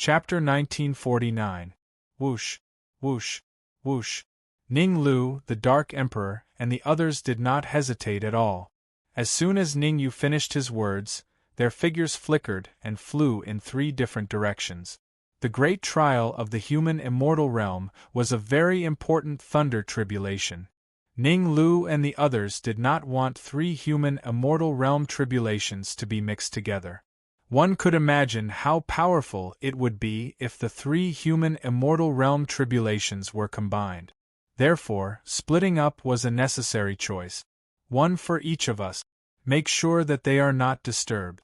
Chapter 1949. Whoosh, whoosh, whoosh. Ning Lu, the Dark Emperor, and the others did not hesitate at all. As soon as Ning Yu finished his words, their figures flickered and flew in 3 different directions. The great trial of the human immortal realm was a very important thunder tribulation. Ning Lu and the others did not want 3 human immortal realm tribulations to be mixed together. One could imagine how powerful it would be if the 3 human immortal realm tribulations were combined. Therefore, splitting up was a necessary choice. One for each of us. Make sure that they are not disturbed.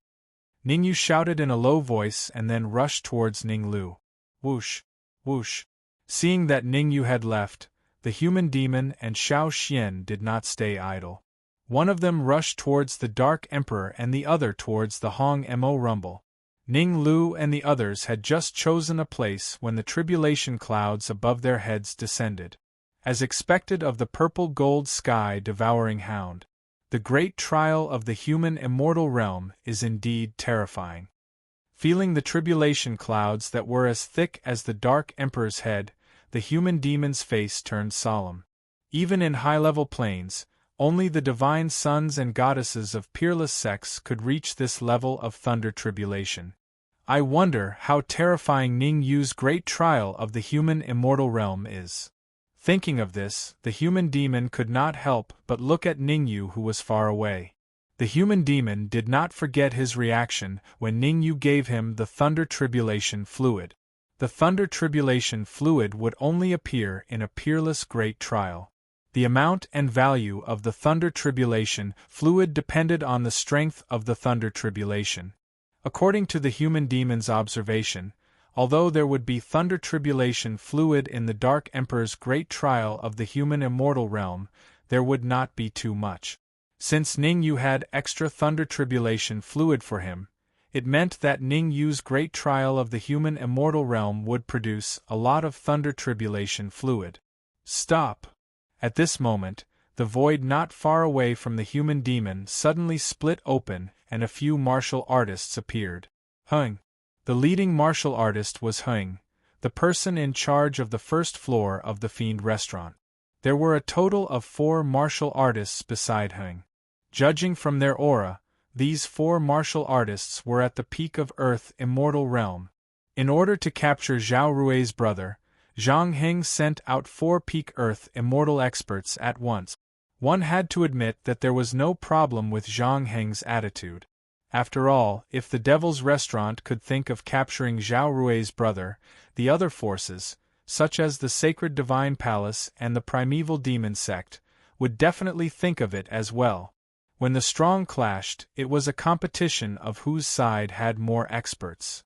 Ning Yu shouted in a low voice and then rushed towards Ning Lu. Whoosh, whoosh. Seeing that Ning Yu had left, the human demon and Xiao Xian did not stay idle. One of them rushed towards the Dark Emperor and the other towards the Hong Mo Rumble. Ning Lu and the others had just chosen a place when the tribulation clouds above their heads descended. As expected of the purple-gold sky-devouring hound, the great trial of the human immortal realm is indeed terrifying. Feeling the tribulation clouds that were as thick as the Dark Emperor's head, the human demon's face turned solemn. Even in high-level planes, only the divine sons and goddesses of peerless sex could reach this level of thunder tribulation. I wonder how terrifying Ning Yu's great trial of the human immortal realm is. Thinking of this, the human demon could not help but look at Ning Yu, who was far away. The human demon did not forget his reaction when Ning Yu gave him the thunder tribulation fluid. The thunder tribulation fluid would only appear in a peerless great trial. The amount and value of the thunder tribulation fluid depended on the strength of the thunder tribulation. According to the human demon's observation, although there would be thunder tribulation fluid in the Dark Emperor's great trial of the human immortal realm, there would not be too much. Since Ning Yu had extra thunder tribulation fluid for him, it meant that Ning Yu's great trial of the human immortal realm would produce a lot of thunder tribulation fluid. Stop! At this moment, the void not far away from the human demon suddenly split open and a few martial artists appeared. Hung. The leading martial artist was Hung, the person in charge of the first floor of the Fiend restaurant. There were a total of 4 martial artists beside Hung. Judging from their aura, these 4 martial artists were at the peak of Earth immortal realm. In order to capture Zhao Rui's brother, Zhang Heng sent out 4 peak Earth immortal experts at once. One had to admit that there was no problem with Zhang Heng's attitude. After all, if the Devil's Restaurant could think of capturing Zhao Rui's brother, the other forces, such as the Sacred Divine Palace and the Primeval Demon Sect, would definitely think of it as well. When the strong clashed, it was a competition of whose side had more experts.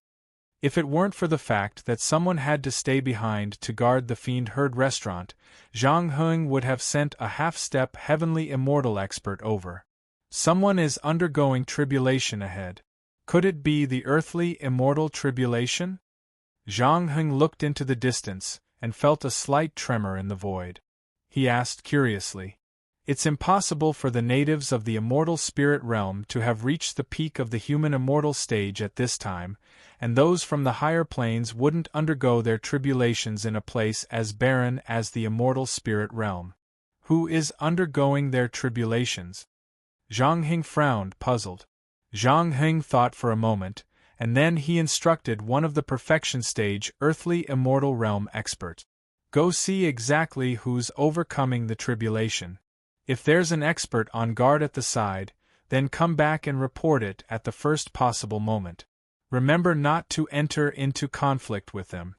If it weren't for the fact that someone had to stay behind to guard the Fiend Herd restaurant, Zhang Heng would have sent a half-step heavenly immortal expert over. Someone is undergoing tribulation ahead. Could it be the earthly immortal tribulation? Zhang Heng looked into the distance and felt a slight tremor in the void. He asked curiously, "It's impossible for the natives of the immortal spirit realm to have reached the peak of the human immortal stage at this time, and those from the higher planes wouldn't undergo their tribulations in a place as barren as the immortal spirit realm. Who is undergoing their tribulations?" Zhang Heng frowned, puzzled. Zhang Heng thought for a moment, and then he instructed one of the perfection stage earthly immortal realm experts. "Go see exactly who's overcoming the tribulation. If there's an expert on guard at the side, then come back and report it at the first possible moment. Remember not to enter into conflict with them."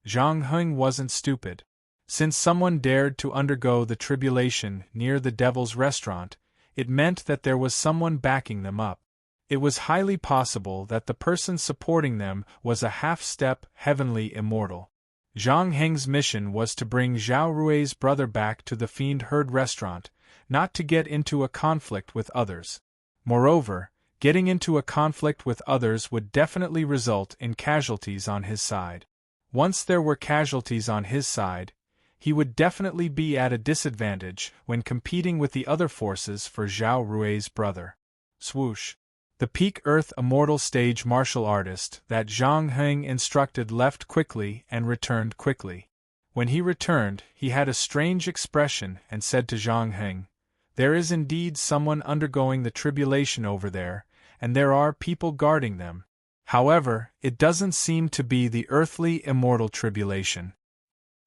Zhang Heng wasn't stupid. Since someone dared to undergo the tribulation near the Devil's Restaurant, it meant that there was someone backing them up. It was highly possible that the person supporting them was a half-step heavenly immortal. Zhang Heng's mission was to bring Zhao Rui's brother back to the Fiend Herd restaurant, not to get into a conflict with others. Moreover, getting into a conflict with others would definitely result in casualties on his side. Once there were casualties on his side, he would definitely be at a disadvantage when competing with the other forces for Zhao Rui's brother. Swoosh! The peak Earth immortal stage martial artist that Zhang Heng instructed left quickly and returned quickly. When he returned, he had a strange expression and said to Zhang Heng, "There is indeed someone undergoing the tribulation over there, and there are people guarding them. However, it doesn't seem to be the earthly immortal tribulation.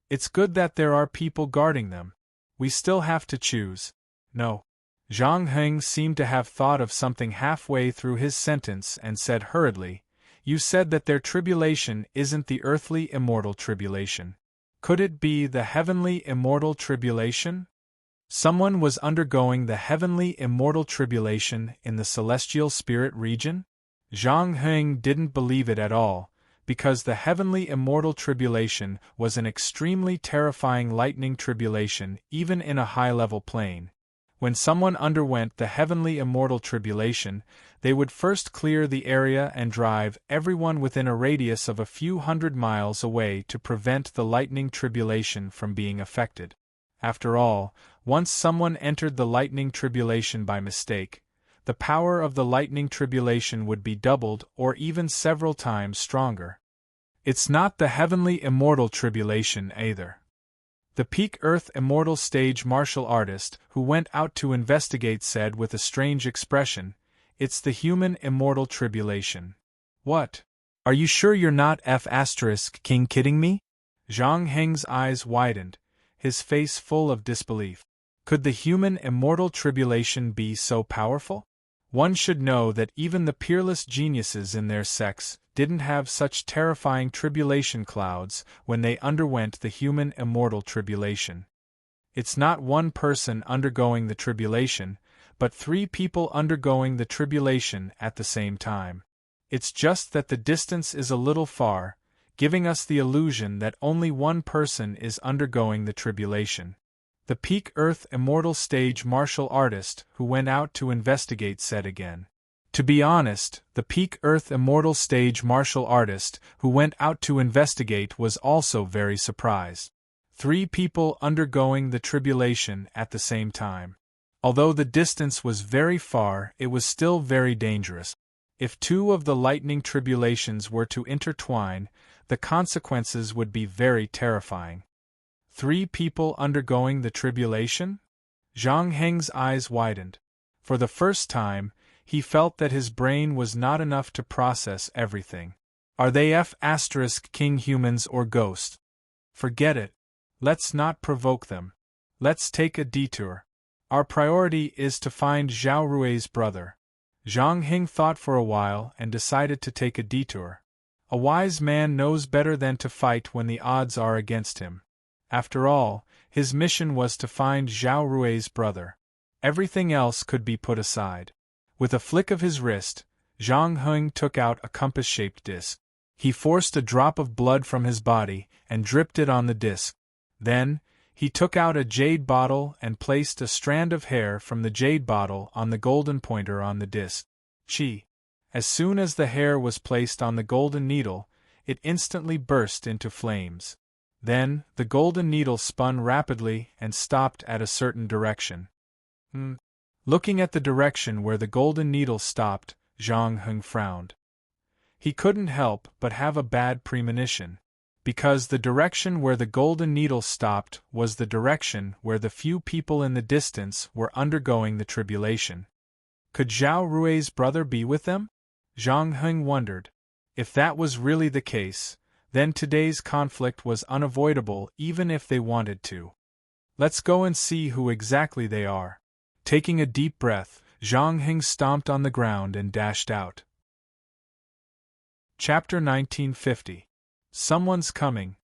It's good that there are people guarding them. We still have to choose." "No." Zhang Heng seemed to have thought of something halfway through his sentence and said hurriedly, "You said that their tribulation isn't the earthly immortal tribulation. Could it be the heavenly immortal tribulation?" Someone was undergoing the heavenly immortal tribulation in the celestial spirit region? Zhang Heng didn't believe it at all, because the heavenly immortal tribulation was an extremely terrifying lightning tribulation even in a high-level plane. When someone underwent the heavenly immortal tribulation, they would first clear the area and drive everyone within a radius of a few hundred miles away to prevent the lightning tribulation from being affected. After all, once someone entered the lightning tribulation by mistake, the power of the lightning tribulation would be doubled or even several times stronger. It's not the heavenly immortal tribulation either. The peak Earth immortal stage martial artist who went out to investigate said with a strange expression, "It's the human immortal tribulation." "What? Are you sure you're not King kidding me?" Zhang Heng's eyes widened, his face full of disbelief. Could the human immortal tribulation be so powerful? One should know that even the peerless geniuses in their sex didn't have such terrifying tribulation clouds when they underwent the human immortal tribulation. It's not one person undergoing the tribulation, but 3 people undergoing the tribulation at the same time. It's just that the distance is a little far, giving us the illusion that only one person is undergoing the tribulation. The peak Earth immortal stage martial artist who went out to investigate said again. To be honest, the peak Earth immortal stage martial artist who went out to investigate was also very surprised. 3 people undergoing the tribulation at the same time. Although the distance was very far, it was still very dangerous. If 2 of the lightning tribulations were to intertwine, the consequences would be very terrifying. 3 people undergoing the tribulation? Zhang Heng's eyes widened. For the first time, he felt that his brain was not enough to process everything. Are they King humans or ghosts? Forget it. Let's not provoke them. Let's take a detour. Our priority is to find Zhao Rui's brother. Zhang Heng thought for a while and decided to take a detour. A wise man knows better than to fight when the odds are against him. After all, his mission was to find Zhao Rui's brother. Everything else could be put aside. With a flick of his wrist, Zhang Heng took out a compass-shaped disc. He forced a drop of blood from his body and dripped it on the disc. Then, he took out a jade bottle and placed a strand of hair from the jade bottle on the golden pointer on the disc. As soon as the hair was placed on the golden needle, it instantly burst into flames. Then, the golden needle spun rapidly and stopped at a certain direction. Looking at the direction where the golden needle stopped, Zhang Heng frowned. He couldn't help but have a bad premonition, because the direction where the golden needle stopped was the direction where the few people in the distance were undergoing the tribulation. Could Zhao Rui's brother be with them? Zhang Heng wondered. If that was really the case, then today's conflict was unavoidable even if they wanted to. Let's go and see who exactly they are. Taking a deep breath, Zhang Heng stomped on the ground and dashed out. Chapter 1950. Someone's coming.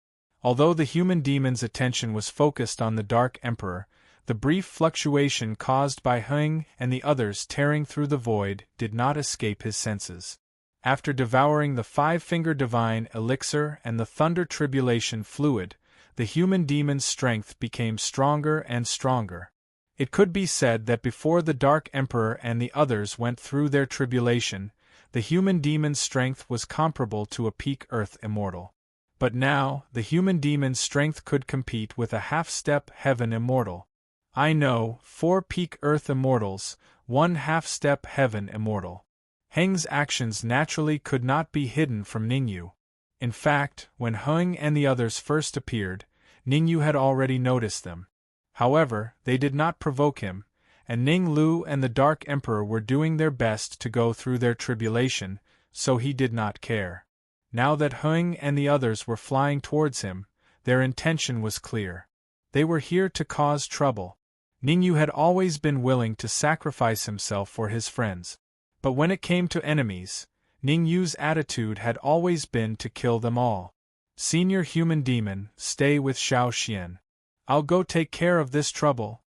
Although the human demon's attention was focused on the Dark Emperor, the brief fluctuation caused by Heng and the others tearing through the void did not escape his senses. After devouring the 5-finger divine elixir and the thunder tribulation fluid, the human demon's strength became stronger and stronger. It could be said that before the Dark Emperor and the others went through their tribulation, the human demon's strength was comparable to a peak Earth immortal. But now, the human demon's strength could compete with a half-step heaven immortal. I know 4 peak Earth immortals, 1 half-step heaven immortal. Heng's actions naturally could not be hidden from Ningyu. In fact, when Heng and the others first appeared, Ningyu had already noticed them. However, they did not provoke him, and Ning Lu and the Dark Emperor were doing their best to go through their tribulation, so he did not care. Now that Heng and the others were flying towards him, their intention was clear. They were here to cause trouble. Ningyu had always been willing to sacrifice himself for his friends. But when it came to enemies, Ningyu's attitude had always been to kill them all. Senior human demon, stay with Xiao Xian. I'll go take care of this trouble.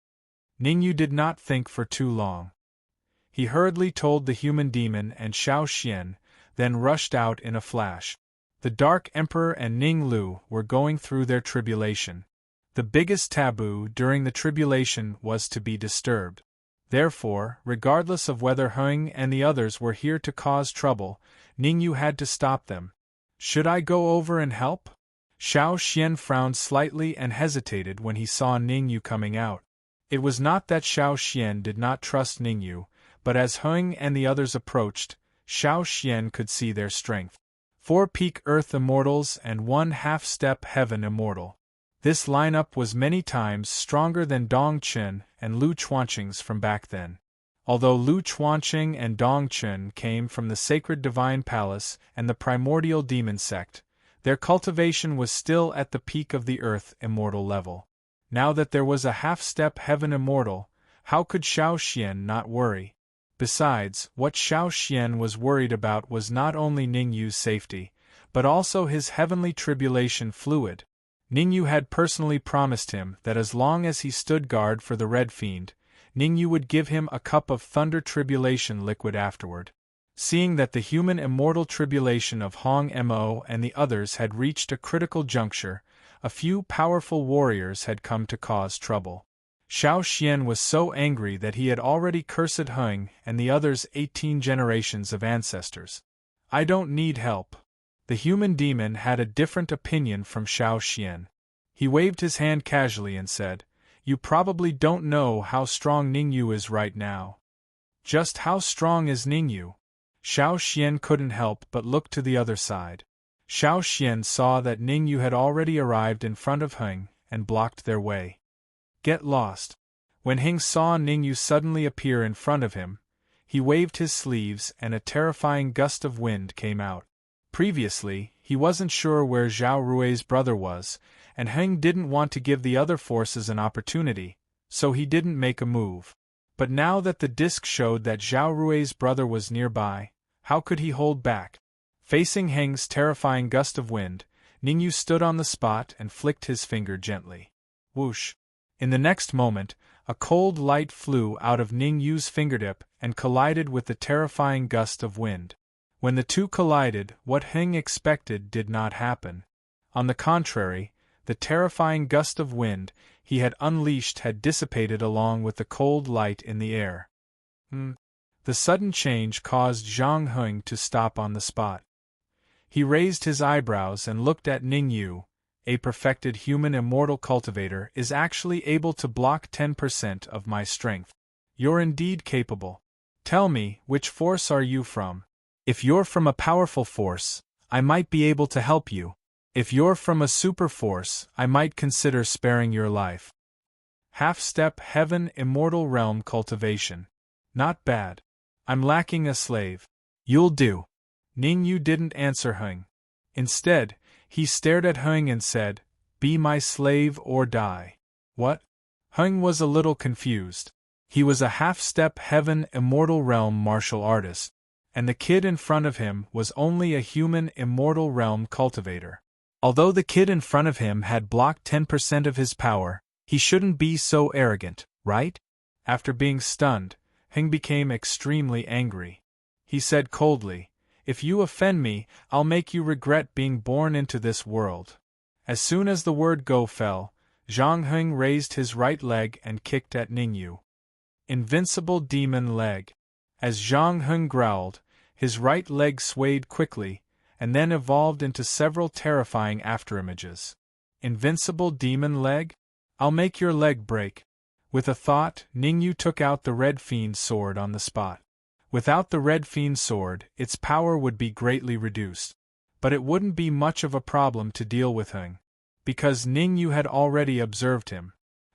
Ningyu did not think for too long. He hurriedly told the human demon and Xiao Xian, then rushed out in a flash. The Dark Emperor and Ning Lu were going through their tribulation. The biggest taboo during the tribulation was to be disturbed. Therefore, regardless of whether Heng and the others were here to cause trouble, Ningyu had to stop them. Should I go over and help? Xiao Xian frowned slightly and hesitated when he saw Ningyu coming out. It was not that Xiao Xian did not trust Ningyu, but as Heng and the others approached, Xiao Xian could see their strength. 4 peak Earth Immortals and 1 half-step Heaven Immortal. This lineup was many times stronger than Dong Chen and Lu Chuanqing's from back then. Although Lu Chuanqing and Dong Chen came from the Sacred Divine Palace and the Primordial Demon Sect, their cultivation was still at the peak of the Earth Immortal level. Now that there was a half-step Heaven Immortal, how could Xiao Xian not worry? Besides, what Xiao Xian was worried about was not only Ningyu's safety, but also his heavenly tribulation fluid. Ningyu had personally promised him that as long as he stood guard for the Red Fiend, Ningyu would give him a cup of thunder tribulation liquid afterward. Seeing that the human immortal tribulation of Hong Mo and the others had reached a critical juncture, a few powerful warriors had come to cause trouble. Xiao Xian was so angry that he had already cursed Heng and the others' 18 generations of ancestors. I don't need help. The human demon had a different opinion from Xiao Xian. He waved his hand casually and said, "You probably don't know how strong Ningyu is right now." Just how strong is Ningyu? Xiao Xian couldn't help but look to the other side. Xiao Xian saw that Ningyu had already arrived in front of Heng and blocked their way. Get lost. When Heng saw Ningyu suddenly appear in front of him, he waved his sleeves and a terrifying gust of wind came out. Previously, he wasn't sure where Zhao Rui's brother was, and Heng didn't want to give the other forces an opportunity, so he didn't make a move. But now that the disc showed that Zhao Rui's brother was nearby, how could he hold back? Facing Heng's terrifying gust of wind, Ningyu stood on the spot and flicked his finger gently. Whoosh! In the next moment, a cold light flew out of Ningyu's fingertip and collided with the terrifying gust of wind. When the two collided, what Heng expected did not happen. On the contrary, the terrifying gust of wind he had unleashed had dissipated along with the cold light in the air. The sudden change caused Zhang Heng to stop on the spot. He raised his eyebrows and looked at Ningyu. A perfected human immortal cultivator is actually able to block 10% of my strength. You're indeed capable. Tell me, which force are you from? If you're from a powerful force, I might be able to help you. If you're from a super force, I might consider sparing your life. Half-step Heaven Immortal Realm cultivation. Not bad. I'm lacking a slave. You'll do. Ningyu didn't answer Heng. Instead, he stared at Heng and said, "Be my slave or die." What? Heng was a little confused. He was a half-step Heaven Immortal Realm martial artist, and the kid in front of him was only a human Immortal Realm cultivator. Although the kid in front of him had blocked 10% of his power, he shouldn't be so arrogant, right? After being stunned, Heng became extremely angry. He said coldly, "If you offend me, I'll make you regret being born into this world." As soon as the word go fell, Zhang Heng raised his right leg and kicked at Ningyu. Invincible demon leg. As Zhang Heng growled, his right leg swayed quickly, and then evolved into several terrifying afterimages. Invincible demon leg? I'll make your leg break. With a thought, Ningyu took out the Red Fiend's sword on the spot. Without the Red Fiend's sword, its power would be greatly reduced. But it wouldn't be much of a problem to deal with Heng, because Ning Yu had already observed him.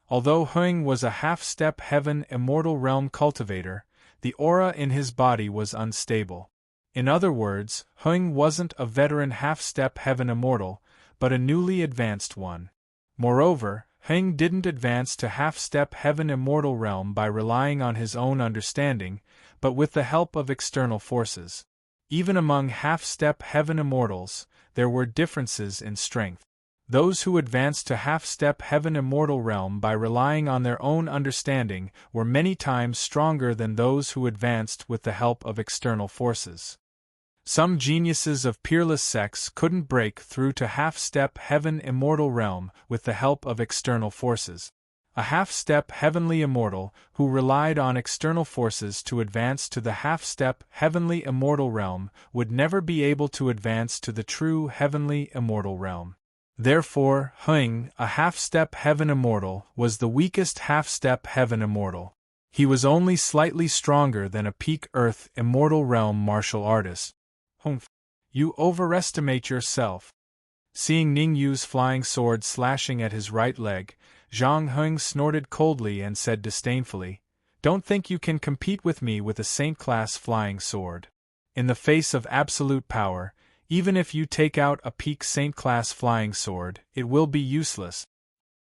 Although Heng was a half-step heaven immortal realm cultivator, the aura in his body was unstable. In other words, Heng wasn't a veteran half-step heaven immortal, but a newly advanced one. Moreover, Heng didn't advance to half-step heaven immortal realm by relying on his own understanding, but with the help of external forces. Even among half-step heaven immortals, there were differences in strength. Those who advanced to half-step heaven immortal realm by relying on their own understanding were many times stronger than those who advanced with the help of external forces. Some geniuses of peerless sex couldn't break through to half-step heaven immortal realm with the help of external forces. A half-step heavenly immortal who relied on external forces to advance to the half-step heavenly immortal realm would never be able to advance to the true heavenly immortal realm. Therefore, Heng, a half-step heaven immortal, was the weakest half-step heaven immortal. He was only slightly stronger than a peak earth immortal realm martial artist. Humph! You overestimate yourself. Seeing Ning Yu's flying sword slashing at his right leg, Zhang Heng snorted coldly and said disdainfully, "Don't think you can compete with me with a saint-class flying sword. In the face of absolute power, even if you take out a peak saint-class flying sword, it will be useless."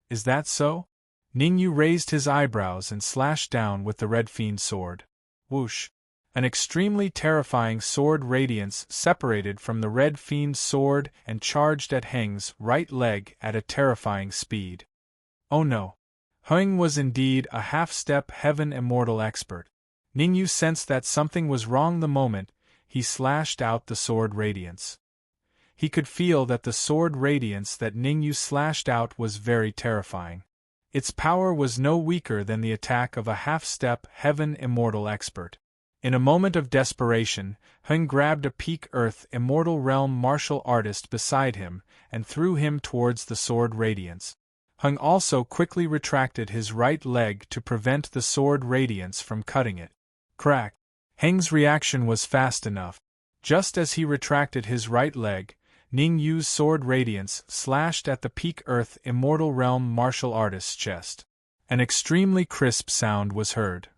"Is that so?" Ning Yu raised his eyebrows and slashed down with the Red Fiend's sword. Whoosh! An extremely terrifying sword radiance separated from the Red Fiend's sword and charged at Heng's right leg at a terrifying speed. Oh no! Heng was indeed a half-step heaven immortal expert. Ning Yu sensed that something was wrong the moment he slashed out the sword radiance. He could feel that the sword radiance that Ning Yu slashed out was very terrifying. Its power was no weaker than the attack of a half-step heaven immortal expert. In a moment of desperation, Heng grabbed a peak earth immortal realm martial artist beside him and threw him towards the sword radiance. Heng also quickly retracted his right leg to prevent the sword radiance from cutting it. Crack! Heng's reaction was fast enough. Just as he retracted his right leg, Ning Yu's sword radiance slashed at the peak earth immortal realm martial artist's chest. An extremely crisp sound was heard.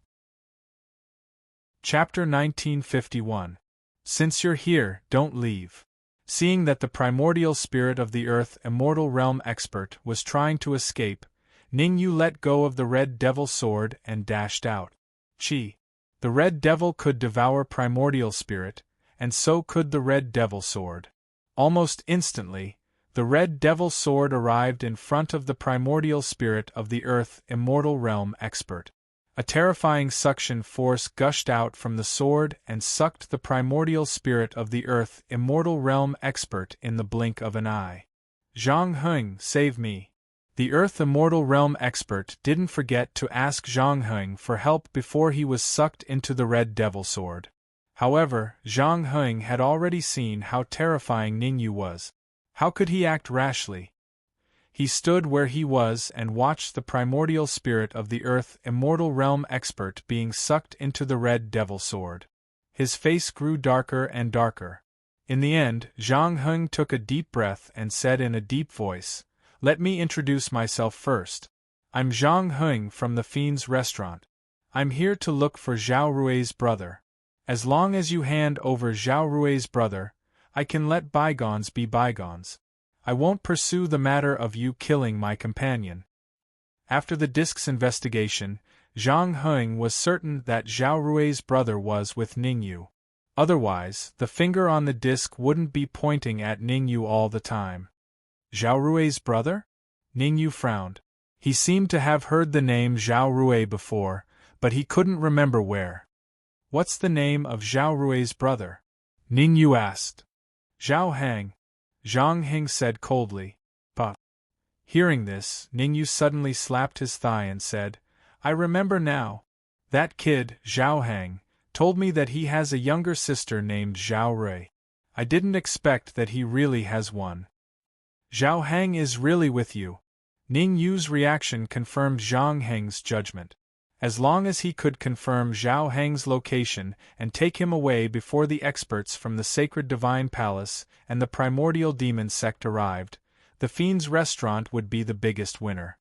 Chapter 1951. Since you're here, don't leave. Seeing that the primordial spirit of the earth immortal realm expert was trying to escape, Ning Yu let go of the red devil sword and dashed out. Chi! The red devil could devour primordial spirit, and so could the red devil sword. Almost instantly, the red devil sword arrived in front of the primordial spirit of the earth immortal realm expert. A terrifying suction force gushed out from the sword and sucked the primordial spirit of the earth immortal realm expert in the blink of an eye. "Zhang Heng, save me." The earth immortal realm expert didn't forget to ask Zhang Heng for help before he was sucked into the red devil sword. However, Zhang Heng had already seen how terrifying Ning Yu was. How could he act rashly? He stood where he was and watched the primordial spirit of the earth immortal realm expert being sucked into the red devil sword. His face grew darker and darker. In the end, Zhang Heng took a deep breath and said in a deep voice, "Let me introduce myself first. I'm Zhang Heng from the Fiend's Restaurant. I'm here to look for Zhao Rui's brother. As long as you hand over Zhao Rui's brother, I can let bygones be bygones. I won't pursue the matter of you killing my companion." After the disk's investigation, Zhang Heng was certain that Zhao Rui's brother was with Ning Yu. Otherwise, the finger on the disk wouldn't be pointing at Ning Yu all the time. Zhao Rui's brother? Ning Yu frowned. He seemed to have heard the name Zhao Rui before, but he couldn't remember where. "What's the name of Zhao Rui's brother?" Ning Yu asked. "Zhao Hang," Zhang Heng said coldly. "But." Hearing this, Ning Yu suddenly slapped his thigh and said, "I remember now. That kid, Zhao Hang, told me that he has a younger sister named Zhao Rui. I didn't expect that he really has one." "Zhao Hang is really with you." Ning Yu's reaction confirmed Zhang Heng's judgment. As long as he could confirm Zhao Heng's location and take him away before the experts from the Sacred Divine Palace and the Primordial Demon sect arrived, the Fiend's restaurant would be the biggest winner.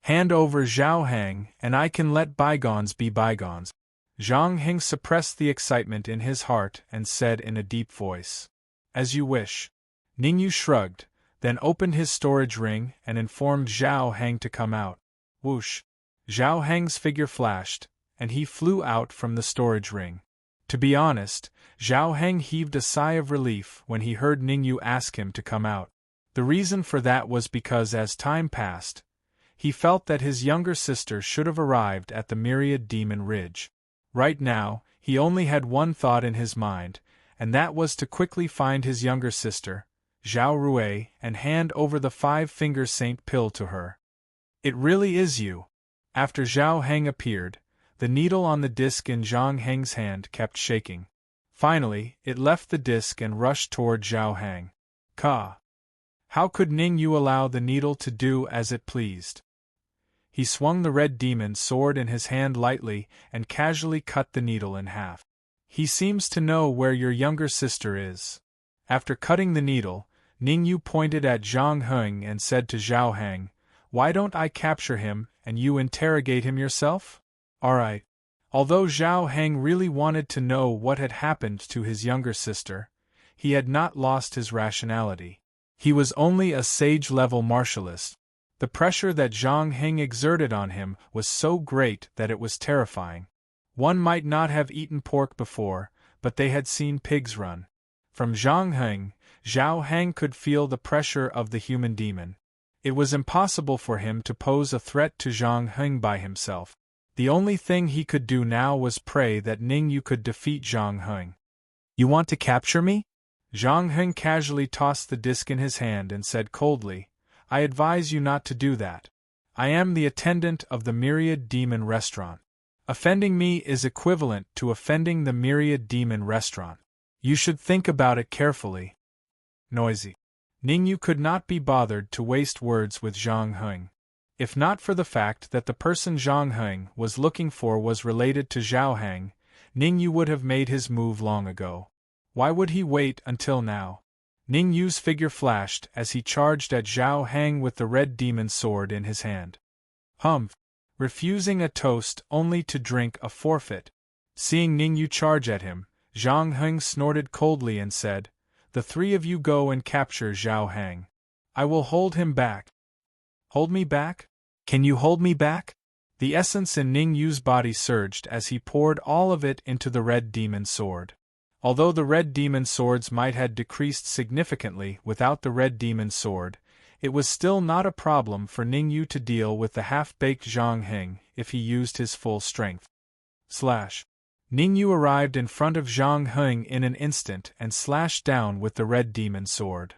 Hand over Zhao Heng, and I can let bygones be bygones. Zhang Heng suppressed the excitement in his heart and said in a deep voice, "As you wish." Ningyu shrugged, then opened his storage ring and informed Zhao Heng to come out. Whoosh! Zhao Heng's figure flashed, and he flew out from the storage ring. To be honest, Zhao Heng heaved a sigh of relief when he heard Ningyu ask him to come out. The reason for that was because as time passed, he felt that his younger sister should have arrived at the Myriad Demon Ridge. Right now, he only had one thought in his mind, and that was to quickly find his younger sister, Zhao Rui, and hand over the five-finger saint pill to her. It really is you. After Zhao Heng appeared, the needle on the disc in Zhang Heng's hand kept shaking. Finally, it left the disc and rushed toward Zhao Heng. Ka! How could Ningyu allow the needle to do as it pleased? He swung the red demon sword in his hand lightly and casually cut the needle in half. He seems to know where your younger sister is. After cutting the needle, Ningyu pointed at Zhang Heng and said to Zhao Heng, "Why don't I capture him and you interrogate him yourself?" Alright. Although Zhao Heng really wanted to know what had happened to his younger sister, he had not lost his rationality. He was only a sage-level martialist. The pressure that Zhang Heng exerted on him was so great that it was terrifying. One might not have eaten pork before, but they had seen pigs run. From Zhang Heng, Zhao Heng could feel the pressure of the human demon. It was impossible for him to pose a threat to Zhang Heng by himself. The only thing he could do now was pray that Ningyu could defeat Zhang Heng. "You want to capture me?" Zhang Heng casually tossed the disc in his hand and said coldly, "I advise you not to do that. I am the attendant of the Myriad Demon Restaurant. Offending me is equivalent to offending the Myriad Demon Restaurant. You should think about it carefully." Noisy. Ningyu could not be bothered to waste words with Zhang Heng. If not for the fact that the person Zhang Heng was looking for was related to Zhao Heng, Ningyu would have made his move long ago. Why would he wait until now? Ningyu's figure flashed as he charged at Zhao Heng with the red demon sword in his hand. Humph! Refusing a toast only to drink a forfeit. Seeing Ningyu charge at him, Zhang Heng snorted coldly and said, "The three of you go and capture Zhao Heng. I will hold him back." "Hold me back? Can you hold me back?" The essence in Ningyu's body surged as he poured all of it into the red demon sword. Although the red demon swords might have decreased significantly without the red demon sword, it was still not a problem for Ningyu to deal with the half-baked Zhang Heng if he used his full strength. Slash. Ningyu arrived in front of Zhang Heng in an instant and slashed down with the red demon sword.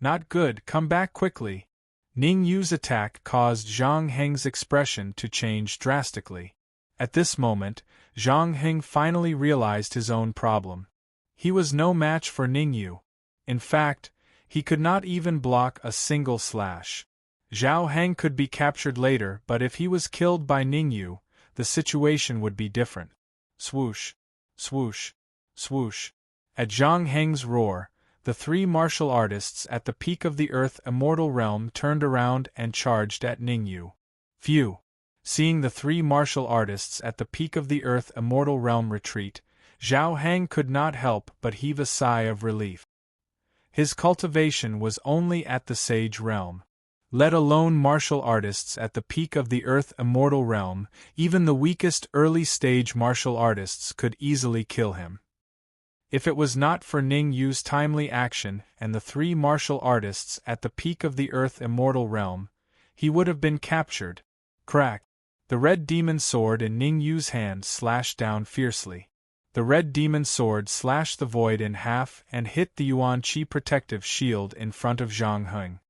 "Not good, come back quickly." Ningyu's attack caused Zhang Heng's expression to change drastically. At this moment, Zhang Heng finally realized his own problem. He was no match for Ningyu. In fact, he could not even block a single slash. Zhao Heng could be captured later, but if he was killed by Ningyu, the situation would be different. Swoosh, swoosh, swoosh. At Zhang Heng's roar, the three martial artists at the peak of the Earth Immortal Realm turned around and charged at Ningyu. Phew! Seeing the three martial artists at the peak of the Earth Immortal Realm retreat, Zhao Heng could not help but heave a sigh of relief. His cultivation was only at the Sage Realm. Let alone martial artists at the peak of the Earth Immortal Realm, even the weakest early-stage martial artists could easily kill him. If it was not for Ningyu's timely action and the three martial artists at the peak of the Earth Immortal Realm, he would have been captured. Crack! The red demon sword in Ningyu's hand slashed down fiercely. The red demon sword slashed the void in half and hit the Yuan Qi protective shield in front of Zhang Heng.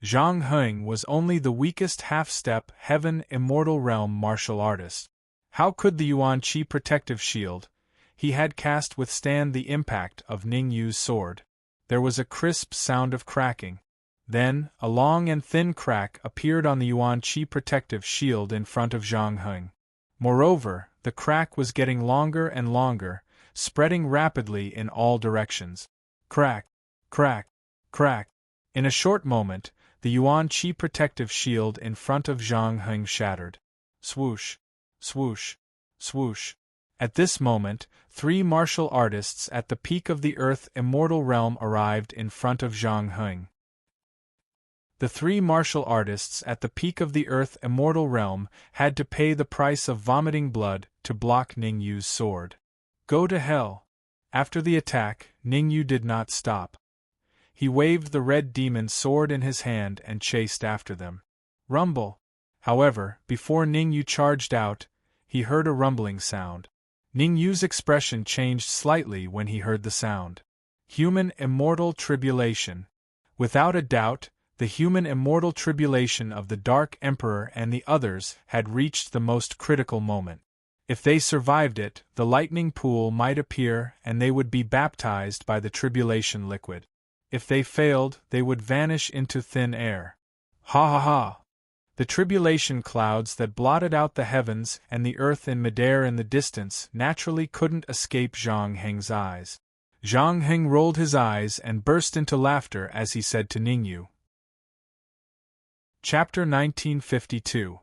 Zhang Heng was only the weakest half-step Heaven Immortal Realm martial artist. How could the Yuan Qi protective shield he had cast withstand the impact of Ningyu's sword? There was a crisp sound of cracking. Then, a long and thin crack appeared on the Yuan Qi protective shield in front of Zhang Heng. Moreover, the crack was getting longer and longer, spreading rapidly in all directions. Crack, crack, crack. In a short moment, the Yuan Qi protective shield in front of Zhang Heng shattered. Swoosh, swoosh, swoosh. At this moment, 3 martial artists at the peak of the Earth Immortal Realm arrived in front of Zhang Heng. The 3 martial artists at the peak of the Earth Immortal Realm had to pay the price of vomiting blood to block Ningyu's sword. Go to hell! After the attack, Ningyu did not stop. He waved the red demon sword in his hand and chased after them. Rumble! However, before Ningyu charged out, he heard a rumbling sound. Ningyu's expression changed slightly when he heard the sound. Human immortal tribulation. Without a doubt, the human immortal tribulation of the Dark Emperor and the others had reached the most critical moment. If they survived it, the lightning pool might appear and they would be baptized by the tribulation liquid. If they failed, they would vanish into thin air. Ha ha ha! The tribulation clouds that blotted out the heavens and the earth in midair in the distance naturally couldn't escape Zhang Heng's eyes. Zhang Heng rolled his eyes and burst into laughter as he said to Ningyu. Chapter 1952.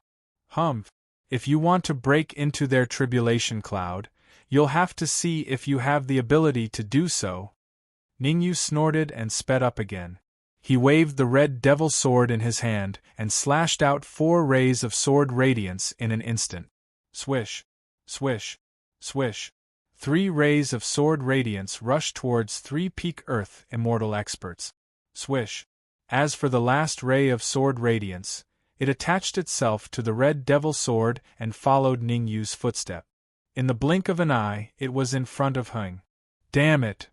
Humph! If you want to break into their tribulation cloud, you'll have to see if you have the ability to do so. Ningyu snorted and sped up again. He waved the red devil sword in his hand and slashed out 4 rays of sword radiance in an instant. Swish, swish, swish. 3 rays of sword radiance rushed towards 3 peak Earth Immortal experts. Swish. As for the last ray of sword radiance, it attached itself to the red devil sword and followed Ningyu's footstep. In the blink of an eye, it was in front of Heng. Damn it!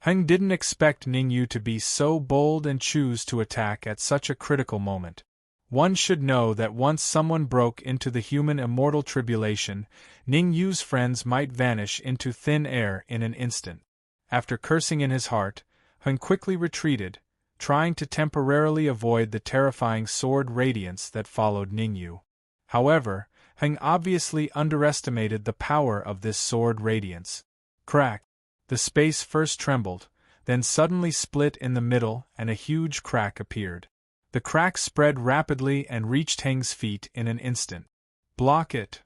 Heng didn't expect Ningyu to be so bold and choose to attack at such a critical moment. One should know that once someone broke into the human immortal tribulation, Ningyu's friends might vanish into thin air in an instant. After cursing in his heart, Heng quickly retreated, trying to temporarily avoid the terrifying sword radiance that followed Ningyu. However, Heng obviously underestimated the power of this sword radiance. Crack! The space first trembled, then suddenly split in the middle and a huge crack appeared. The crack spread rapidly and reached Heng's feet in an instant. Block it!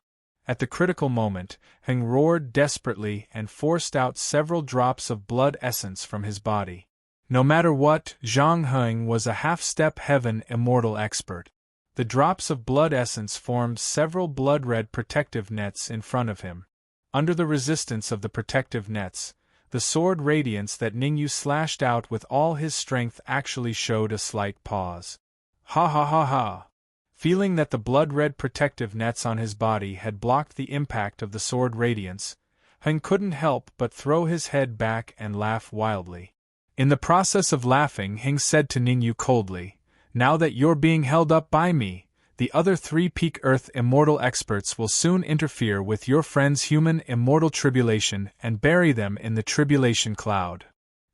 At the critical moment, Heng roared desperately and forced out several drops of blood essence from his body. No matter what, Zhang Heng was a half-step heaven immortal expert. The drops of blood essence formed several blood-red protective nets in front of him. Under the resistance of the protective nets, the sword radiance that Ningyu slashed out with all his strength actually showed a slight pause. Ha ha ha ha! Feeling that the blood-red protective nets on his body had blocked the impact of the sword radiance, Heng couldn't help but throw his head back and laugh wildly. In the process of laughing, Heng said to Ningyu coldly, "Now that you're being held up by me, the other 3 peak Earth immortal experts will soon interfere with your friend's human immortal tribulation and bury them in the tribulation cloud.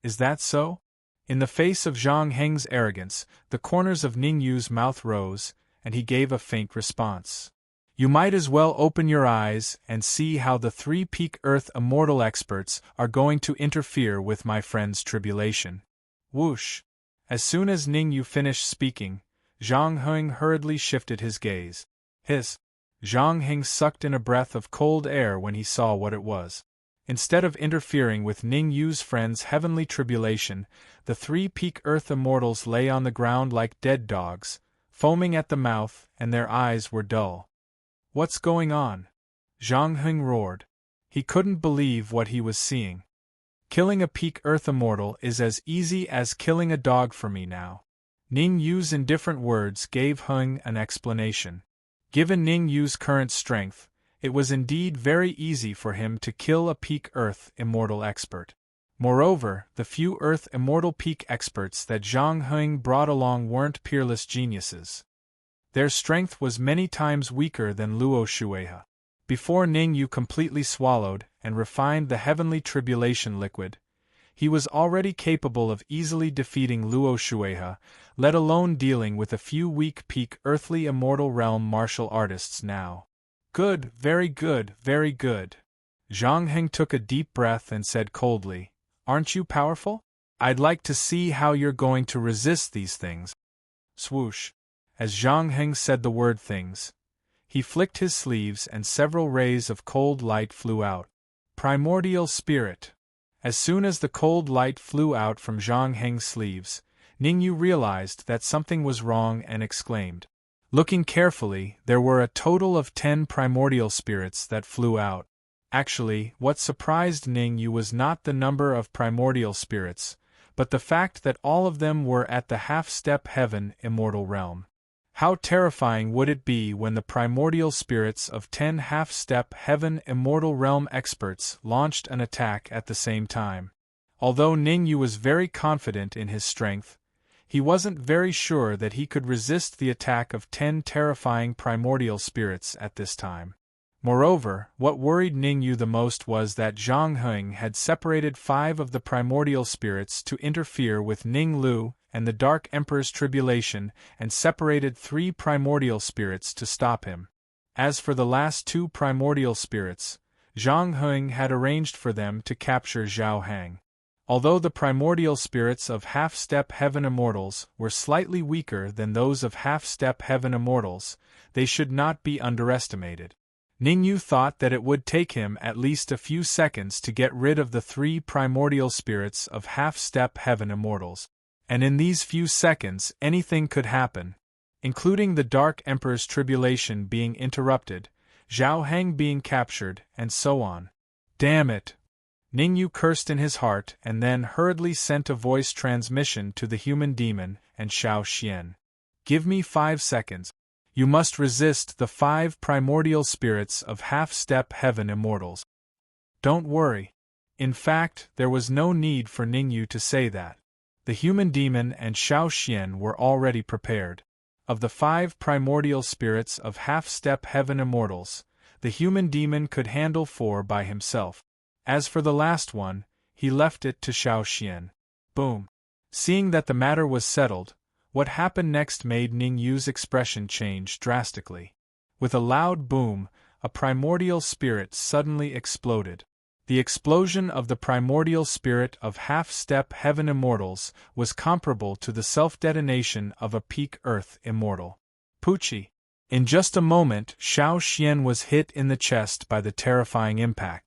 Is that so?" In the face of Zhang Heng's arrogance, the corners of Ningyu's mouth rose, and he gave a faint response. "You might as well open your eyes and see how the 3 peak Earth immortal experts are going to interfere with my friend's tribulation." Whoosh! As soon as Ningyu finished speaking, Zhang Heng hurriedly shifted his gaze. Hiss! Zhang Heng sucked in a breath of cold air when he saw what it was. Instead of interfering with Ningyu's friend's heavenly tribulation, the 3 peak Earth immortals lay on the ground like dead dogs, foaming at the mouth, and their eyes were dull. "What's going on?" Zhang Heng roared. He couldn't believe what he was seeing. "Killing a peak Earth immortal is as easy as killing a dog for me now." Ningyu's indifferent words gave Heng an explanation. Given Ningyu's current strength, it was indeed very easy for him to kill a peak Earth immortal expert. Moreover, the few Earth immortal peak experts that Zhang Heng brought along weren't peerless geniuses. Their strength was many times weaker than Luo Shueha. Before Ningyu completely swallowed and refined the heavenly tribulation liquid, he was already capable of easily defeating Luo Shueha, let alone dealing with a few weak peak earthly immortal realm martial artists now. Good, very good, very good. Zhang Heng took a deep breath and said coldly, Aren't you powerful? I'd like to see how you're going to resist these things. Swoosh. As Zhang Heng said the word things, he flicked his sleeves and several rays of cold light flew out. Primordial spirit. As soon as the cold light flew out from Zhang Heng's sleeves, Ningyu realized that something was wrong and exclaimed. Looking carefully, there were a total of 10 primordial spirits that flew out. Actually, what surprised Ningyu was not the number of primordial spirits, but the fact that all of them were at the half-step heaven immortal realm. How terrifying would it be when the primordial spirits of 10 half-step heaven immortal realm experts launched an attack at the same time? Although Ningyu was very confident in his strength, he wasn't very sure that he could resist the attack of 10 terrifying primordial spirits at this time. Moreover, what worried Ningyu the most was that Zhang Heng had separated 5 of the primordial spirits to interfere with Ning Lu and the Dark Emperor's tribulation and separated 3 primordial spirits to stop him. As for the last 2 primordial spirits, Zhang Heng had arranged for them to capture Zhao Hang. Although the primordial spirits of half-step heaven immortals were slightly weaker than those of half-step heaven immortals, they should not be underestimated. Ningyu thought that it would take him at least a few seconds to get rid of the 3 primordial spirits of half-step heaven immortals. And in these few seconds anything could happen, including the Dark Emperor's tribulation being interrupted, Zhao Hang being captured, and so on. Damn it! Ningyu cursed in his heart and then hurriedly sent a voice transmission to the human demon and Xiao Xian. Give me 5 seconds. You must resist the 5 primordial spirits of half-step heaven immortals. Don't worry. In fact, there was no need for Ningyu to say that. The human demon and Xiao Xian were already prepared. Of the 5 primordial spirits of half-step heaven immortals, the human demon could handle 4 by himself. As for the last one, he left it to Xiao Xian. Boom. Seeing that the matter was settled, what happened next made Ningyu's expression change drastically. With a loud boom, a primordial spirit suddenly exploded. The explosion of the primordial spirit of half-step heaven immortals was comparable to the self-detonation of a peak earth immortal. Poochie! In just a moment, Xiao Xian was hit in the chest by the terrifying impact.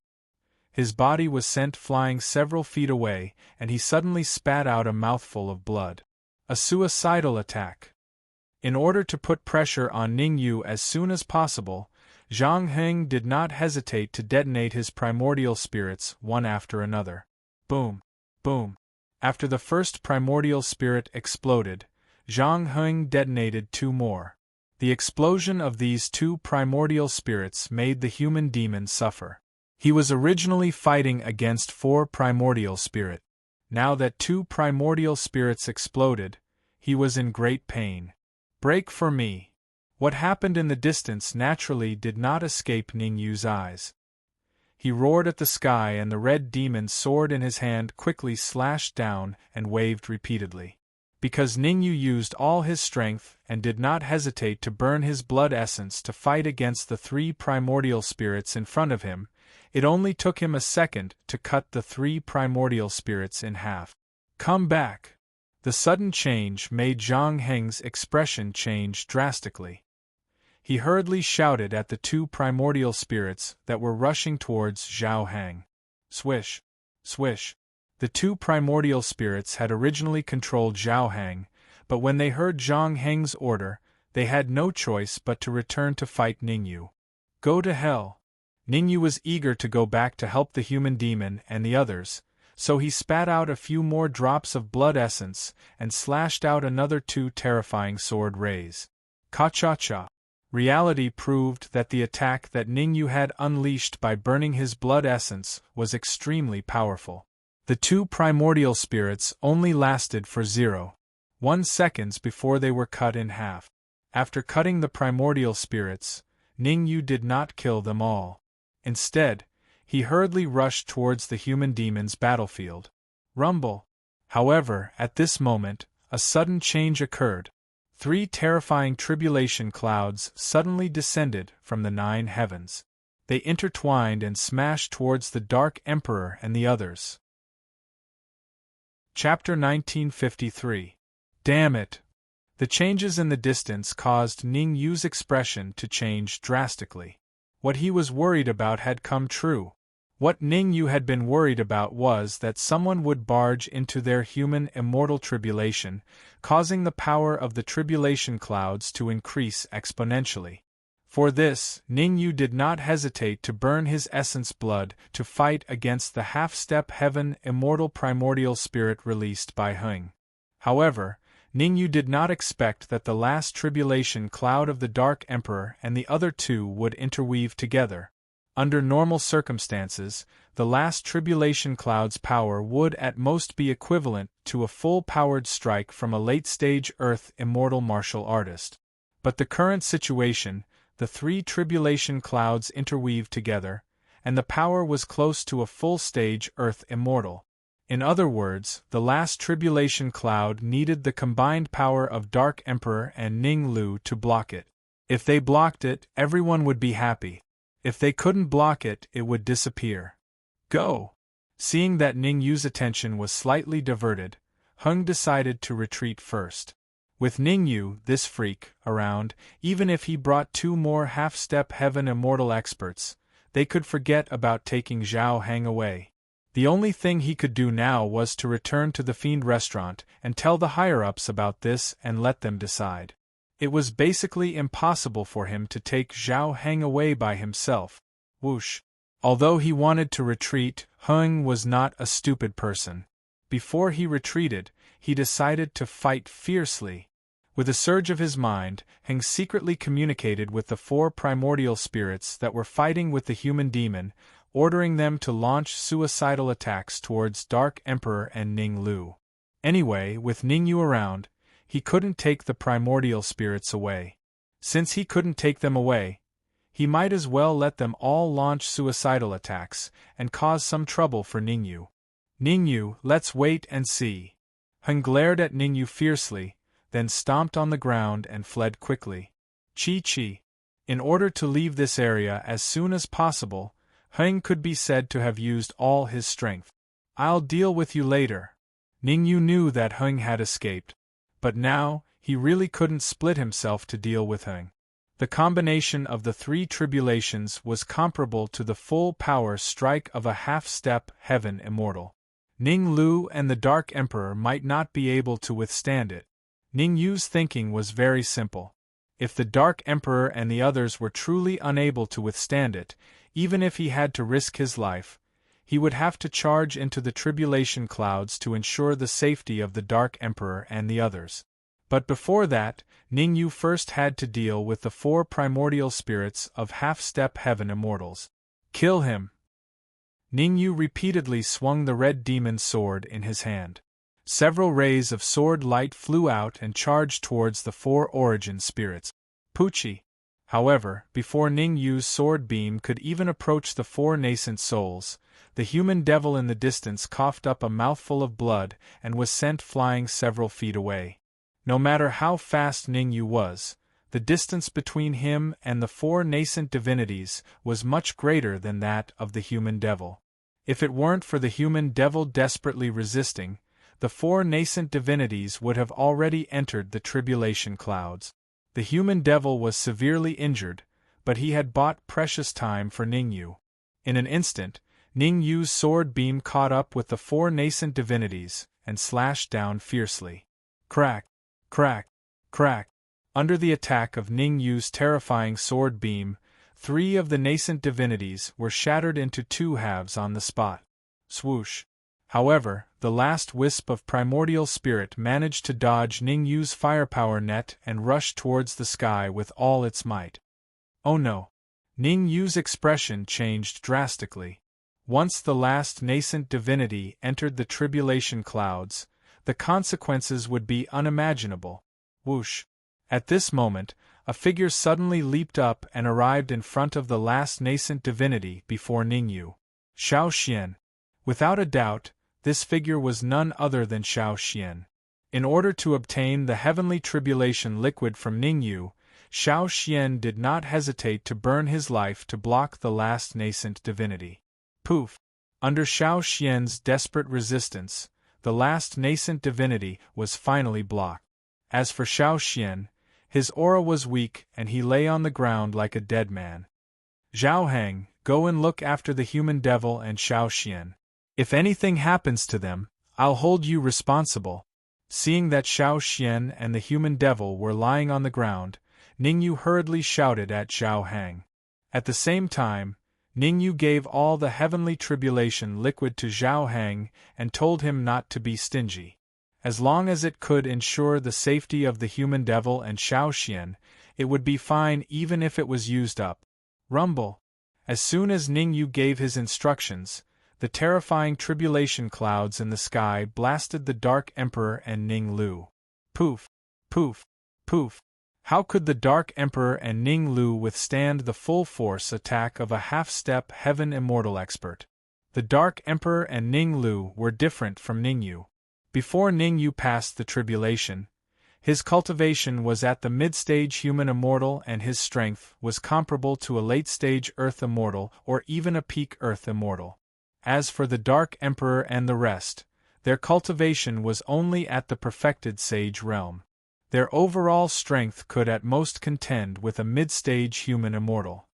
His body was sent flying several feet away, and he suddenly spat out a mouthful of blood. A suicidal attack. In order to put pressure on Ningyu as soon as possible, Zhang Heng did not hesitate to detonate his primordial spirits one after another. Boom! Boom! After the first primordial spirit exploded, Zhang Heng detonated 2 more. The explosion of these 2 primordial spirits made the human demon suffer. He was originally fighting against 4 primordial spirits. Now that 2 primordial spirits exploded, he was in great pain. Break for me! What happened in the distance naturally did not escape Ningyu's eyes. He roared at the sky and the red demon's sword in his hand quickly slashed down and waved repeatedly. Because Ningyu used all his strength and did not hesitate to burn his blood essence to fight against the 3 primordial spirits in front of him, it only took him a second to cut the 3 primordial spirits in half. Come back! The sudden change made Zhang Heng's expression change drastically. He hurriedly shouted at the 2 primordial spirits that were rushing towards Zhao Hang. Swish! Swish! The 2 primordial spirits had originally controlled Zhao Hang, but when they heard Zhang Heng's order, they had no choice but to return to fight Ningyu. Go to hell! Ningyu was eager to go back to help the human demon and the others, so he spat out a few more drops of blood essence and slashed out another 2 terrifying sword rays. Ka-cha-cha! Reality proved that the attack that Ningyu had unleashed by burning his blood essence was extremely powerful. The 2 primordial spirits only lasted for 0.1 seconds before they were cut in half. After cutting the primordial spirits, Ningyu did not kill them all. Instead, he hurriedly rushed towards the human demon's battlefield. Rumble! However, at this moment, a sudden change occurred. 3 terrifying tribulation clouds suddenly descended from the 9 heavens. They intertwined and smashed towards the Dark Emperor and the others. Chapter 1953. Damn it! The changes in the distance caused Ning Yu's expression to change drastically. What he was worried about had come true. What Ning Yu had been worried about was that someone would barge into their human immortal tribulation, causing the power of the tribulation clouds to increase exponentially. For this, Ning Yu did not hesitate to burn his essence blood to fight against the half-step heaven immortal primordial spirit released by Heng. However, Ning Yu did not expect that the last tribulation cloud of the Dark Emperor and the other 2 would interweave together. Under normal circumstances, the last tribulation cloud's power would at most be equivalent to a full-powered strike from a late-stage Earth immortal martial artist. But the current situation, the 3 tribulation clouds interweaved together, and the power was close to a full-stage Earth immortal. In other words, the last tribulation cloud needed the combined power of Dark Emperor and Ning Lu to block it. If they blocked it, everyone would be happy. If they couldn't block it, it would disappear. Go! Seeing that Ning Yu's attention was slightly diverted, Heng decided to retreat first. With Ning Yu, this freak, around, even if he brought 2 more half-step heaven immortal experts, they could forget about taking Zhao Heng away. The only thing he could do now was to return to the Fiend restaurant and tell the higher-ups about this and let them decide. It was basically impossible for him to take Zhao Heng away by himself. Whoosh! Although he wanted to retreat, Heng was not a stupid person. Before he retreated, he decided to fight fiercely. With a surge of his mind, Heng secretly communicated with the 4 primordial spirits that were fighting with the human demon, ordering them to launch suicidal attacks towards Dark Emperor and Ning Lu. Anyway, with Ning Yu around, he couldn't take the primordial spirits away. Since he couldn't take them away, he might as well let them all launch suicidal attacks and cause some trouble for Ning Yu. Ning Yu, let's wait and see. Heng glared at Ning Yu fiercely, then stomped on the ground and fled quickly. Chi. In order to leave this area as soon as possible, Heng could be said to have used all his strength. I'll deal with you later. Ning Yu knew that Heng had escaped. But now, he really couldn't split himself to deal with Heng. The combination of the 3 tribulations was comparable to the full power strike of a half-step heaven immortal. Ning Lu and the Dark Emperor might not be able to withstand it. Ning Yu's thinking was very simple. If the Dark Emperor and the others were truly unable to withstand it, even if he had to risk his life, he would have to charge into the tribulation clouds to ensure the safety of the Dark Emperor and the others. But before that, Ning Yu first had to deal with the 4 primordial spirits of half-step heaven immortals. Kill him! Ning Yu repeatedly swung the red demon sword in his hand. Several rays of sword light flew out and charged towards the 4 origin spirits. Poochie! However, before Ning Yu's sword beam could even approach the 4 nascent souls, the human devil in the distance coughed up a mouthful of blood and was sent flying several feet away. No matter how fast Ning Yu was, the distance between him and the 4 nascent divinities was much greater than that of the human devil. If it weren't for the human devil desperately resisting, the 4 nascent divinities would have already entered the tribulation clouds. The human devil was severely injured, but he had bought precious time for Ning Yu. In an instant, Ning Yu's sword beam caught up with the 4 nascent divinities and slashed down fiercely. Crack! Crack! Crack! Under the attack of Ning Yu's terrifying sword beam, 3 of the nascent divinities were shattered into 2 halves on the spot. Swoosh! However, the last wisp of primordial spirit managed to dodge Ning Yu's firepower net and rush towards the sky with all its might. Oh no! Ning Yu's expression changed drastically. Once the last nascent divinity entered the tribulation clouds, the consequences would be unimaginable. Whoosh! At this moment, a figure suddenly leaped up and arrived in front of the last nascent divinity before Ning Yu. Xiao Xian. Without a doubt, this figure was none other than Xiao Xian. In order to obtain the heavenly tribulation liquid from Ningyu, Xiao Xian did not hesitate to burn his life to block the last nascent divinity. Poof! Under Xiao Xian's desperate resistance, the last nascent divinity was finally blocked. As for Xiao Xian, his aura was weak and he lay on the ground like a dead man. Zhao Heng, go and look after the human devil and Xiao Xian. If anything happens to them, I'll hold you responsible. Seeing that Xiao Xian and the human devil were lying on the ground, Ningyu hurriedly shouted at Zhao Heng. At the same time, Ningyu gave all the heavenly tribulation liquid to Zhao Heng and told him not to be stingy. As long as it could ensure the safety of the human devil and Xiao Xian, it would be fine even if it was used up. Rumble. As soon as Ningyu gave his instructions, the terrifying tribulation clouds in the sky blasted the Dark Emperor and Ning Lu. Poof! Poof! Poof! How could the Dark Emperor and Ning Lu withstand the full force attack of a half-step Heaven Immortal expert? The Dark Emperor and Ning Lu were different from Ningyu. Before Ningyu passed the tribulation, his cultivation was at the mid-stage human immortal and his strength was comparable to a late-stage Earth Immortal or even a peak Earth Immortal. As for the Dark Emperor and the rest, their cultivation was only at the perfected sage realm. Their overall strength could at most contend with a mid-stage human immortal.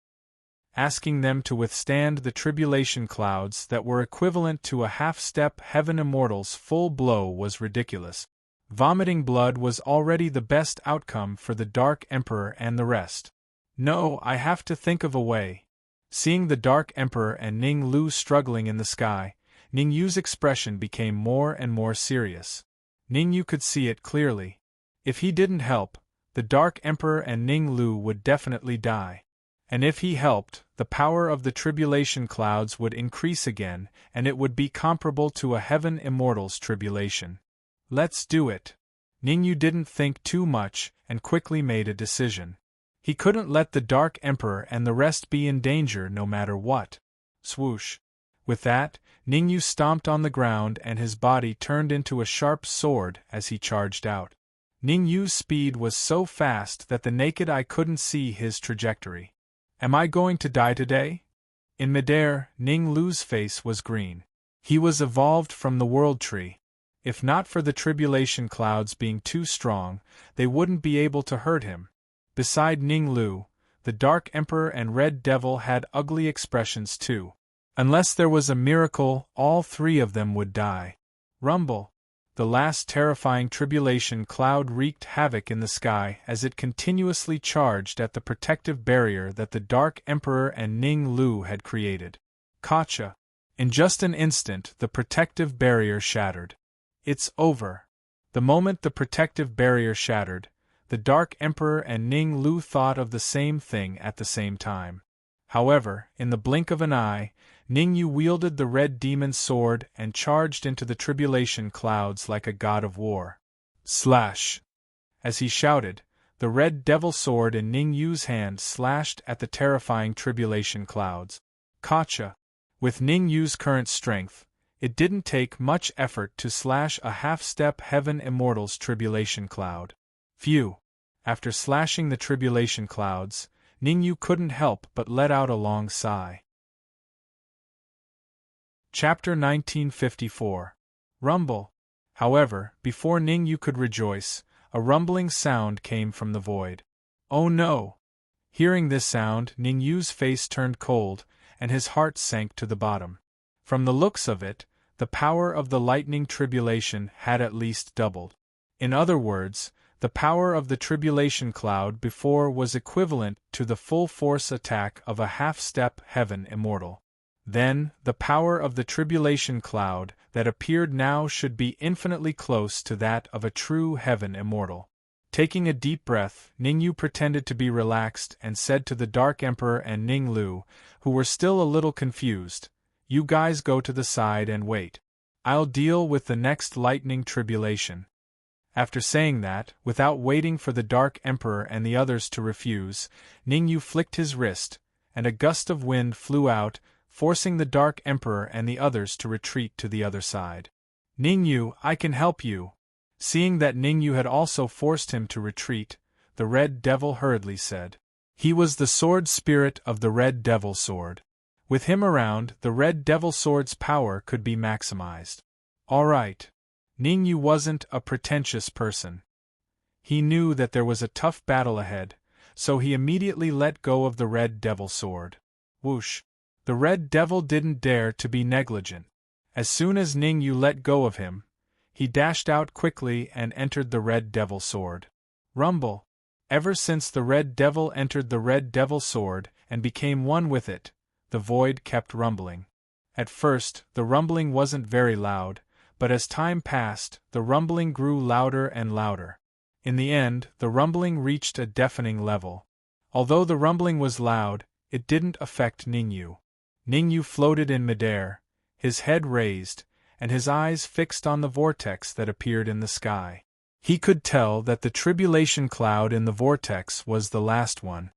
Asking them to withstand the tribulation clouds that were equivalent to a half-step Heaven Immortal's full blow was ridiculous. Vomiting blood was already the best outcome for the Dark Emperor and the rest. No, I have to think of a way. Seeing the Dark Emperor and Ning Lu struggling in the sky, Ningyu's expression became more and more serious. Ningyu could see it clearly. If he didn't help, the Dark Emperor and Ning Lu would definitely die. And if he helped, the power of the tribulation clouds would increase again, and it would be comparable to a Heaven Immortal's tribulation. Let's do it. Ningyu didn't think too much, and quickly made a decision. He couldn't let the Dark Emperor and the rest be in danger no matter what. Swoosh. With that, Ningyu stomped on the ground and his body turned into a sharp sword as he charged out. Ningyu's speed was so fast that the naked eye couldn't see his trajectory. Am I going to die today? In midair, Ning Lu's face was green. He was evolved from the World Tree. If not for the tribulation clouds being too strong, they wouldn't be able to hurt him. Beside Ning Lu, the Dark Emperor and Red Devil had ugly expressions too. Unless there was a miracle, all three of them would die. Rumble. The last terrifying tribulation cloud wreaked havoc in the sky as it continuously charged at the protective barrier that the Dark Emperor and Ning Lu had created. Gotcha! In just an instant, the protective barrier shattered. It's over. The moment the protective barrier shattered, the Dark Emperor and Ning Lu thought of the same thing at the same time. However, in the blink of an eye, Ningyu wielded the red demon sword and charged into the tribulation clouds like a god of war. Slash! As he shouted, the red devil sword in Ningyu's hand slashed at the terrifying tribulation clouds. Gotcha! With Ningyu's current strength, it didn't take much effort to slash a half-step Heaven Immortal's tribulation cloud. Phew! After slashing the tribulation clouds, Ningyu couldn't help but let out a long sigh. Chapter 1954. Rumble. However, before Ningyu could rejoice, a rumbling sound came from the void. Oh no! Hearing this sound, Ningyu's face turned cold, and his heart sank to the bottom. From the looks of it, the power of the lightning tribulation had at least doubled. In other words, the power of the tribulation cloud before was equivalent to the full force attack of a half-step Heaven Immortal. Then, the power of the tribulation cloud that appeared now should be infinitely close to that of a true Heaven Immortal. Taking a deep breath, Ningyu pretended to be relaxed and said to the Dark Emperor and Ning Lu, who were still a little confused, "You guys go to the side and wait. I'll deal with the next lightning tribulation." After saying that, without waiting for the Dark Emperor and the others to refuse, Ningyu flicked his wrist, and a gust of wind flew out, forcing the Dark Emperor and the others to retreat to the other side. "Ningyu, I can help you." Seeing that Ningyu had also forced him to retreat, the Red Devil hurriedly said. He was the sword spirit of the Red Devil sword. With him around, the Red Devil sword's power could be maximized. All right. Ningyu wasn't a pretentious person. He knew that there was a tough battle ahead, so he immediately let go of the Red Devil sword. Whoosh! The Red Devil didn't dare to be negligent. As soon as Ningyu let go of him, he dashed out quickly and entered the Red Devil sword. Rumble! Ever since the Red Devil entered the Red Devil sword and became one with it, the void kept rumbling. At first, the rumbling wasn't very loud, but as time passed, the rumbling grew louder and louder. In the end, the rumbling reached a deafening level. Although the rumbling was loud, it didn't affect Ningyu. Ningyu floated in midair, his head raised, and his eyes fixed on the vortex that appeared in the sky. He could tell that the tribulation cloud in the vortex was the last one.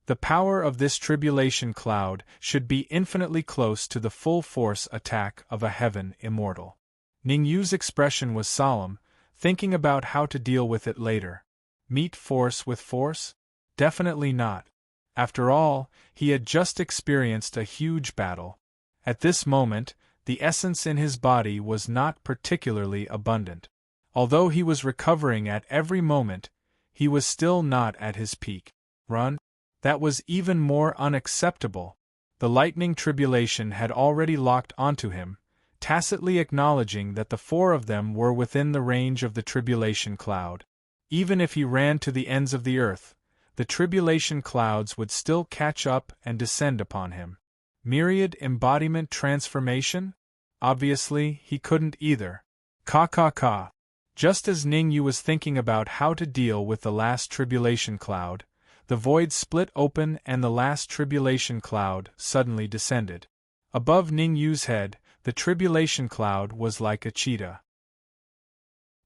The power of this tribulation cloud should be infinitely close to the full force attack of a heaven immortal. Ningyu's expression was solemn, thinking about how to deal with it later. Meet force with force? Definitely not. After all, he had just experienced a huge battle. At this moment, the essence in his body was not particularly abundant. Although he was recovering at every moment, he was still not at his peak. Run? That was even more unacceptable. The lightning tribulation had already locked onto him, tacitly acknowledging that the four of them were within the range of the tribulation cloud. Even if he ran to the ends of the earth, the tribulation clouds would still catch up and descend upon him. Myriad embodiment transformation? Obviously, he couldn't either. Ka. Just as Ningyu was thinking about how to deal with the last tribulation cloud, the void split open and the last tribulation cloud suddenly descended. Above Ningyu's head, the tribulation cloud was like a cheetah.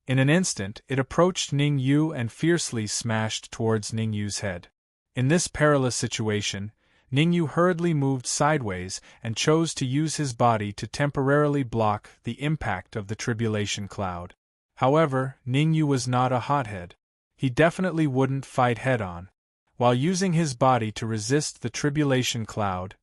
In an instant, it approached Ningyu and fiercely smashed towards Ningyu's head. In this perilous situation, Ningyu hurriedly moved sideways and chose to use his body to temporarily block the impact of the tribulation cloud. However, Ningyu was not a hothead. He definitely wouldn't fight head-on. While using his body to resist the tribulation cloud,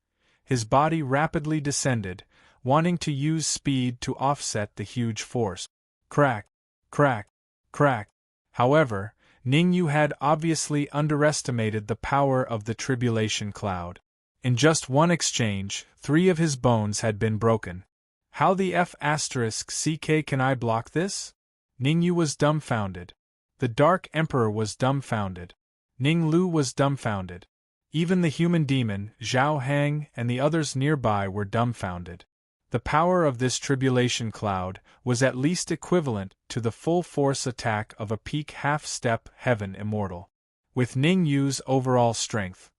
his body rapidly descended, wanting to use speed to offset the huge force. Crack, crack, crack. However, Ningyu had obviously underestimated the power of the tribulation cloud. In just one exchange, 3 of his bones had been broken. How the F***ck can I block this? Ningyu was dumbfounded. The Dark Emperor was dumbfounded. Ninglu was dumbfounded. Even the human demon, Zhao Hang, and the others nearby were dumbfounded. The power of this tribulation cloud was at least equivalent to the full force attack of a peak half-step heaven immortal. With Ningyu's overall strength,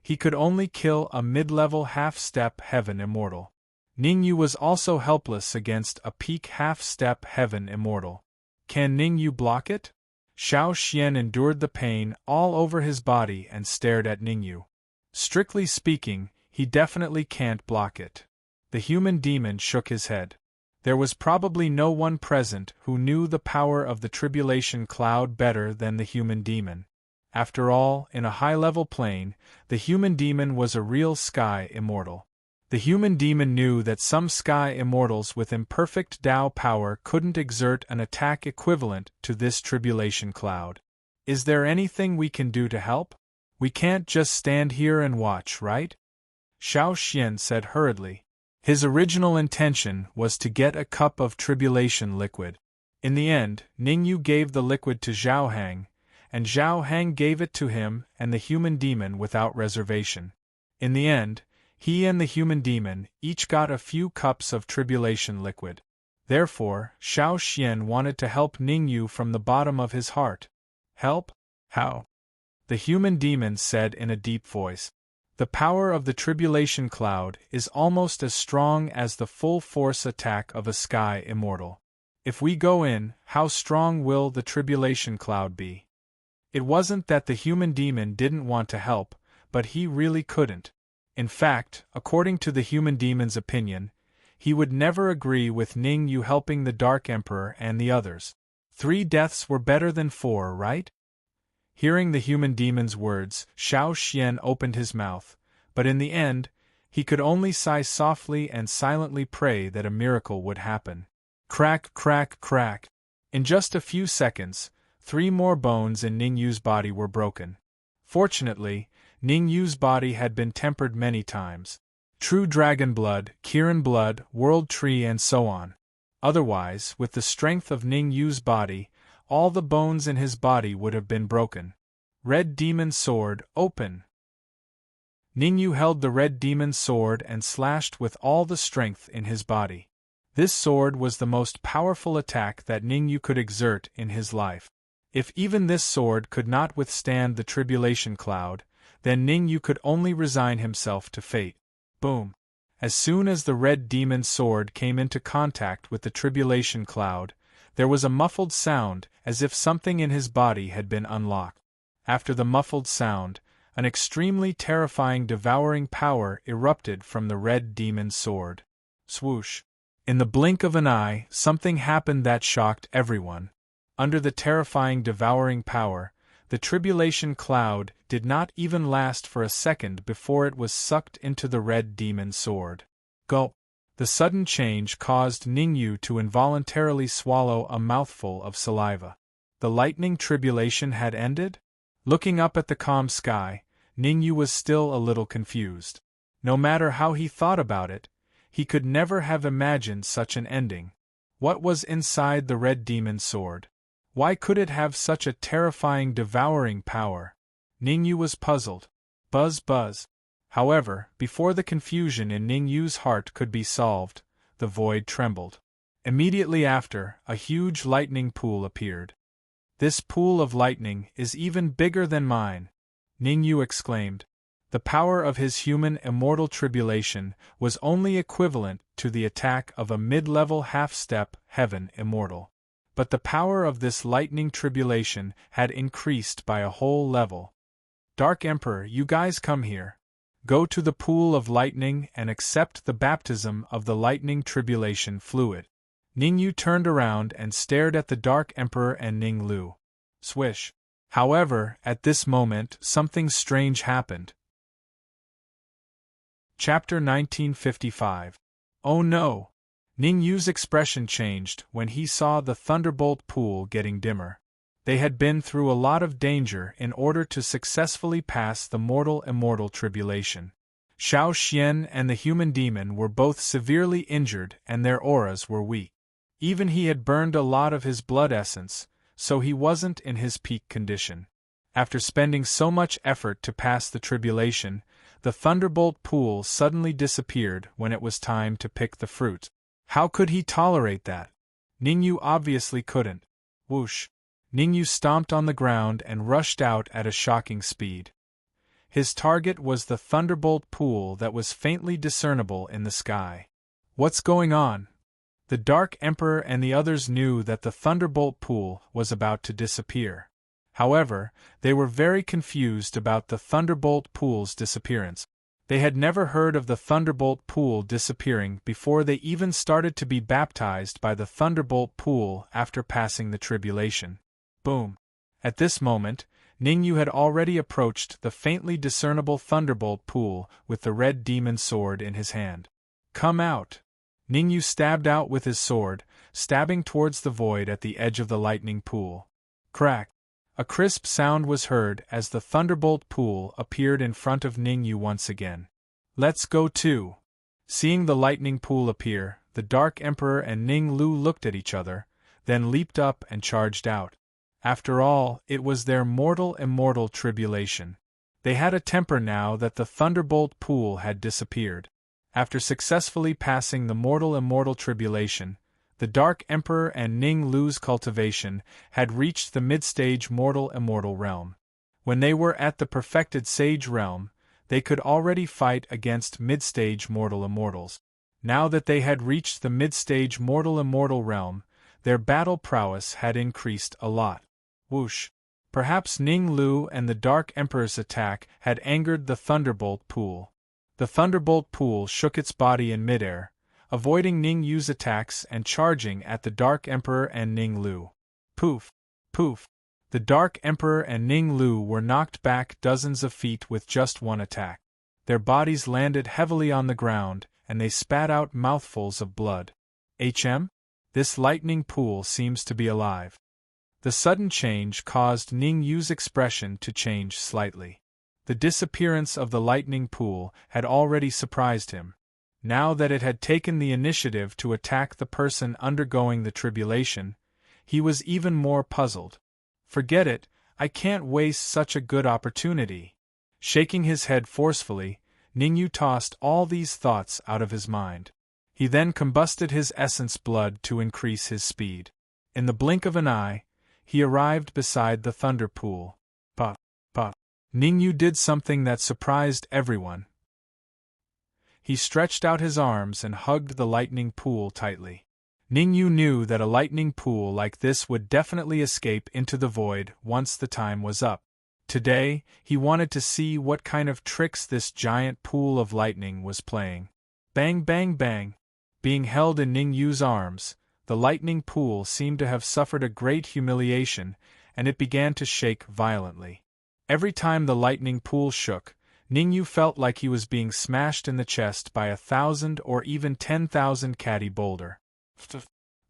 he could only kill a mid-level half-step heaven immortal. Ningyu was also helpless against a peak half-step heaven immortal. Can Ningyu block it? Xiao Xian endured the pain all over his body and stared at Ningyu. Strictly speaking, he definitely can't block it. The human demon shook his head. There was probably no one present who knew the power of the tribulation cloud better than the human demon. After all, in a high-level plane, the human demon was a real sky immortal. The human demon knew that some sky immortals with imperfect Tao power couldn't exert an attack equivalent to this tribulation cloud. Is there anything we can do to help? We can't just stand here and watch, right? Xiao Xian said hurriedly. His original intention was to get a cup of tribulation liquid. In the end, Ningyu gave the liquid to Zhao Hang, and Zhao Hang gave it to him and the human demon without reservation. In the end, he and the human demon each got a few cups of tribulation liquid. Therefore, Xiao Xian wanted to help Ningyu from the bottom of his heart. Help? How? The human demon said in a deep voice. The power of the tribulation cloud is almost as strong as the full force attack of a sky immortal. If we go in, how strong will the tribulation cloud be? It wasn't that the human demon didn't want to help, but he really couldn't. In fact, according to the human demon's opinion, he would never agree with Ningyu helping the Dark Emperor and the others. 3 deaths were better than 4, right? Hearing the human demon's words, Xiao Xian opened his mouth, but in the end, he could only sigh softly and silently pray that a miracle would happen. Crack, crack, crack. In just a few seconds, 3 more bones in Ning Yu's body were broken. Fortunately, Ning Yu's body had been tempered many times. True dragon blood, Kirin blood, world tree and so on. Otherwise, with the strength of Ning Yu's body, all the bones in his body would have been broken. Red Demon Sword, open! Ning Yu held the Red Demon Sword and slashed with all the strength in his body. This sword was the most powerful attack that Ning Yu could exert in his life. If even this sword could not withstand the tribulation cloud, then Ning Yu could only resign himself to fate. Boom! As soon as the Red Demon Sword came into contact with the tribulation cloud, there was a muffled sound as if something in his body had been unlocked. After the muffled sound, an extremely terrifying devouring power erupted from the Red Demon Sword. Swoosh! In the blink of an eye, something happened that shocked everyone. Under the terrifying devouring power, the tribulation cloud did not even last for a second before it was sucked into the Red Demon Sword. Gulp! The sudden change caused Ning Yu to involuntarily swallow a mouthful of saliva. The lightning tribulation had ended? Looking up at the calm sky, Ning Yu was still a little confused. No matter how he thought about it, he could never have imagined such an ending. What was inside the Red Demon Sword? Why could it have such a terrifying devouring power? Ning Yu was puzzled. Buzz buzz. However, before the confusion in Ning Yu's heart could be solved, the void trembled. Immediately after, a huge lightning pool appeared. This pool of lightning is even bigger than mine, Ning Yu exclaimed. The power of his human immortal tribulation was only equivalent to the attack of a mid-level half-step heaven immortal. But the power of this lightning tribulation had increased by a whole level. Dark Emperor, you guys come here. Go to the pool of lightning and accept the baptism of the lightning tribulation fluid. Ning Yu turned around and stared at the Dark Emperor and Ning Lu. Swish. However, at this moment, something strange happened. Chapter 1955. Oh no! Ning Yu's expression changed when he saw the thunderbolt pool getting dimmer. They had been through a lot of danger in order to successfully pass the mortal-immortal tribulation. Xiao Xian and the human demon were both severely injured and their auras were weak. Even he had burned a lot of his blood essence, so he wasn't in his peak condition. After spending so much effort to pass the tribulation, the thunderbolt pool suddenly disappeared when it was time to pick the fruit. How could he tolerate that? Ning Yu obviously couldn't. Whoosh! Ning Yu stomped on the ground and rushed out at a shocking speed. His target was the thunderbolt pool that was faintly discernible in the sky. What's going on? The Dark Emperor and the others knew that the thunderbolt pool was about to disappear. However, they were very confused about the thunderbolt pool's disappearance. They had never heard of the thunderbolt pool disappearing before they even started to be baptized by the thunderbolt pool after passing the tribulation. Boom! At this moment, Ning Yu had already approached the faintly discernible thunderbolt pool with the Red Demon Sword in his hand. Come out! Ning Yu stabbed out with his sword, stabbing towards the void at the edge of the lightning pool. Crack! A crisp sound was heard as the thunderbolt pool appeared in front of Ning Yu once again. Let's go too! Seeing the lightning pool appear, the Dark Emperor and Ning Lu looked at each other, then leaped up and charged out. After all, it was their mortal-immortal tribulation. They had a temper now that the thunderbolt pool had disappeared. After successfully passing the mortal-immortal tribulation, the Dark Emperor and Ning Lu's cultivation had reached the mid-stage mortal-immortal realm. When they were at the perfected sage realm, they could already fight against mid-stage mortal-immortals. Now that they had reached the mid-stage mortal-immortal realm, their battle prowess had increased a lot. Whoosh! Perhaps Ning Lu and the Dark Emperor's attack had angered the thunderbolt pool. The thunderbolt pool shook its body in midair, avoiding Ning Yu's attacks and charging at the Dark Emperor and Ning Lu. Poof! Poof! The Dark Emperor and Ning Lu were knocked back dozens of feet with just one attack. Their bodies landed heavily on the ground, and they spat out mouthfuls of blood. This lightning pool seems to be alive. The sudden change caused Ning Yu's expression to change slightly. The disappearance of the lightning pool had already surprised him. Now that it had taken the initiative to attack the person undergoing the tribulation, he was even more puzzled. Forget it, I can't waste such a good opportunity. Shaking his head forcefully, Ning Yu tossed all these thoughts out of his mind. He then combusted his essence blood to increase his speed. In the blink of an eye, he arrived beside the thunder pool. Pa! Ning Yu did something that surprised everyone. He stretched out his arms and hugged the lightning pool tightly. Ning Yu knew that a lightning pool like this would definitely escape into the void once the time was up. Today, he wanted to see what kind of tricks this giant pool of lightning was playing. Bang bang bang! Being held in Ning Yu's arms, the lightning pool seemed to have suffered a great humiliation, and it began to shake violently. Every time the lightning pool shook, Ning Yu felt like he was being smashed in the chest by 1,000 or even 10,000 catty boulder.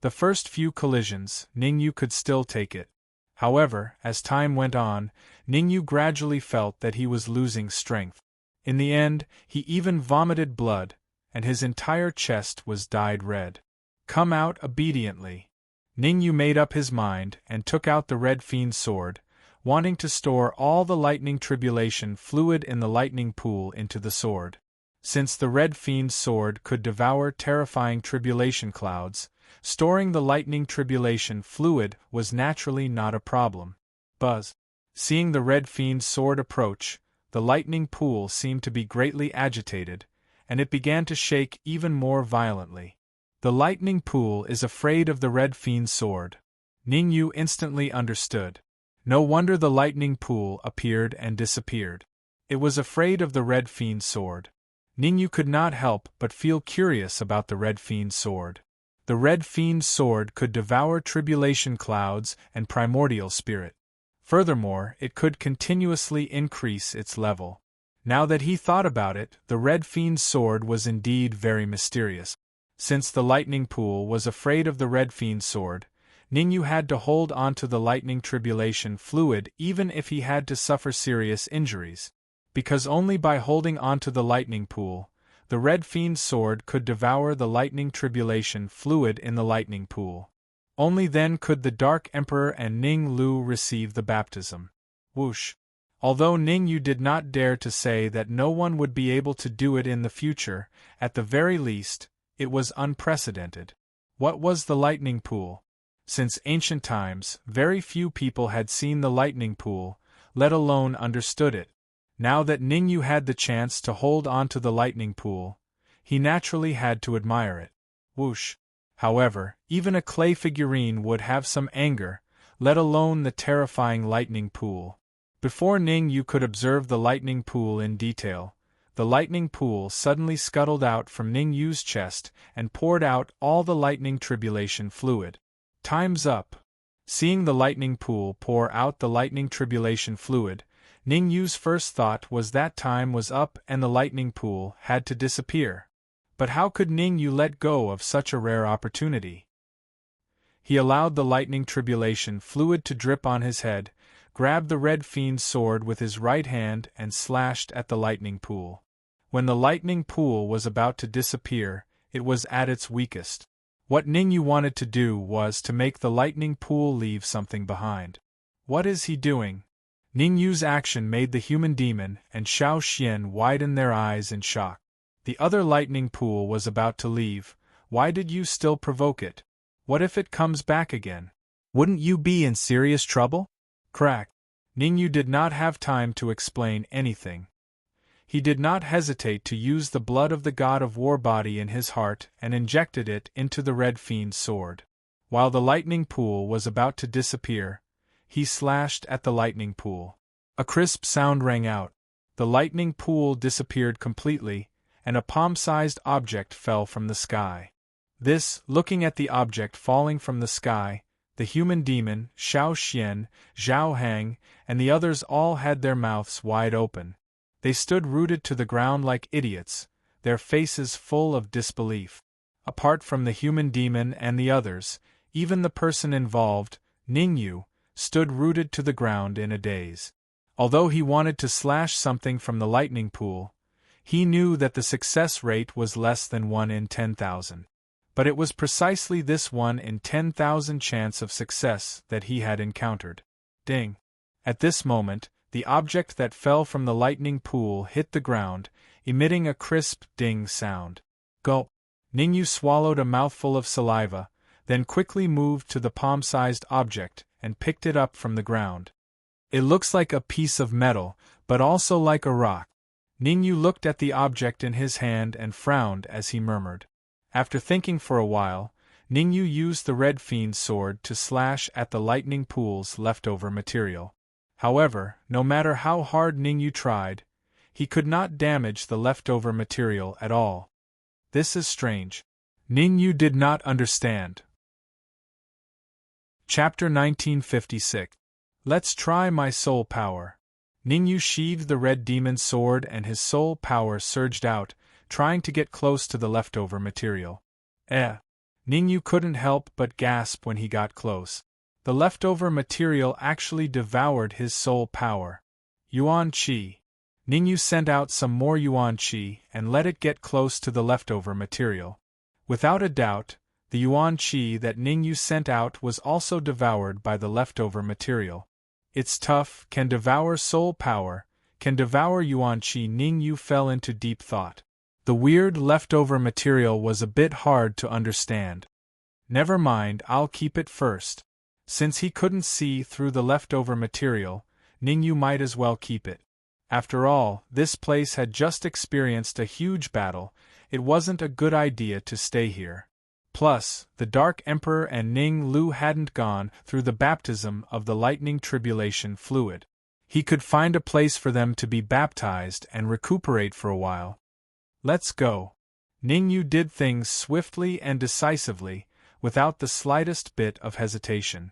The first few collisions, Ning Yu could still take it. However, as time went on, Ning Yu gradually felt that he was losing strength. In the end, he even vomited blood, and his entire chest was dyed red. Come out obediently. Ning Yu made up his mind and took out the red fiend sword, wanting to store all the lightning tribulation fluid in the lightning pool into the sword. Since the red fiend's sword could devour terrifying tribulation clouds, storing the lightning tribulation fluid was naturally not a problem. Buzz! Seeing the red fiend's sword approach, the lightning pool seemed to be greatly agitated, and it began to shake even more violently. The lightning pool is afraid of the red fiend's sword. Ning Yu instantly understood. No wonder the lightning pool appeared and disappeared. It was afraid of the red fiend's sword. Ning Yu could not help but feel curious about the red fiend's sword. The red fiend's sword could devour tribulation clouds and primordial spirit. Furthermore, it could continuously increase its level. Now that he thought about it, the red fiend's sword was indeed very mysterious. Since the lightning pool was afraid of the red fiend's sword, Ning Yu had to hold onto the lightning tribulation fluid even if he had to suffer serious injuries. Because only by holding onto the lightning pool, the red fiend's sword could devour the lightning tribulation fluid in the lightning pool. Only then could the Dark Emperor and Ning Lu receive the baptism. Whoosh! Although Ning Yu did not dare to say that no one would be able to do it in the future, at the very least, it was unprecedented. What was the lightning pool? Since ancient times, very few people had seen the lightning pool, let alone understood it. Now that Ning Yu had the chance to hold onto the lightning pool, he naturally had to admire it. Whoosh! However, even a clay figurine would have some anger, let alone the terrifying lightning pool. Before Ning Yu could observe the lightning pool in detail, the lightning pool suddenly scuttled out from Ning Yu's chest and poured out all the lightning tribulation fluid. Time's up! Seeing the lightning pool pour out the lightning tribulation fluid, Ning Yu's first thought was that time was up and the lightning pool had to disappear. But how could Ning Yu let go of such a rare opportunity? He allowed the lightning tribulation fluid to drip on his head, grabbed the red fiend's sword with his right hand and slashed at the lightning pool. When the lightning pool was about to disappear, it was at its weakest. What Ning Yu wanted to do was to make the lightning pool leave something behind. What is he doing? Ning Yu's action made the human demon and Xiao Xian widen their eyes in shock. The other lightning pool was about to leave. Why did you still provoke it? What if it comes back again? Wouldn't you be in serious trouble? Crack! Ning Yu did not have time to explain anything. He did not hesitate to use the blood of the god of war body in his heart and injected it into the red fiend's sword. While the lightning pool was about to disappear, he slashed at the lightning pool. A crisp sound rang out. The lightning pool disappeared completely, and a palm-sized object fell from the sky. Looking at the object falling from the sky, the human demon, Xiao Xian, Zhao Hang, and the others all had their mouths wide open. They stood rooted to the ground like idiots, their faces full of disbelief. Apart from the human demon and the others, even the person involved, Ningyu, stood rooted to the ground in a daze. Although he wanted to slash something from the lightning pool, he knew that the success rate was less than 1 in 10,000. But it was precisely this 1 in 10,000 chance of success that he had encountered. Ding! At this moment, the object that fell from the lightning pool hit the ground, emitting a crisp ding sound. Gulp! Ningyu swallowed a mouthful of saliva, then quickly moved to the palm-sized object and picked it up from the ground. It looks like a piece of metal, but also like a rock. Ningyu looked at the object in his hand and frowned as he murmured. After thinking for a while, Ningyu used the red fiend's sword to slash at the lightning pool's leftover material. However, no matter how hard Ningyu tried, he could not damage the leftover material at all. This is strange. Ningyu did not understand. Chapter 1956. Let's try my soul power. Ningyu sheathed the red demon's sword and his soul power surged out, trying to get close to the leftover material. Ningyu couldn't help but gasp when he got close. The leftover material actually devoured his soul power. Yuan Qi. Ningyu sent out some more Yuan Qi and let it get close to the leftover material. Without a doubt, the Yuan Qi that Ningyu sent out was also devoured by the leftover material. It's tough, can devour soul power, can devour Yuan Qi. Ningyu fell into deep thought. The weird leftover material was a bit hard to understand. Never mind, I'll keep it first. Since he couldn't see through the leftover material, Ningyu might as well keep it. After all, this place had just experienced a huge battle, it wasn't a good idea to stay here. Plus, the Dark Emperor and Ning Lu hadn't gone through the baptism of the lightning tribulation fluid. He could find a place for them to be baptized and recuperate for a while. Let's go. Ningyu did things swiftly and decisively, without the slightest bit of hesitation.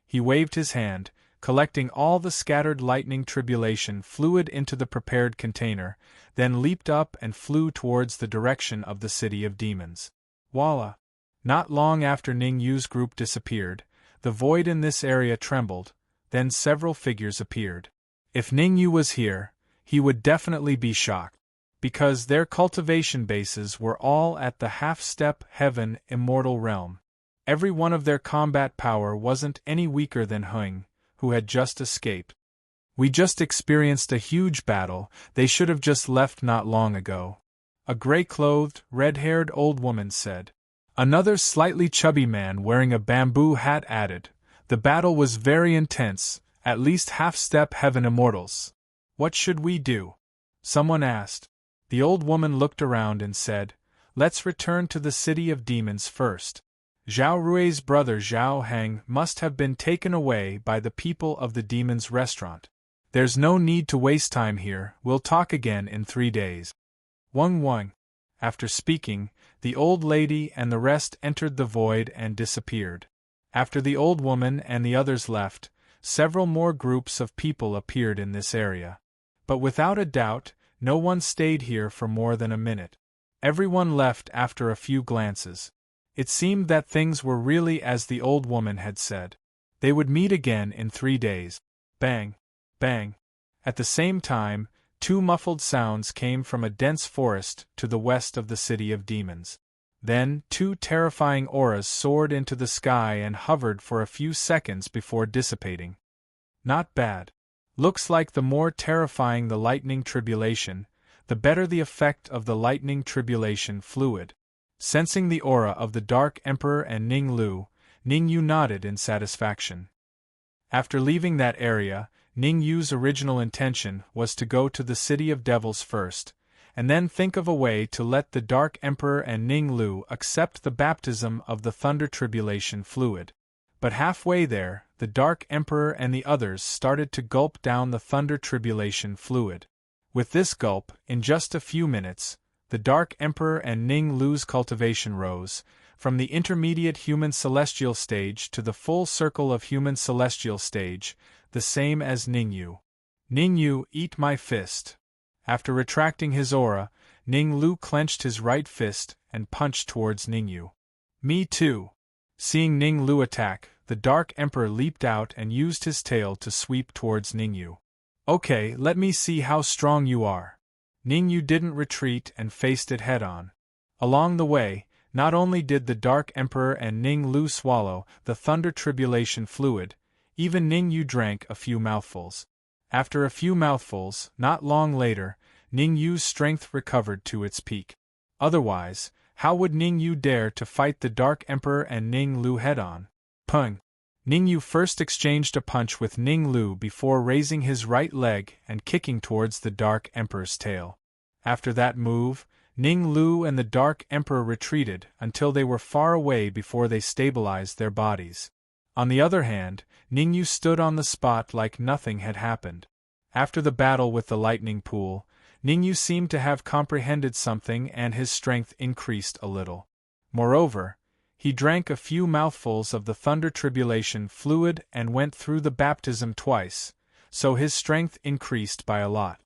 He waved his hand, collecting all the scattered lightning tribulation fluid into the prepared container, then leaped up and flew towards the direction of the city of demons. Voila! Not long after Ningyu's group disappeared, the void in this area trembled, then several figures appeared. If Ningyu was here, he would definitely be shocked, because their cultivation bases were all at the half-step heaven immortal realm. Every one of their combat power wasn't any weaker than Heng, who had just escaped. We just experienced a huge battle, they should have just left not long ago. A gray-clothed, red-haired old woman said. Another slightly chubby man wearing a bamboo hat added, the battle was very intense, at least half-step heaven immortals. What should we do? Someone asked. The old woman looked around and said, let's return to the city of demons first. Zhao Rui's brother Zhao Hang must have been taken away by the people of the demons' restaurant. There's no need to waste time here, we'll talk again in 3 days. Wang. After speaking, the old lady and the rest entered the void and disappeared. After the old woman and the others left, several more groups of people appeared in this area. But without a doubt, no one stayed here for more than a minute. Everyone left after a few glances. It seemed that things were really as the old woman had said. They would meet again in 3 days. Bang! Bang! At the same time, 2 muffled sounds came from a dense forest to the west of the city of demons. Then, 2 terrifying auras soared into the sky and hovered for a few seconds before dissipating. Not bad. Looks like the more terrifying the lightning tribulation, the better the effect of the lightning tribulation fluid. Sensing the aura of the Dark Emperor and Ning Lu, Ningyu nodded in satisfaction. After leaving that area, Ningyu's original intention was to go to the City of Devils first, and then think of a way to let the Dark Emperor and Ning Lu accept the baptism of the Thunder Tribulation fluid. But halfway there, the Dark Emperor and the others started to gulp down the Thunder Tribulation fluid. With this gulp, in just a few minutes, the Dark Emperor and Ning Lu's cultivation rose, from the intermediate human celestial stage to the full circle of human celestial stage, the same as Ningyu. Ningyu, eat my fist. After retracting his aura, Ninglu clenched his right fist and punched towards Ningyu. Me too. Seeing Ninglu attack, the Dark Emperor leaped out and used his tail to sweep towards Ningyu. Okay, let me see how strong you are. Ningyu didn't retreat and faced it head-on. Along the way, not only did the Dark Emperor and Ninglu swallow the Thunder Tribulation fluid, even Ningyu drank a few mouthfuls. After a few mouthfuls, not long later, Ningyu's strength recovered to its peak. Otherwise, how would Ningyu dare to fight the Dark Emperor and Ninglu head-on? Pung! Ningyu first exchanged a punch with Ninglu before raising his right leg and kicking towards the Dark Emperor's tail. After that move, Ninglu and the Dark Emperor retreated until they were far away before they stabilized their bodies. On the other hand, Ningyu stood on the spot like nothing had happened. After the battle with the lightning pool, Ningyu seemed to have comprehended something and his strength increased a little. Moreover, he drank a few mouthfuls of the Thunder Tribulation fluid and went through the baptism twice, so his strength increased by a lot.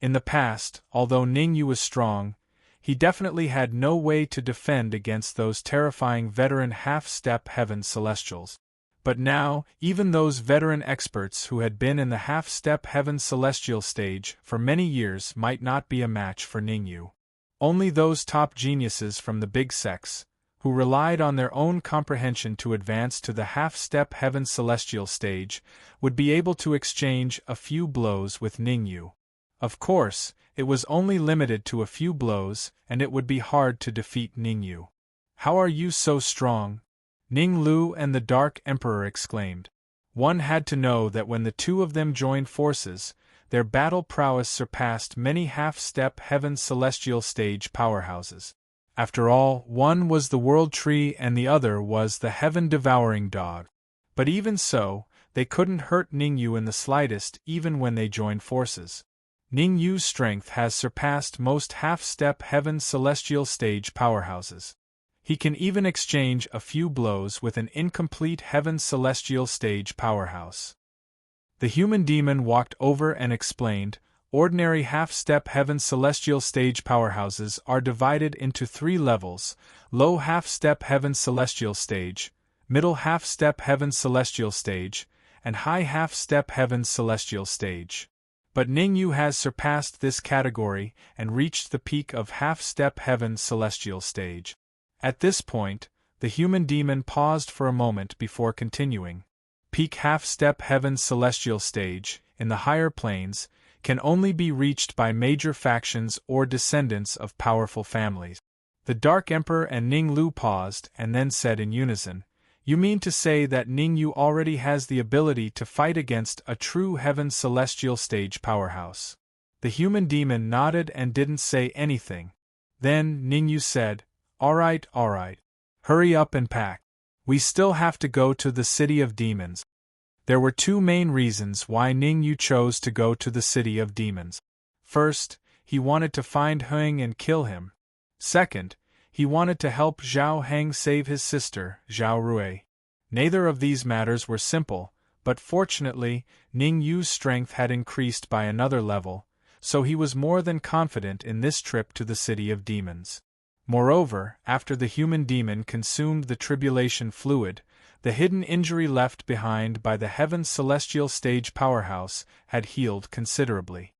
In the past, although Ningyu was strong, he definitely had no way to defend against those terrifying veteran half-step heaven celestials. But now, even those veteran experts who had been in the half-step heaven celestial stage for many years might not be a match for Ningyu. Only those top geniuses from the big sects, who relied on their own comprehension to advance to the half-step heaven celestial stage, would be able to exchange a few blows with Ningyu. Of course, it was only limited to a few blows, and it would be hard to defeat Ningyu. How are you so strong? Ninglu and the Dark Emperor exclaimed. One had to know that when the two of them joined forces, their battle prowess surpassed many half-step heaven celestial stage powerhouses. After all, one was the World Tree and the other was the Heaven-Devouring Dog. But even so, they couldn't hurt Ningyu in the slightest even when they joined forces. Ningyu's strength has surpassed most half-step heaven celestial stage powerhouses. He can even exchange a few blows with an incomplete heaven celestial stage powerhouse. The human demon walked over and explained, ordinary half-step heaven celestial stage powerhouses are divided into 3 levels: low half-step heaven celestial stage, middle half-step heaven celestial stage, and high half-step heaven celestial stage. But Ningyu has surpassed this category and reached the peak of half-step heaven celestial stage. At this point, the human demon paused for a moment before continuing. Peak half-step heaven celestial stage, in the higher planes, can only be reached by major factions or descendants of powerful families. The Dark Emperor and Ninglu paused and then said in unison, "You mean to say that Ningyu already has the ability to fight against a true heaven celestial stage powerhouse?" The human demon nodded and didn't say anything. Then Ningyu said, All right. Hurry up and pack. We still have to go to the City of Demons." There were 2 main reasons why Ningyu chose to go to the City of Demons. First, he wanted to find Heng and kill him. Second, he wanted to help Zhao Heng save his sister, Zhao Rui. Neither of these matters were simple, but fortunately, Ningyu's strength had increased by another level, so he was more than confident in this trip to the City of Demons. Moreover, after the human demon consumed the tribulation fluid, the hidden injury left behind by the heaven celestial stage powerhouse had healed considerably.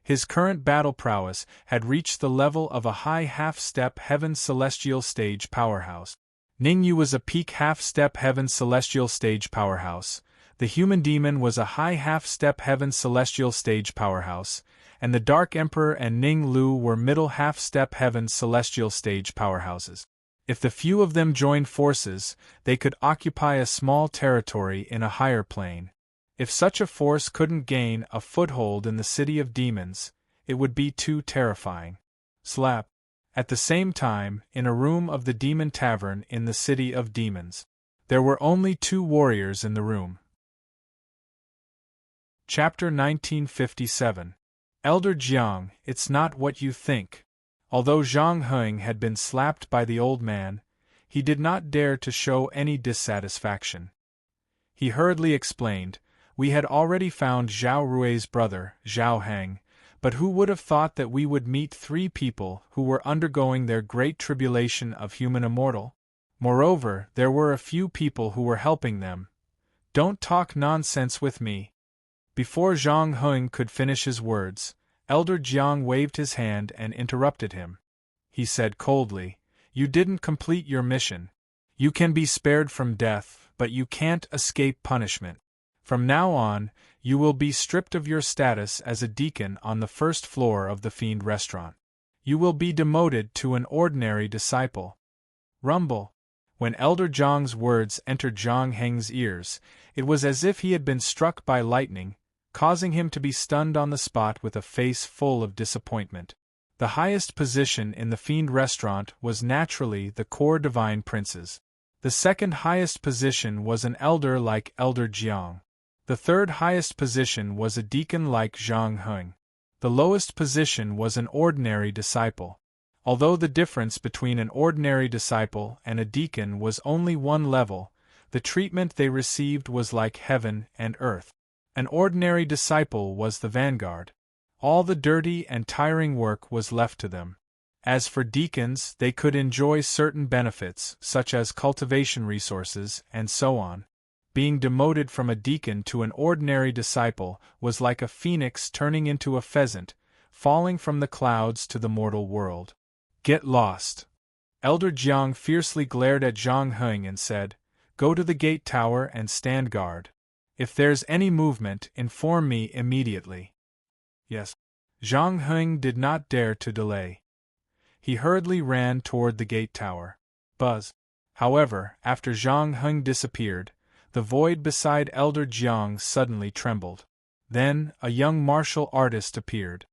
His current battle prowess had reached the level of a high half-step heaven celestial stage powerhouse. Ningyu was a peak half-step heaven celestial stage powerhouse, the human demon was a high half-step heaven celestial stage powerhouse, and the Dark Emperor and Ninglu were middle half-step heaven celestial stage powerhouses. If the few of them joined forces, they could occupy a small territory in a higher plane. If such a force couldn't gain a foothold in the City of Demons, it would be too terrifying. Slap. At the same time, in a room of the Demon Tavern in the City of Demons, there were only 2 warriors in the room. Chapter 1957. Elder Jiang, it's not what you think. Although Zhang Heng had been slapped by the old man, he did not dare to show any dissatisfaction. He hurriedly explained, "We had already found Zhao Rui's brother, Zhao Heng, but who would have thought that we would meet 3 people who were undergoing their great tribulation of human immortal? Moreover, there were a few people who were helping them. Don't talk nonsense with me." Before Zhang Heng could finish his words, Elder Jiang waved his hand and interrupted him. He said coldly, "You didn't complete your mission. You can be spared from death, but you can't escape punishment. From now on, you will be stripped of your status as a deacon on the first floor of the Fiend restaurant. You will be demoted to an ordinary disciple." Rumble. When Elder Zhang's words entered Zhang Heng's ears, it was as if he had been struck by lightning, causing him to be stunned on the spot with a face full of disappointment. The highest position in the Fiend restaurant was naturally the core divine prince's. The second highest position was an elder like Elder Jiang. The third highest position was a deacon like Zhang Heng. The lowest position was an ordinary disciple. Although the difference between an ordinary disciple and a deacon was only 1 level, the treatment they received was like heaven and earth. An ordinary disciple was the vanguard. All the dirty and tiring work was left to them. As for deacons, they could enjoy certain benefits, such as cultivation resources, and so on. Being demoted from a deacon to an ordinary disciple was like a phoenix turning into a pheasant, falling from the clouds to the mortal world. "Get lost." Elder Jiang fiercely glared at Zhang Heng and said, "Go to the gate tower and stand guard. If there's any movement, inform me immediately." "Yes." Zhang Heng did not dare to delay. He hurriedly ran toward the gate tower. Buzz. However, after Zhang Heng disappeared, the void beside Elder Jiang suddenly trembled. Then, a young martial artist appeared.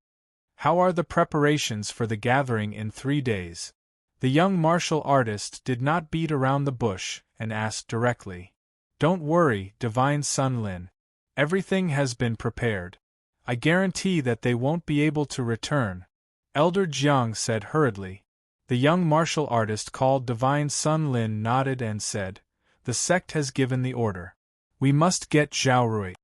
"How are the preparations for the gathering in 3 days?" The young martial artist did not beat around the bush and asked directly. "Don't worry, Divine Sun Lin. Everything has been prepared. I guarantee that they won't be able to return," Elder Jiang said hurriedly. The young martial artist called Divine Sun Lin nodded and said, "The sect has given the order. We must get Zhao Rui."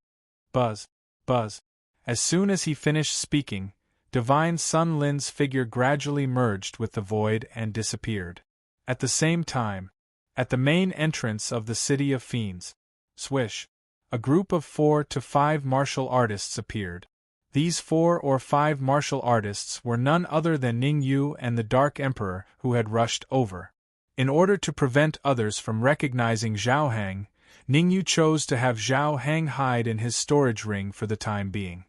Buzz. Buzz. As soon as he finished speaking, Divine Sun Lin's figure gradually merged with the void and disappeared. At the same time, at the main entrance of the City of Fiends, swish, a group of 4 to 5 martial artists appeared. These 4 or 5 martial artists were none other than Ning Yu and the Dark Emperor who had rushed over. In order to prevent others from recognizing Zhao Heng, Ning Yu chose to have Zhao Heng hide in his storage ring for the time being.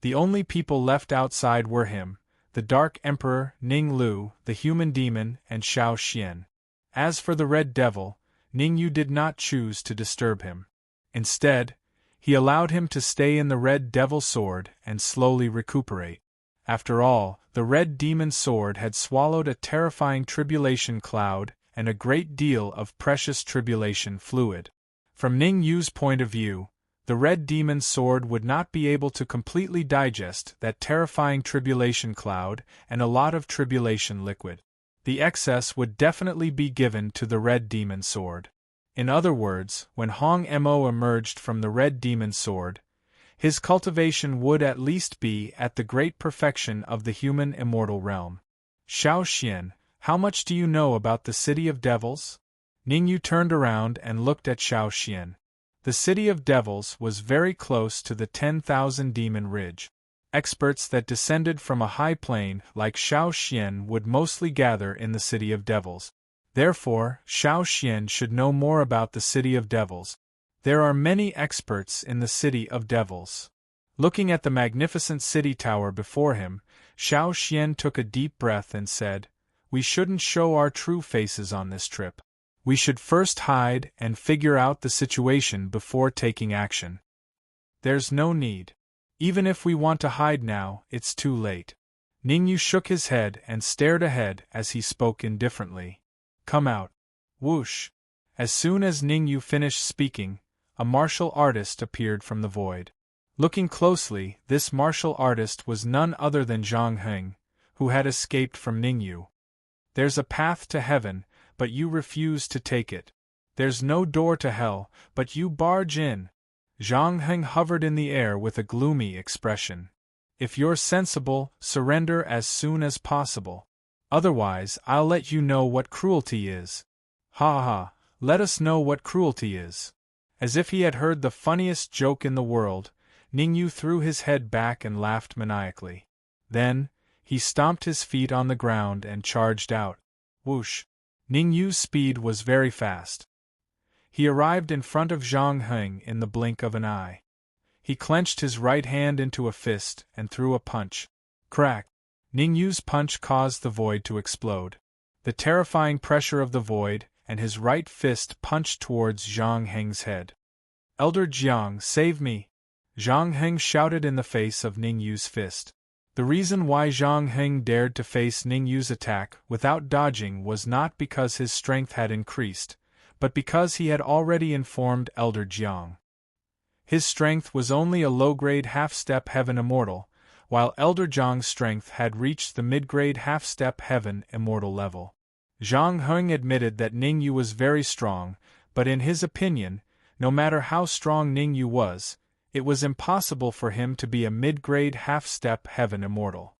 The only people left outside were him, the Dark Emperor, Ning Lu, the human demon, and Xiao Xian. As for the Red Devil, Ning Yu did not choose to disturb him. Instead, he allowed him to stay in the Red Devil sword and slowly recuperate. After all, the Red Demon sword had swallowed a terrifying tribulation cloud and a great deal of precious tribulation fluid. From Ning Yu's point of view, the Red Demon sword would not be able to completely digest that terrifying tribulation cloud and a lot of tribulation liquid. The excess would definitely be given to the Red Demon sword. In other words, when Hong Mo emerged from the Red Demon sword, his cultivation would at least be at the great perfection of the human immortal realm. "Xiao Xian, how much do you know about the City of Devils?" Ning Yu turned around and looked at Xiao Xian. The City of Devils was very close to the 10,000 Demon Ridge. Experts that descended from a high plane like Xiao Xian would mostly gather in the City of Devils. Therefore, Xiao Xian should know more about the City of Devils. There are many experts in the City of Devils. Looking at the magnificent city tower before him, Xiao Xian took a deep breath and said, "We shouldn't show our true faces on this trip. We should first hide and figure out the situation before taking action. There's no need. Even if we want to hide now, it's too late." Ning Yu shook his head and stared ahead as he spoke indifferently. "Come out." Whoosh! As soon as Ning Yu finished speaking, a martial artist appeared from the void. Looking closely, this martial artist was none other than Zhang Heng, who had escaped from Ning Yu. "There's a path to heaven, but you refuse to take it. There's no door to hell, but you barge in. Zhang Heng hovered in the air with a gloomy expression. If you're sensible, surrender as soon as possible. Otherwise, I'll let you know what cruelty is. Ha ha, let us know what cruelty is. As if he had heard the funniest joke in the world, Ningyu threw his head back and laughed maniacally. Then, he stomped his feet on the ground and charged out. Whoosh! Ningyu's speed was very fast. He arrived in front of Zhang Heng in the blink of an eye. He clenched his right hand into a fist and threw a punch. Crack! Ningyu's punch caused the void to explode. The terrifying pressure of the void, and his right fist punched towards Zhang Heng's head. Elder Jiang, save me! Zhang Heng shouted in the face of Ningyu's fist. The reason why Zhang Heng dared to face Ningyu's attack without dodging was not because his strength had increased, but because he had already informed Elder Jiang. His strength was only a low-grade half-step heaven immortal, while Elder Jiang's strength had reached the mid-grade half-step heaven immortal level. Zhang Heng admitted that Ningyu was very strong, but in his opinion, no matter how strong Ningyu was, it was impossible for him to be a mid-grade half-step heaven immortal.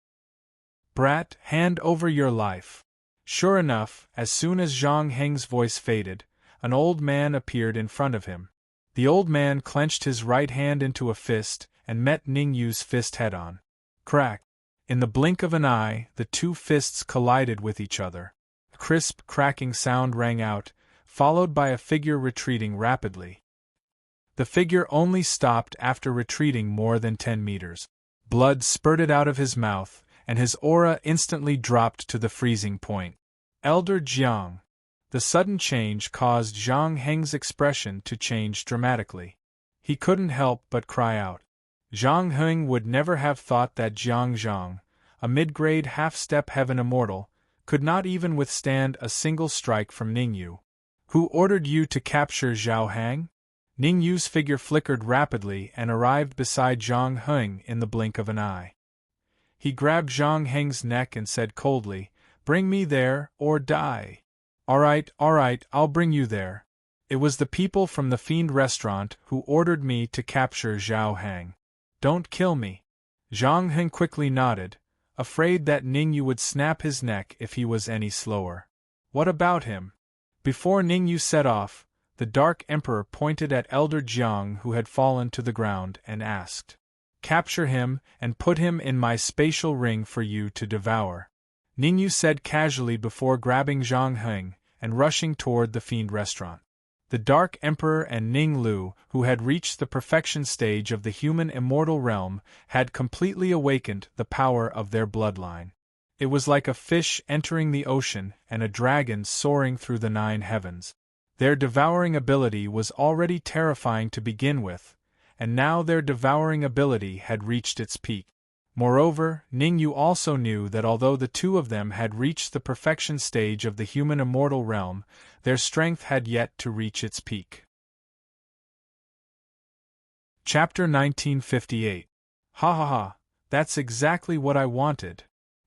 Brat, hand over your life. Sure enough, as soon as Zhang Heng's voice faded, an old man appeared in front of him. The old man clenched his right hand into a fist and met Ningyu's fist head-on. Crack! In the blink of an eye, the two fists collided with each other. A crisp, cracking sound rang out, followed by a figure retreating rapidly. The figure only stopped after retreating more than 10 meters. Blood spurted out of his mouth, and his aura instantly dropped to the freezing point. Elder Jiang. The sudden change caused Zhang Heng's expression to change dramatically. He couldn't help but cry out. Zhang Heng would never have thought that Jiang Zhang, a mid-grade half-step heaven immortal, could not even withstand a single strike from Ningyu. Who ordered you to capture Zhao Hang? Ningyu's figure flickered rapidly and arrived beside Zhang Heng in the blink of an eye. He grabbed Zhang Heng's neck and said coldly, "Bring me there, or die." All right, I'll bring you there. It was the people from the Fiend restaurant who ordered me to capture Zhao Hang. Don't kill me. Zhang Heng quickly nodded, afraid that Ningyu would snap his neck if he was any slower. What about him? Before Ningyu set off, the Dark Emperor pointed at Elder Jiang who had fallen to the ground and asked, "Capture him and put him in my spatial ring for you to devour," Ningyu said casually before grabbing Zhang Heng and rushing toward the Fiend restaurant. The Dark Emperor and Ning Lu, who had reached the perfection stage of the human immortal realm, had completely awakened the power of their bloodline. It was like a fish entering the ocean and a dragon soaring through the 9 heavens. Their devouring ability was already terrifying to begin with, and now their devouring ability had reached its peak. Moreover, Ningyu also knew that although the two of them had reached the perfection stage of the human immortal realm, their strength had yet to reach its peak. Chapter 1958. Ha ha ha, that's exactly what I wanted.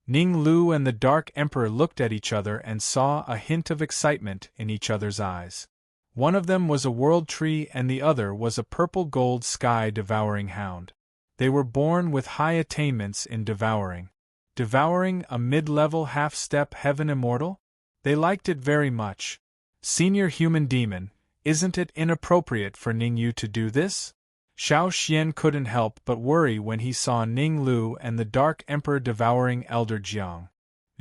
Ning Lu and the Dark Emperor looked at each other and saw a hint of excitement in each other's eyes. One of them was a world tree and the other was a purple-gold sky-devouring hound. They were born with high attainments in devouring. Devouring a mid-level half-step heaven immortal? They liked it very much. Senior human demon, isn't it inappropriate for Ningyu to do this? Xiao Xian couldn't help but worry when he saw Ning Lu and the Dark Emperor devouring Elder Jiang.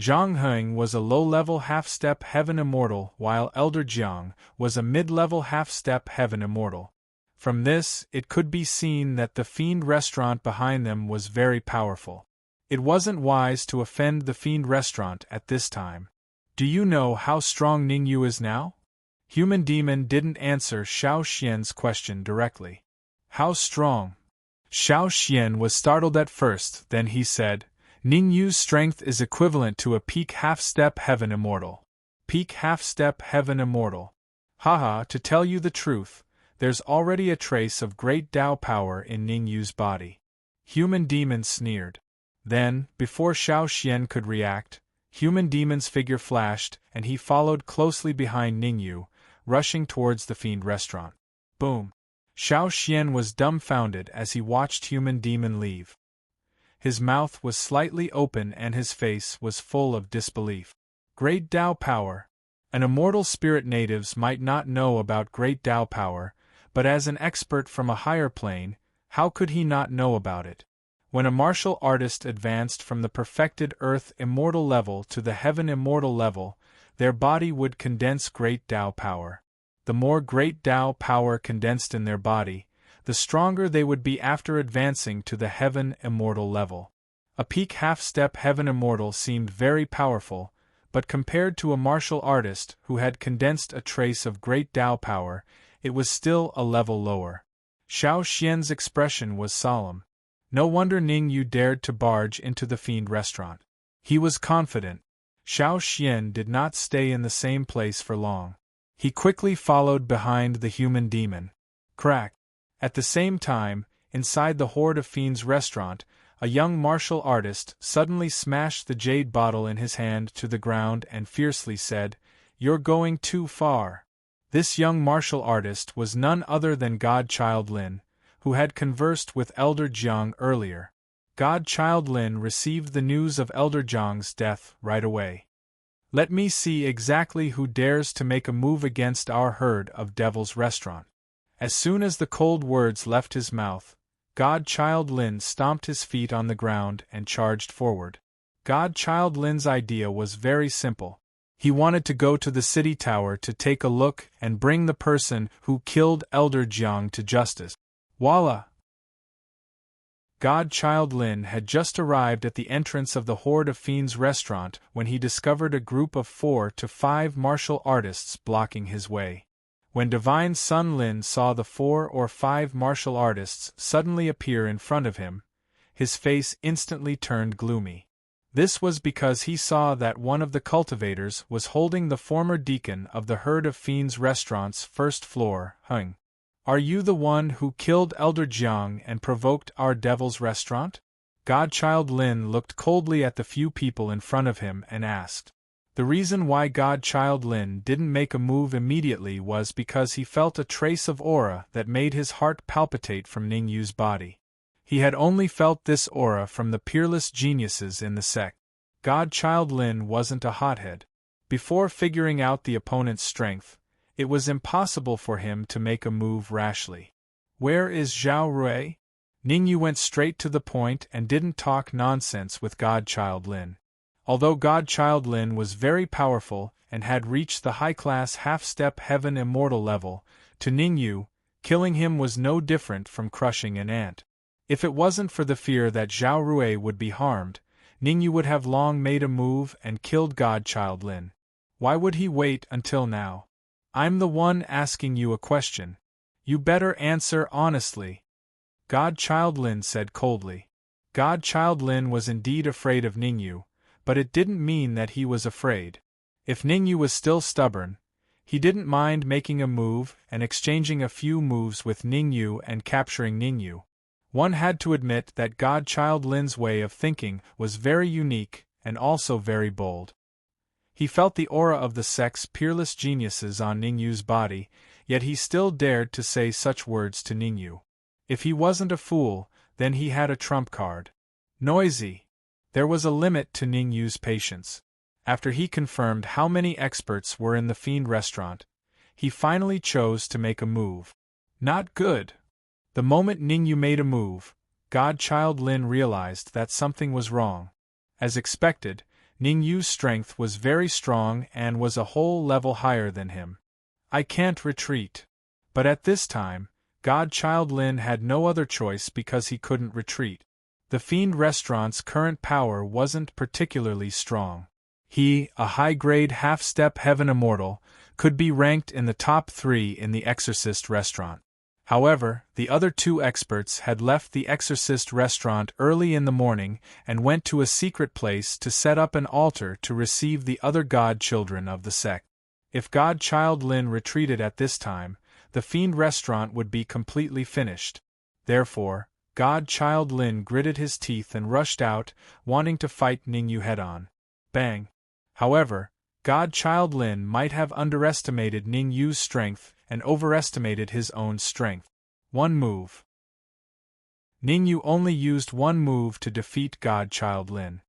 Zhang Heng was a low-level half-step heaven immortal while Elder Jiang was a mid-level half-step heaven immortal. From this, it could be seen that the Fiend restaurant behind them was very powerful. It wasn't wise to offend the Fiend restaurant at this time. Do you know how strong Ningyu is now? Human Demon didn't answer Xiao Xian's question directly. How strong? Xiao Xian was startled at first, then he said, Ningyu's strength is equivalent to a peak half-step heaven immortal. Peak half-step heaven immortal. Haha, to tell you the truth, there's already a trace of great Tao power in Ningyu's body. Human Demon sneered. Then, before Xiao Xian could react, Human Demon's figure flashed, and he followed closely behind Ningyu, rushing towards the Fiend restaurant. Boom! Xiao Xian was dumbfounded as he watched Human Demon leave. His mouth was slightly open and his face was full of disbelief. Great Tao Power. An immortal spirit. Natives might not know about Great Tao Power, but as an expert from a higher plane, how could he not know about it? When a martial artist advanced from the perfected Earth Immortal level to the Heaven Immortal level, their body would condense Great Tao Power. The more Great Tao Power condensed in their body, the stronger they would be after advancing to the Heaven Immortal level. A peak half-step Heaven Immortal seemed very powerful, but compared to a martial artist who had condensed a trace of Great Tao Power, it was still a level lower. Xiao Xian's expression was solemn. No wonder Ningyu dared to barge into the Fiend restaurant. He was confident. Xiao Xian did not stay in the same place for long. He quickly followed behind the Human Demon. Crack! At the same time, inside the Horde of Fiends restaurant, a young martial artist suddenly smashed the jade bottle in his hand to the ground and fiercely said, "You're going too far." This young martial artist was none other than Godchild Lin, who had conversed with Elder Jiang earlier. Godchild Lin received the news of Elder Jiang's death right away. "Let me see exactly who dares to make a move against our herd of Devil's Restaurant." As soon as the cold words left his mouth, Godchild Lin stomped his feet on the ground and charged forward. Godchild Lin's idea was very simple. He wanted to go to the city tower to take a look and bring the person who killed Elder Jiang to justice. Voila! Godchild Lin had just arrived at the entrance of the Horde of Fiends restaurant when he discovered a group of 4 to 5 martial artists blocking his way. When Divine Sun Lin saw the 4 or 5 martial artists suddenly appear in front of him, his face instantly turned gloomy. This was because he saw that one of the cultivators was holding the former deacon of the Herd of Fiends restaurant's first floor, hung. "Are you the one who killed Elder Jiang and provoked our Devil's Restaurant?" Godchild Lin looked coldly at the few people in front of him and asked. The reason why Godchild Lin didn't make a move immediately was because he felt a trace of aura that made his heart palpitate from Ningyu's body. He had only felt this aura from the peerless geniuses in the sect. Godchild Lin wasn't a hothead. Before figuring out the opponent's strength, it was impossible for him to make a move rashly. "Where is Zhao Rui?" Ningyu went straight to the point and didn't talk nonsense with Godchild Lin. Although Godchild Lin was very powerful and had reached the high-class half-step Heaven Immortal level, to Ningyu, killing him was no different from crushing an ant. If it wasn't for the fear that Zhao Rui would be harmed, Ningyu would have long made a move and killed Godchild Lin. Why would he wait until now? "I'm the one asking you a question. You better answer honestly," Godchild Lin said coldly. Godchild Lin was indeed afraid of Ningyu, but it didn't mean that he was afraid. If Ningyu was still stubborn, he didn't mind making a move and exchanging a few moves with Ningyu and capturing Ningyu. One had to admit that Godchild Lin's way of thinking was very unique and also very bold. He felt the aura of the sect's peerless geniuses on Ningyu's body, yet he still dared to say such words to Ningyu. If he wasn't a fool, then he had a trump card. Noisy. There was a limit to Ningyu's patience. After he confirmed how many experts were in the Fiend restaurant, he finally chose to make a move. Not good. The moment Ningyu made a move, Godchild Lin realized that something was wrong. As expected, Ningyu's strength was very strong and was a whole level higher than him. "I can't retreat." But at this time, Godchild Lin had no other choice because he couldn't retreat. The Fiend restaurant's current power wasn't particularly strong. He, a high-grade half-step Heaven Immortal, could be ranked in the top 3 in the Exorcist restaurant. However, the other 2 experts had left the Exorcist restaurant early in the morning and went to a secret place to set up an altar to receive the other god-children of the sect. If Godchild Lin retreated at this time, the Fiend restaurant would be completely finished. Therefore, Godchild Lin gritted his teeth and rushed out, wanting to fight Ningyu head-on. Bang! However, Godchild Lin might have underestimated Ning Yu's strength and overestimated his own strength. One move. Ning Yu only used one move to defeat Godchild Lin.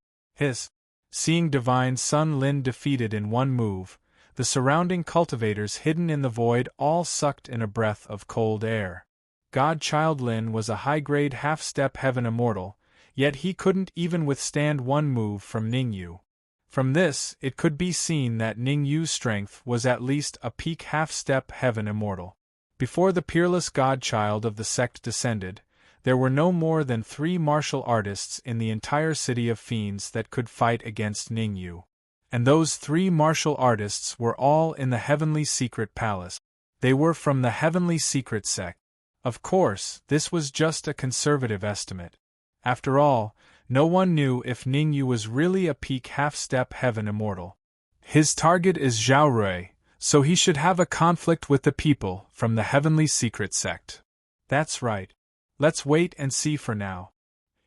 Seeing Divine Sun Lin defeated in one move, the surrounding cultivators hidden in the void all sucked in a breath of cold air. Godchild Lin was a high-grade half-step heaven immortal, yet he couldn't even withstand one move from Ning Yu. From this, it could be seen that Ning Yu's strength was at least a peak half-step heaven immortal. Before the peerless godchild of the sect descended, there were no more than 3 martial artists in the entire city of fiends that could fight against Ning Yu. And those 3 martial artists were all in the Heavenly Secret Palace. They were from the Heavenly Secret sect. Of course, this was just a conservative estimate. After all, no one knew if Ning Yu was really a peak half-step heaven immortal. His target is Zhao Rui, so he should have a conflict with the people from the Heavenly Secret sect. That's right. Let's wait and see for now.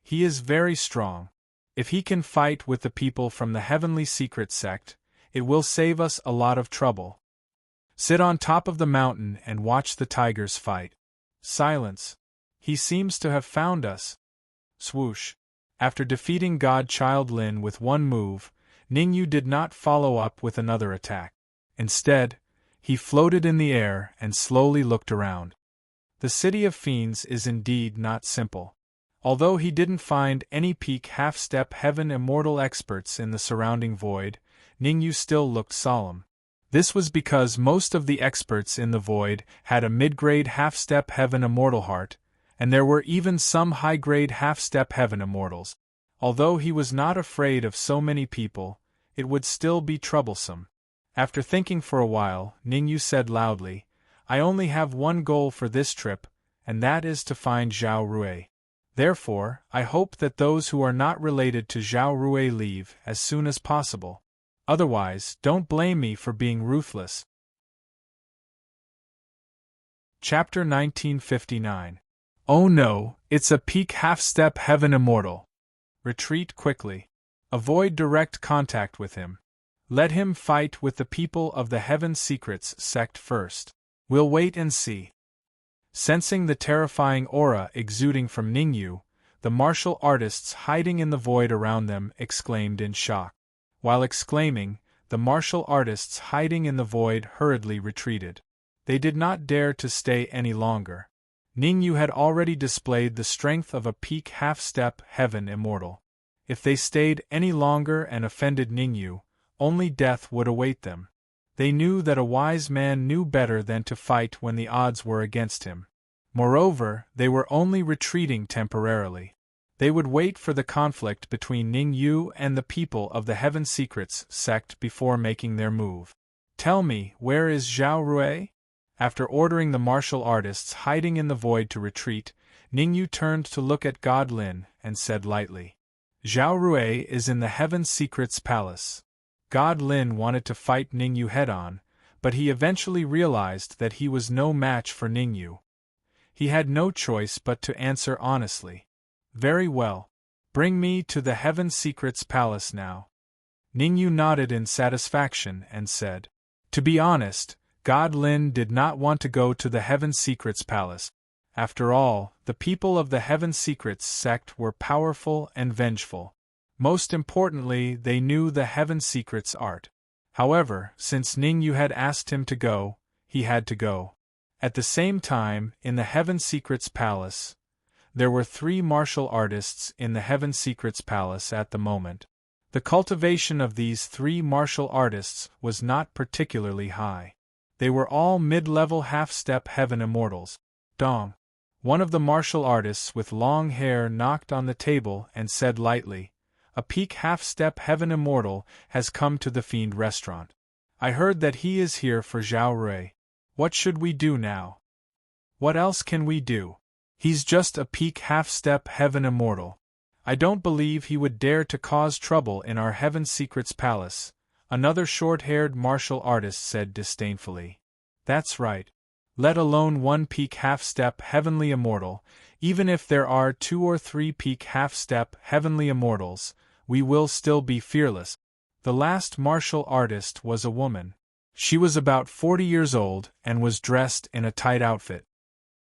He is very strong. If he can fight with the people from the Heavenly Secret sect, it will save us a lot of trouble. Sit on top of the mountain and watch the tigers fight. Silence. He seems to have found us. Swoosh. After defeating Godchild Lin with one move, Ning Yu did not follow up with another attack. Instead, he floated in the air and slowly looked around. The city of fiends is indeed not simple. Although he didn't find any peak half-step heaven immortal experts in the surrounding void, Ning Yu still looked solemn. This was because most of the experts in the void had a mid-grade half-step heaven immortal heart, and there were even some high-grade half-step heaven immortals. Although he was not afraid of so many people, it would still be troublesome. After thinking for a while, Ning Yu said loudly, "I only have one goal for this trip, and that is to find Zhao Rui. Therefore, I hope that those who are not related to Zhao Rui leave as soon as possible. Otherwise, don't blame me for being ruthless." Chapter 1959. Oh no, it's a peak half-step heaven immortal. Retreat quickly. Avoid direct contact with him. Let him fight with the people of the Heaven Secrets sect first. We'll wait and see. Sensing the terrifying aura exuding from Ning Yu, the martial artists hiding in the void around them exclaimed in shock. While exclaiming, the martial artists hiding in the void hurriedly retreated. They did not dare to stay any longer. Ning Yu had already displayed the strength of a peak half-step heaven immortal. If they stayed any longer and offended Ning Yu, only death would await them. They knew that a wise man knew better than to fight when the odds were against him. Moreover, they were only retreating temporarily. They would wait for the conflict between Ning Yu and the people of the Heaven Secrets sect before making their move. "Tell me, where is Zhao Rui?" After ordering the martial artists hiding in the void to retreat, Ning Yu turned to look at God Lin and said lightly, "Zhao Rui is in the Heaven Secrets Palace." God Lin wanted to fight Ning Yu head-on, but he eventually realized that he was no match for Ning Yu. He had no choice but to answer honestly. "Very well. Bring me to the Heaven Secrets Palace now." Ning Yu nodded in satisfaction and said, "To be honest, God Lin did not want to go to the Heaven Secrets Palace. After all, the people of the Heaven Secrets sect were powerful and vengeful. Most importantly, they knew the Heaven Secrets art. However, since Ning Yu had asked him to go, he had to go. At the same time, in the Heaven Secrets Palace, there were 3 martial artists in the Heaven Secrets Palace at the moment. The cultivation of these 3 martial artists was not particularly high. They were all mid-level half-step heaven immortals. Dong. One of the martial artists with long hair knocked on the table and said lightly, "A peak half-step heaven immortal has come to the Fiend restaurant. I heard that he is here for Zhao Rui. What should we do now?" "What else can we do? He's just a peak half-step heaven immortal. I don't believe he would dare to cause trouble in our Heaven Secrets Palace," another short-haired martial artist said disdainfully. "That's right. Let alone one peak half-step heavenly immortal, even if there are 2 or 3 peak half-step heavenly immortals, we will still be fearless. The last martial artist was a woman. She was about 40 years old and was dressed in a tight outfit.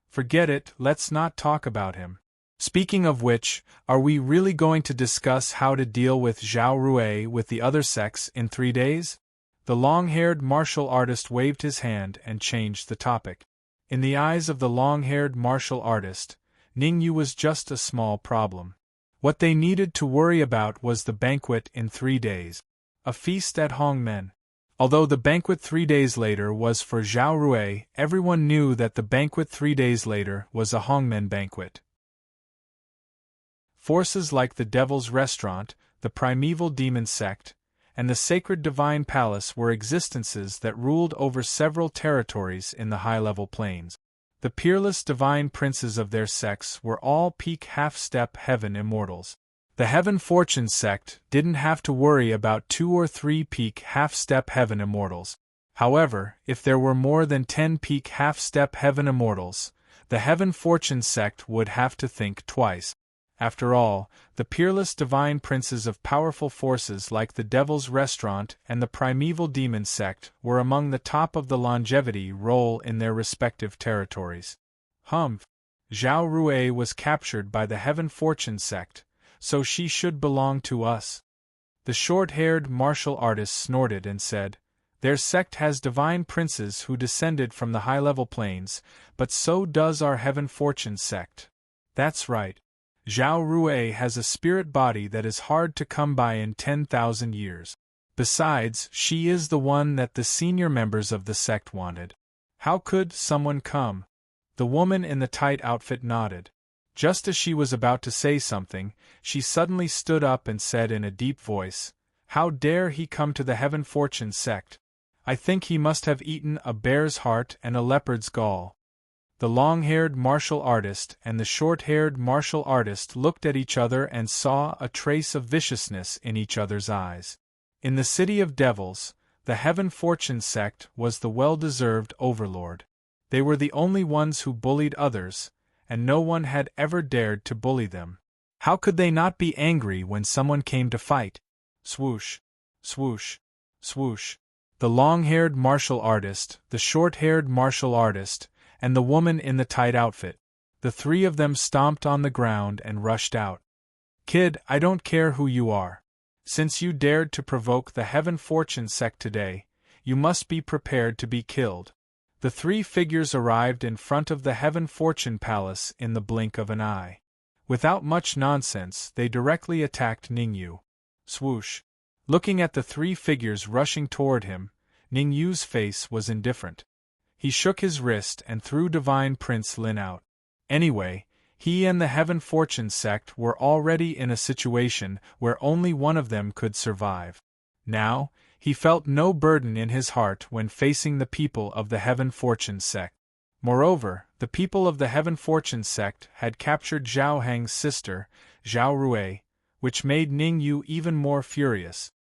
Forget it, let's not talk about him. Speaking of which, are we really going to discuss how to deal with Zhao Rui with the other sex in 3 days? The long-haired martial artist waved his hand and changed the topic. In the eyes of the long-haired martial artist, Ningyu was just a small problem. What they needed to worry about was the banquet in 3 days. A feast at Hongmen. Although the banquet 3 days later was for Zhao Rui, everyone knew that the banquet 3 days later was a Hongmen banquet. Forces like the Devil's Restaurant, the primeval demon sect, and the sacred divine palace were existences that ruled over several territories in the high-level plains. The peerless divine princes of their sects were all peak half-step heaven immortals. The Heaven Fortune sect didn't have to worry about 2 or 3 peak half-step heaven immortals. However, if there were more than 10 peak half-step heaven immortals, the Heaven Fortune sect would have to think twice. After all, the peerless divine princes of powerful forces like the Devil's Restaurant and the primeval demon sect were among the top of the longevity roll in their respective territories. Zhao Rui was captured by the Heaven Fortune sect, so she should belong to us. The short-haired martial artist snorted and said, "Their sect has divine princes who descended from the high-level planes, but so does our Heaven Fortune sect." That's right. Zhao Rui has a spirit body that is hard to come by in 10,000 years. Besides, she is the one that the senior members of the sect wanted. How could someone come? The woman in the tight outfit nodded. Just as she was about to say something, she suddenly stood up and said in a deep voice, "How dare he come to the Heaven Fortune sect? I think he must have eaten a bear's heart and a leopard's gall." The long-haired martial artist and the short-haired martial artist looked at each other and saw a trace of viciousness in each other's eyes. In the City of Devils, the Heaven Fortune sect was the well-deserved overlord. They were the only ones who bullied others, and no one had ever dared to bully them. How could they not be angry when someone came to fight? Swoosh, swoosh, swoosh. The long-haired martial artist, the short-haired martial artist, and the woman in the tight outfit. The 3 of them stomped on the ground and rushed out. "Kid, I don't care who you are. Since you dared to provoke the Heaven Fortune sect today, you must be prepared to be killed." The 3 figures arrived in front of the Heaven Fortune Palace in the blink of an eye. Without much nonsense, they directly attacked Ningyu. Swoosh. Looking at the 3 figures rushing toward him, Ningyu's face was indifferent. He shook his wrist and threw Divine Prince Lin out. Anyway, he and the Heaven Fortune sect were already in a situation where only one of them could survive. Now, he felt no burden in his heart when facing the people of the Heaven Fortune sect. Moreover, the people of the Heaven Fortune sect had captured Zhao Heng's sister, Zhao Rui, which made Ningyu even more furious.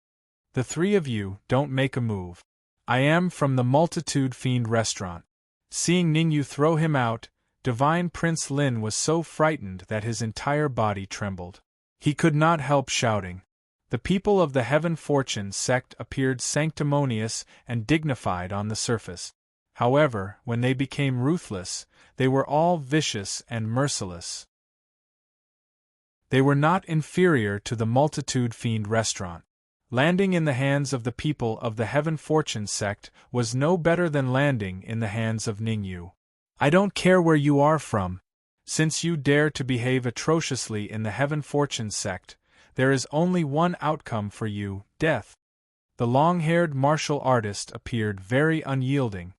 "The 3 of you, don't make a move. I am from the Multitude Fiend Restaurant." Seeing Ningyu throw him out, Divine Prince Lin was so frightened that his entire body trembled. He could not help shouting. The people of the Heaven Fortune sect appeared sanctimonious and dignified on the surface. However, when they became ruthless, they were all vicious and merciless. They were not inferior to the Multitude Fiend Restaurant. Landing in the hands of the people of the Heaven Fortune sect was no better than landing in the hands of Ningyu. "I don't care where you are from. Since you dare to behave atrociously in the Heaven Fortune sect, there is only one outcome for you, death." The long-haired martial artist appeared very unyielding.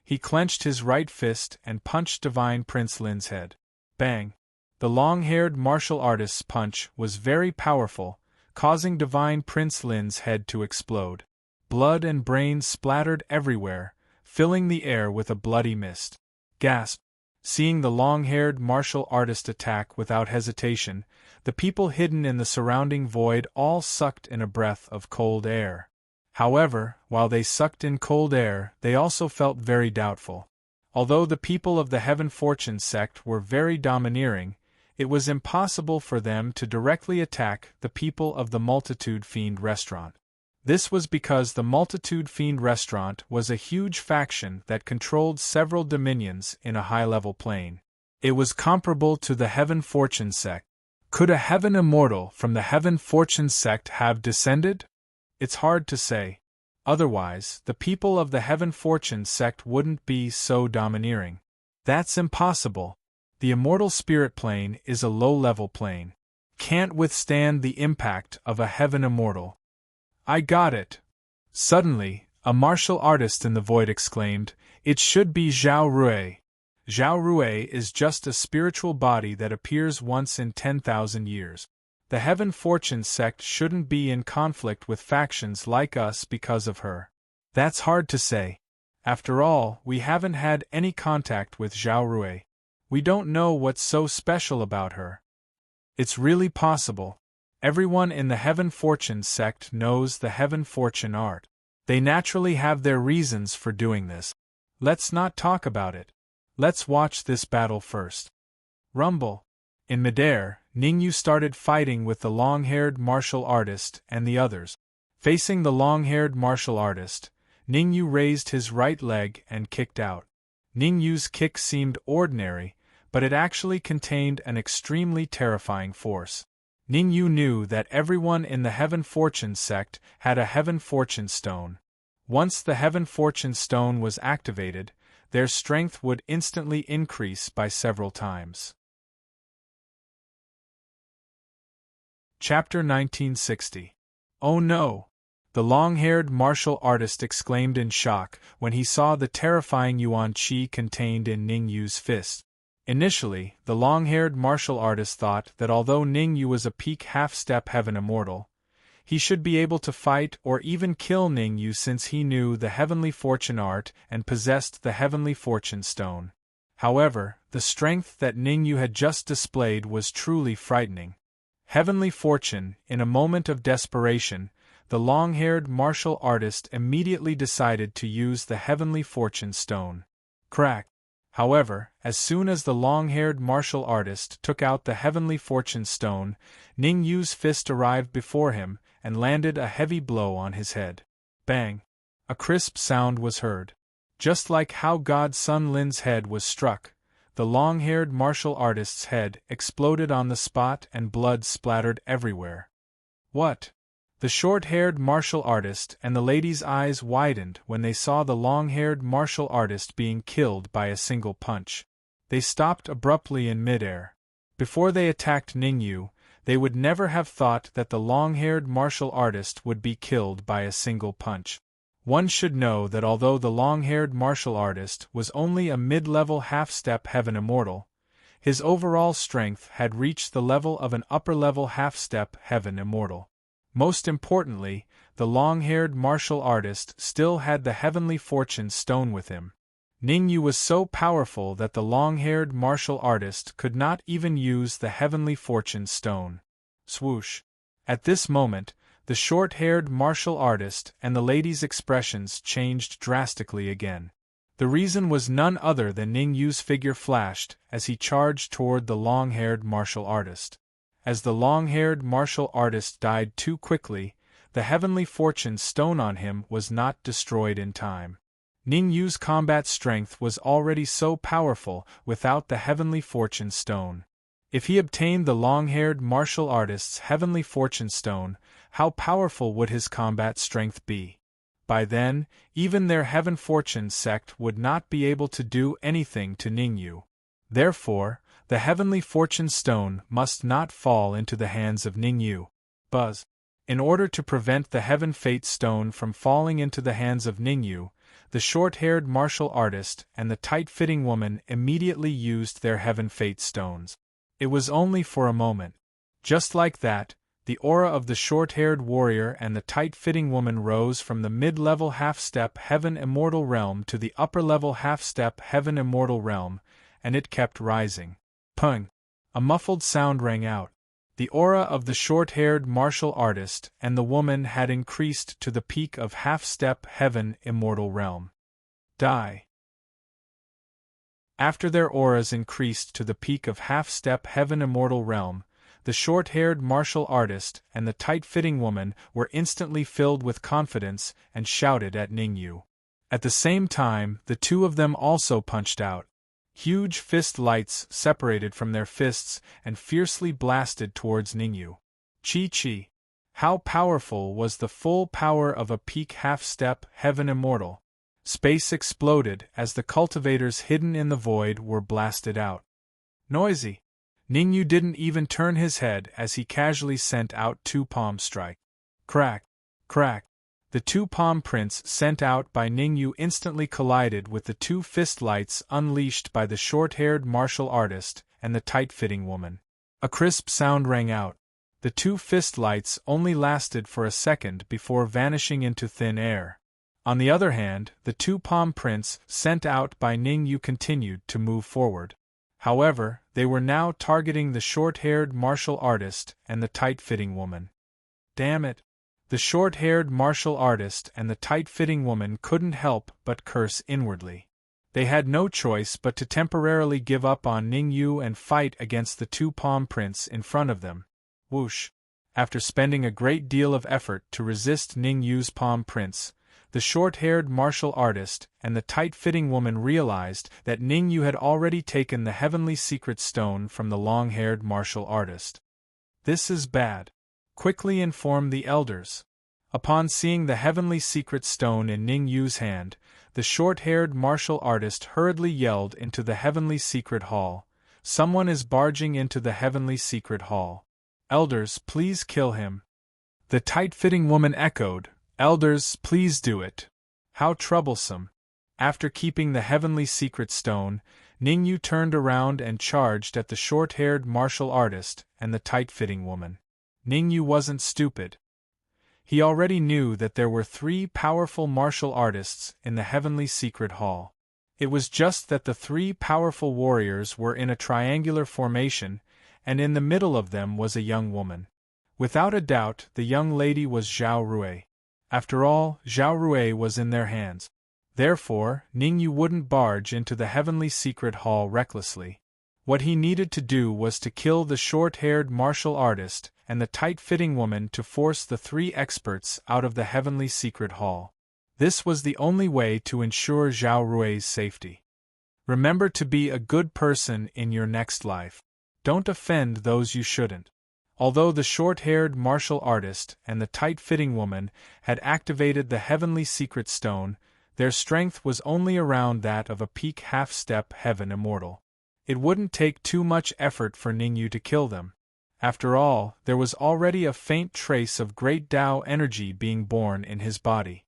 He clenched his right fist and punched Divine Prince Lin's head. Bang! The long-haired martial artist's punch was very powerful, causing Divine Prince Lin's head to explode. Blood and brains splattered everywhere, filling the air with a bloody mist. Gasp! Seeing the long-haired martial artist attack without hesitation, the people hidden in the surrounding void all sucked in a breath of cold air. However, while they sucked in cold air, they also felt very doubtful. Although the people of the Heaven Fortune sect were very domineering, it was impossible for them to directly attack the people of the Multitude Fiend Restaurant. This was because the Multitude Fiend restaurant was a huge faction that controlled several dominions in a high-level plane. It was comparable to the Heaven Fortune sect. Could a Heaven Immortal from the Heaven Fortune sect have descended? It's hard to say. Otherwise, the people of the Heaven Fortune sect wouldn't be so domineering. That's impossible. The immortal spirit plane is a low-level plane. Can't withstand the impact of a Heaven Immortal. I got it. Suddenly, a martial artist in the void exclaimed, "It should be Zhao Rui." Zhao Rui is just a spiritual body that appears once in 10,000 years. The Heaven Fortune sect shouldn't be in conflict with factions like us because of her. That's hard to say. After all, we haven't had any contact with Zhao Rui. We don't know what's so special about her. It's really possible. Everyone in the Heaven Fortune sect knows the Heaven Fortune art. They naturally have their reasons for doing this. Let's not talk about it. Let's watch this battle first. Rumble. In midair, Ningyu started fighting with the long-haired martial artist and the others. Facing the long-haired martial artist, Ningyu raised his right leg and kicked out. Ningyu's kick seemed ordinary, but it actually contained an extremely terrifying force. Ningyu knew that everyone in the Heaven Fortune sect had a Heaven Fortune stone. Once the Heaven Fortune stone was activated, their strength would instantly increase by several times. Chapter 1960. Oh no! The long-haired martial artist exclaimed in shock when he saw the terrifying yuan qi contained in Ningyu's fist. Initially, the long-haired martial artist thought that although Ningyu was a peak half-step Heaven Immortal, he should be able to fight or even kill Ningyu since he knew the Heavenly Fortune art and possessed the Heavenly Fortune stone. However, the strength that Ningyu had just displayed was truly frightening. Heavenly Fortune, in a moment of desperation, the long-haired martial artist immediately decided to use the Heavenly Fortune stone. Crack! However, as soon as the long-haired martial artist took out the Heavenly Fortune stone, Ningyu's fist arrived before him and landed a heavy blow on his head. Bang! A crisp sound was heard. Just like how God Sun Lin's head was struck, the long-haired martial artist's head exploded on the spot and blood splattered everywhere. What? The short-haired martial artist and the lady's eyes widened when they saw the long-haired martial artist being killed by a single punch. They stopped abruptly in midair. Before they attacked Ningyu, they would never have thought that the long-haired martial artist would be killed by a single punch. One should know that although the long-haired martial artist was only a mid-level half-step Heaven Immortal, his overall strength had reached the level of an upper-level half-step Heaven Immortal. Most importantly, the long-haired martial artist still had the Heavenly Fortune stone with him. Ningyu was so powerful that the long-haired martial artist could not even use the Heavenly Fortune stone. Swoosh! At this moment, the short-haired martial artist and the lady's expressions changed drastically again. The reason was none other than Ningyu's figure flashed as he charged toward the long-haired martial artist. As the long-haired martial artist died too quickly, the Heavenly Fortune stone on him was not destroyed in time. Ningyu's combat strength was already so powerful without the Heavenly Fortune stone. If he obtained the long-haired martial artist's Heavenly Fortune stone, how powerful would his combat strength be? By then, even their Heaven Fortune sect would not be able to do anything to Ningyu. Therefore, the Heavenly Fortune stone must not fall into the hands of Ningyu. Buzz. In order to prevent the Heaven Fate stone from falling into the hands of Ningyu, the short-haired martial artist and the tight-fitting woman immediately used their Heaven Fate stones. It was only for a moment. Just like that, the aura of the short-haired warrior and the tight-fitting woman rose from the mid-level half-step Heaven Immortal realm to the upper-level half-step Heaven Immortal realm, and it kept rising. Pung! A muffled sound rang out. The aura of the short-haired martial artist and the woman had increased to the peak of half-step Heaven Immortal realm. Die! After their auras increased to the peak of half-step Heaven Immortal realm, the short-haired martial artist and the tight-fitting woman were instantly filled with confidence and shouted at Ningyu. At the same time, the two of them also punched out. Huge fist lights separated from their fists and fiercely blasted towards Ningyu. Chi-chi! How powerful was the full power of a peak half-step heaven immortal! Space exploded as the cultivators hidden in the void were blasted out. Noisy! Ningyu didn't even turn his head as he casually sent out two palm strike. Crack! Crack! The two palm prints sent out by Ningyu instantly collided with the two fist lights unleashed by the short-haired martial artist and the tight-fitting woman. A crisp sound rang out. The two fist lights only lasted for a second before vanishing into thin air. On the other hand, the two palm prints sent out by Ningyu continued to move forward. However, they were now targeting the short-haired martial artist and the tight-fitting woman. Damn it! The short-haired martial artist and the tight-fitting woman couldn't help but curse inwardly. They had no choice but to temporarily give up on Ningyu and fight against the two palm prints in front of them. Whoosh! After spending a great deal of effort to resist Ningyu's palm prints, the short-haired martial artist and the tight-fitting woman realized that Ningyu had already taken the heavenly secret stone from the long-haired martial artist. This is bad. Quickly inform the elders. Upon seeing the heavenly secret stone in Ningyu's hand, the short-haired martial artist hurriedly yelled into the heavenly secret hall, "Someone is barging into the heavenly secret hall. Elders, please kill him." The tight-fitting woman echoed, "Elders, please do it." How troublesome. After keeping the heavenly secret stone, Ningyu turned around and charged at the short-haired martial artist and the tight-fitting woman. Ningyu wasn't stupid. He already knew that there were three powerful martial artists in the heavenly secret hall. It was just that the three powerful warriors were in a triangular formation, and in the middle of them was a young woman. Without a doubt, the young lady was Zhao Rui. After all, Zhao Rui was in their hands. Therefore, Ningyu wouldn't barge into the heavenly secret hall recklessly. What he needed to do was to kill the short-haired martial artist and the tight-fitting woman to force the three experts out of the heavenly secret hall. This was the only way to ensure Zhao Rui's safety. Remember to be a good person in your next life. Don't offend those you shouldn't. Although the short-haired martial artist and the tight-fitting woman had activated the heavenly secret stone, their strength was only around that of a peak half-step heaven immortal. It wouldn't take too much effort for Ningyu to kill them. After all, there was already a faint trace of great Tao energy being born in his body.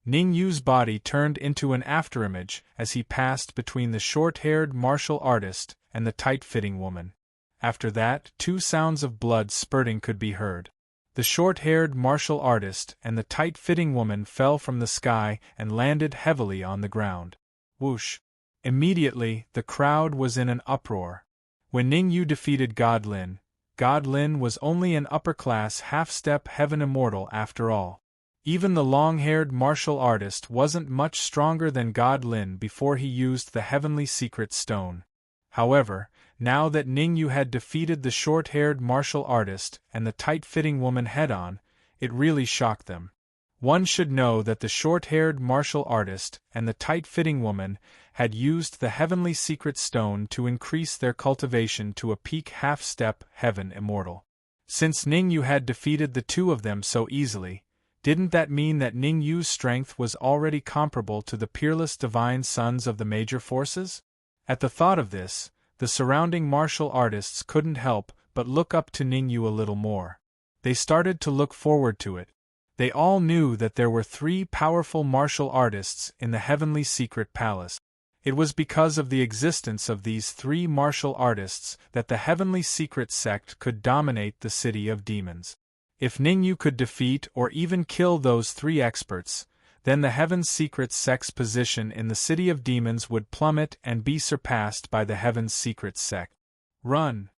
Ningyu's body turned into an afterimage as he passed between the short-haired martial artist and the tight-fitting woman. After that, two sounds of blood spurting could be heard. The short-haired martial artist and the tight-fitting woman fell from the sky and landed heavily on the ground. Whoosh! Immediately, the crowd was in an uproar. When Ningyu defeated God Lin was only an upper-class half-step heaven immortal after all. Even the long-haired martial artist wasn't much stronger than God Lin before he used the heavenly secret stone. However, now that Ningyu had defeated the short-haired martial artist and the tight-fitting woman head-on, it really shocked them. One should know that the short-haired martial artist and the tight-fitting woman had used the heavenly secret stone to increase their cultivation to a peak half-step heaven immortal. Since Ningyu had defeated the two of them so easily, didn't that mean that Ningyu's strength was already comparable to the peerless divine sons of the major forces? At the thought of this, the surrounding martial artists couldn't help but look up to Ningyu a little more. They started to look forward to it. They all knew that there were three powerful martial artists in the heavenly secret palace. It was because of the existence of these three martial artists that the heavenly secret sect could dominate the city of demons. If Ningyu could defeat or even kill those three experts, then the Heaven's Secret sect's position in the city of demons would plummet and be surpassed by the Heaven's Secret sect. Run!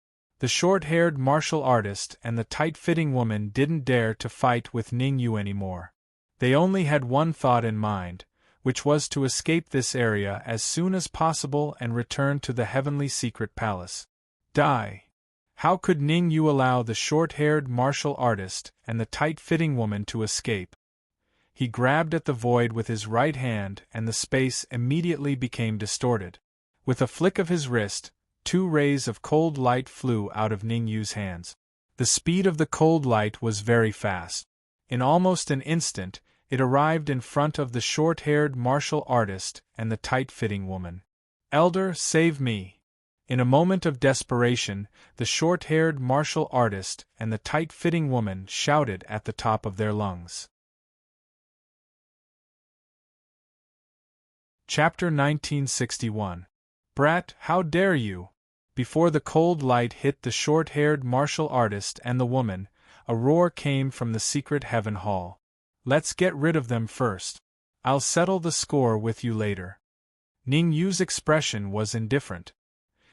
The short-haired martial artist and the tight-fitting woman didn't dare to fight with Ningyu anymore. They only had one thought in mind, which was to escape this area as soon as possible and return to the Heavenly Secret Palace. Die! How could Ning Yu allow the short-haired martial artist and the tight-fitting woman to escape? He grabbed at the void with his right hand and the space immediately became distorted. With a flick of his wrist, 2 rays of cold light flew out of Ning Yu's hands. The speed of the cold light was very fast. In almost an instant, it arrived in front of the short-haired martial artist and the tight-fitting woman. Elder, save me! In a moment of desperation, the short-haired martial artist and the tight-fitting woman shouted at the top of their lungs. Chapter 1961. Brat, how dare you! Before the cold light hit the short-haired martial artist and the woman, a roar came from the secret heaven hall. Let's get rid of them first. I'll settle the score with you later. Ning Yu's expression was indifferent.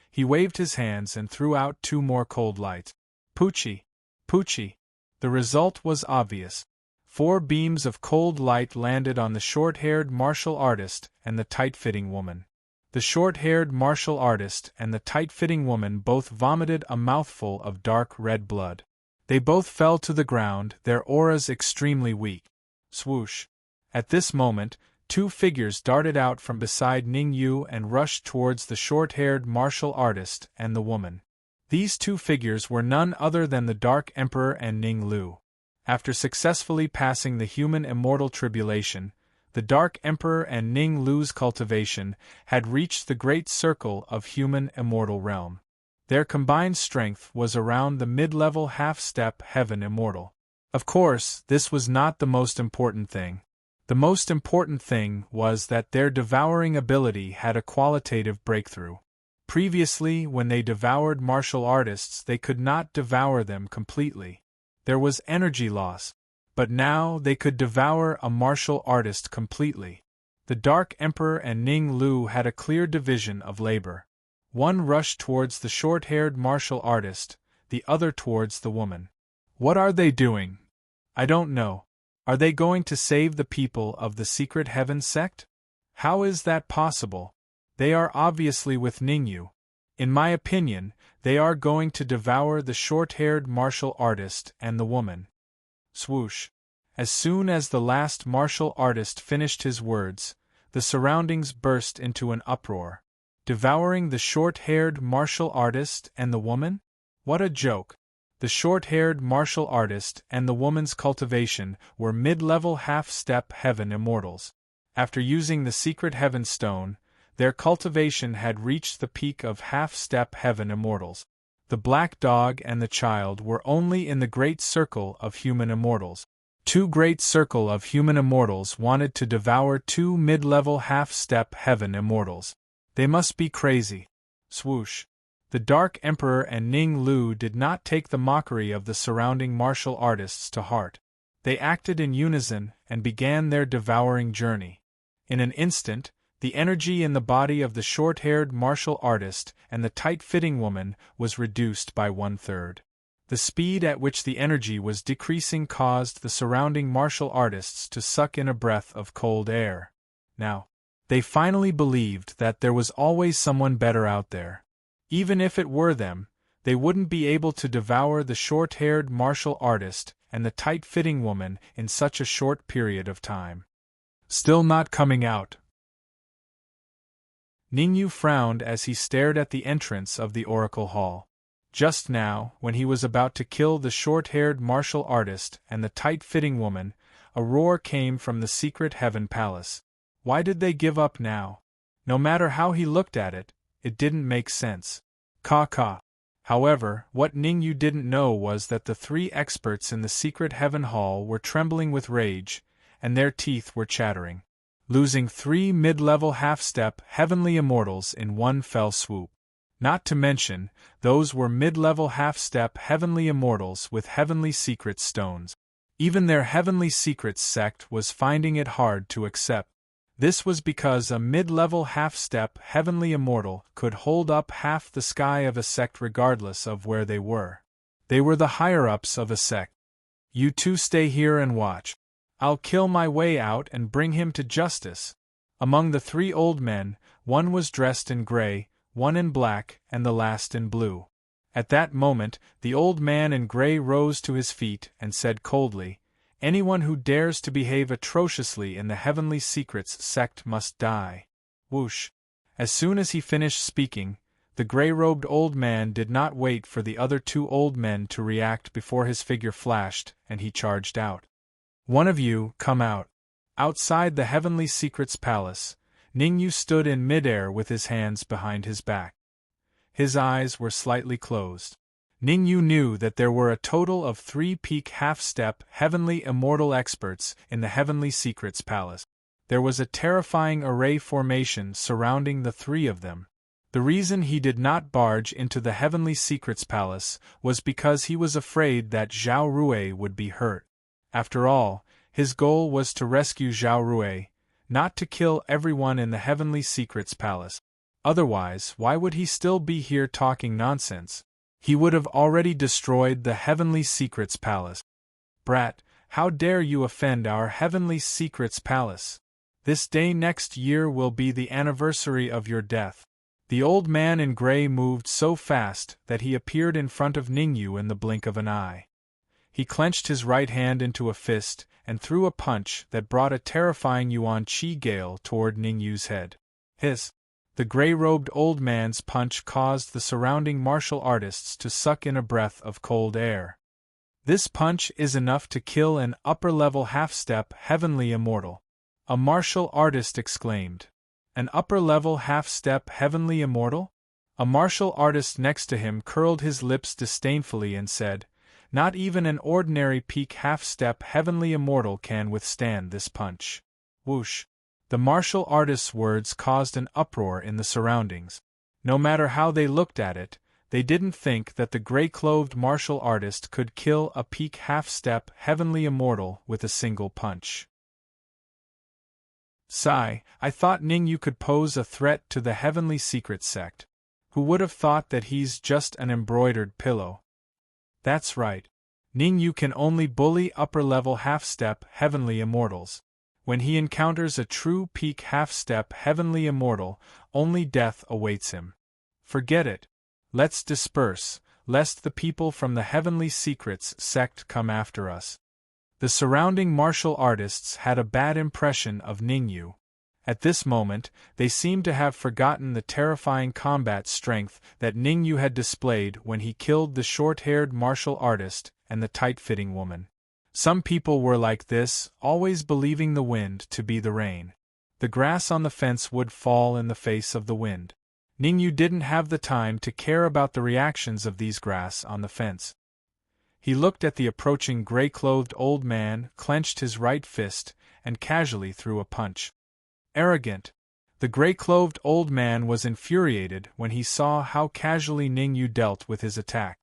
He waved his hands and threw out 2 more cold lights. Poochie! Poochie! The result was obvious. 4 beams of cold light landed on the short-haired martial artist and the tight-fitting woman. The short-haired martial artist and the tight-fitting woman both vomited a mouthful of dark red blood. They both fell to the ground, their auras extremely weak. Swoosh! At this moment, 2 figures darted out from beside Ning Yu and rushed towards the short-haired martial artist and the woman. These 2 figures were none other than the Dark Emperor and Ning Lu. After successfully passing the human immortal tribulation, the Dark Emperor and Ning Lu's cultivation had reached the great circle of human immortal realm. Their combined strength was around the mid-level half-step heaven immortal. Of course, this was not the most important thing. The most important thing was that their devouring ability had a qualitative breakthrough. Previously, when they devoured martial artists, they could not devour them completely. There was energy loss, but now they could devour a martial artist completely. The Dark Emperor and Ning Lu had a clear division of labor. One rushed towards the short-haired martial artist, the other towards the woman. What are they doing? I don't know. Are they going to save the people of the Secret Heaven sect? How is that possible? They are obviously with Ning Yu. In my opinion, they are going to devour the short-haired martial artist and the woman. Swoosh! As soon as the last martial artist finished his words, the surroundings burst into an uproar. Devouring the short-haired martial artist and the woman? What a joke! The short-haired martial artist and the woman's cultivation were mid-level half-step heaven immortals. After using the secret heaven stone, their cultivation had reached the peak of half-step heaven immortals. The black dog and the child were only in the great circle of human immortals. 2 great circle of human immortals wanted to devour 2 mid-level half-step heaven immortals. They must be crazy. Swoosh! The Dark Emperor and Ning Lu did not take the mockery of the surrounding martial artists to heart. They acted in unison and began their devouring journey. In an instant, the energy in the body of the short-haired martial artist and the tight-fitting woman was reduced by 1/3. The speed at which the energy was decreasing caused the surrounding martial artists to suck in a breath of cold air. Now, they finally believed that there was always someone better out there. Even if it were them, they wouldn't be able to devour the short-haired martial artist and the tight-fitting woman in such a short period of time. Still not coming out. Ning Yu frowned as he stared at the entrance of the Oracle Hall. Just now, when he was about to kill the short-haired martial artist and the tight-fitting woman, a roar came from the secret heaven palace. Why did they give up now? No matter how he looked at it, it didn't make sense. Caw. However, what Ning Yu didn't know was that the 3 experts in the secret heaven hall were trembling with rage, and their teeth were chattering. Losing 3 mid-level half-step heavenly immortals in one fell swoop. Not to mention, those were mid-level half-step heavenly immortals with heavenly secret stones. Even their heavenly secrets sect was finding it hard to accept. This was because a mid-level half-step heavenly immortal could hold up half the sky of a sect regardless of where they were. They were the higher-ups of a sect. You 2 stay here and watch. I'll kill my way out and bring him to justice. Among the 3 old men, one was dressed in gray, one in black, and the last in blue. At that moment, the old man in gray rose to his feet and said coldly, "Anyone who dares to behave atrociously in the Heavenly Secrets sect must die." Whoosh! As soon as he finished speaking, the gray-robed old man did not wait for the other two old men to react before his figure flashed, and he charged out. "One of you, come out." Outside the Heavenly Secrets Palace, Ningyu stood in midair with his hands behind his back. His eyes were slightly closed. Ningyu knew that there were a total of 3 peak half-step heavenly immortal experts in the Heavenly Secrets Palace. There was a terrifying array formation surrounding the 3 of them. The reason he did not barge into the Heavenly Secrets Palace was because he was afraid that Zhao Rui would be hurt. After all, his goal was to rescue Zhao Rui, not to kill everyone in the Heavenly Secrets Palace. Otherwise, why would he still be here talking nonsense? He would have already destroyed the Heavenly Secrets Palace. "Brat, how dare you offend our Heavenly Secrets Palace? This day next year will be the anniversary of your death." The old man in gray moved so fast that he appeared in front of Ningyu in the blink of an eye. He clenched his right hand into a fist and threw a punch that brought a terrifying yuan qi gale toward Ningyu's head. Hiss! The gray-robed old man's punch caused the surrounding martial artists to suck in a breath of cold air. "This punch is enough to kill an upper-level half-step heavenly immortal," a martial artist exclaimed. "An upper-level half-step heavenly immortal?" A martial artist next to him curled his lips disdainfully and said, "Not even an ordinary peak half-step heavenly immortal can withstand this punch." Whoosh! The martial artist's words caused an uproar in the surroundings. No matter how they looked at it, they didn't think that the gray-clothed martial artist could kill a peak half-step heavenly immortal with a single punch. Sigh, I thought Ningyu could pose a threat to the Heavenly Secret Sect. Who would have thought that he's just an embroidered pillow? That's right. Ningyu can only bully upper-level half-step heavenly immortals. When he encounters a true peak half-step heavenly immortal, only death awaits him. Forget it. Let's disperse, lest the people from the Heavenly Secrets sect come after us. The surrounding martial artists had a bad impression of Ningyu. At this moment, they seemed to have forgotten the terrifying combat strength that Ningyu had displayed when he killed the short-haired martial artist and the tight-fitting woman. Some people were like this, always believing the wind to be the rain. The grass on the fence would fall in the face of the wind. Ningyu didn't have the time to care about the reactions of these grass on the fence. He looked at the approaching gray-clothed old man, clenched his right fist, and casually threw a punch. Arrogant! The gray-clothed old man was infuriated when he saw how casually Ningyu dealt with his attack.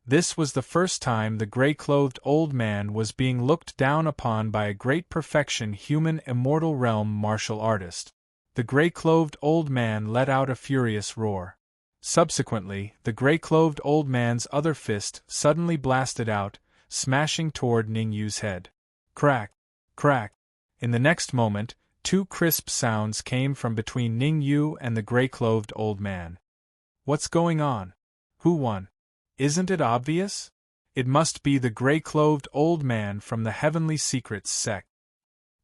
This was the first time the gray-clothed old man was being looked down upon by a great perfection human immortal realm martial artist. The gray-clothed old man let out a furious roar. Subsequently, the gray-clothed old man's other fist suddenly blasted out, smashing toward Ningyu's head. Crack! Crack! In the next moment, 2 crisp sounds came from between Ningyu and the gray-clothed old man. What's going on? Who won? Isn't it obvious? It must be the gray-clothed old man from the Heavenly Secrets sect.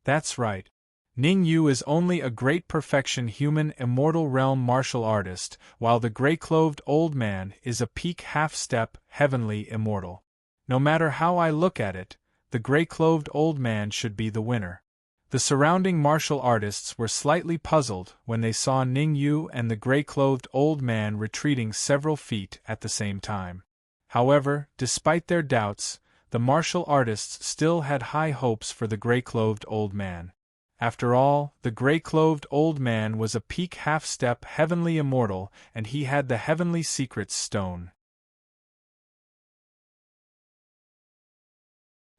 That's right. Ningyu is only a great perfection human immortal realm martial artist, while the gray-clothed old man is a peak half-step heavenly immortal. No matter how I look at it, the gray-clothed old man should be the winner. The surrounding martial artists were slightly puzzled when they saw Ningyu and the gray-clothed old man retreating several feet at the same time. However, despite their doubts, the martial artists still had high hopes for the gray-clothed old man. After all, the gray-clothed old man was a peak half-step heavenly immortal, and he had the Heavenly Secrets Stone.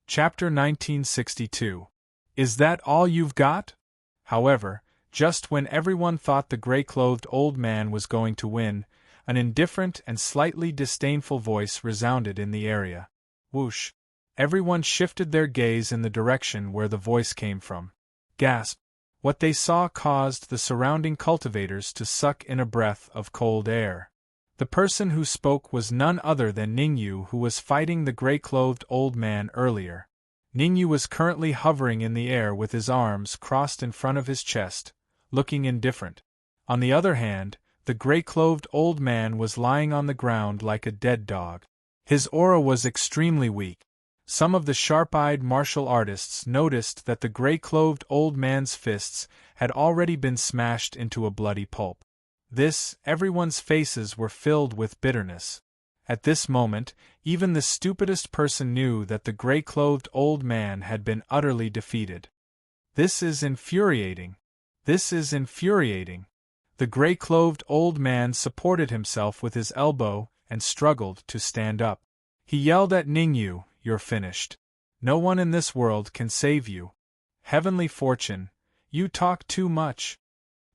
Chapter 1962. Is that all you've got? However, just when everyone thought the gray-clothed old man was going to win, an indifferent and slightly disdainful voice resounded in the area. Whoosh! Everyone shifted their gaze in the direction where the voice came from. Gasp! What they saw caused the surrounding cultivators to suck in a breath of cold air. The person who spoke was none other than Ningyu, who was fighting the gray-clothed old man earlier. Ningyu was currently hovering in the air with his arms crossed in front of his chest, looking indifferent. On the other hand, the gray-clothed old man was lying on the ground like a dead dog. His aura was extremely weak. Some of the sharp-eyed martial artists noticed that the gray-clothed old man's fists had already been smashed into a bloody pulp. Everyone's faces were filled with bitterness. At this moment, even the stupidest person knew that the gray-clothed old man had been utterly defeated. This is infuriating. This is infuriating. The gray-clothed old man supported himself with his elbow and struggled to stand up. He yelled at Ningyu, "You're finished. No one in this world can save you. Heavenly Fortune, you talk too much."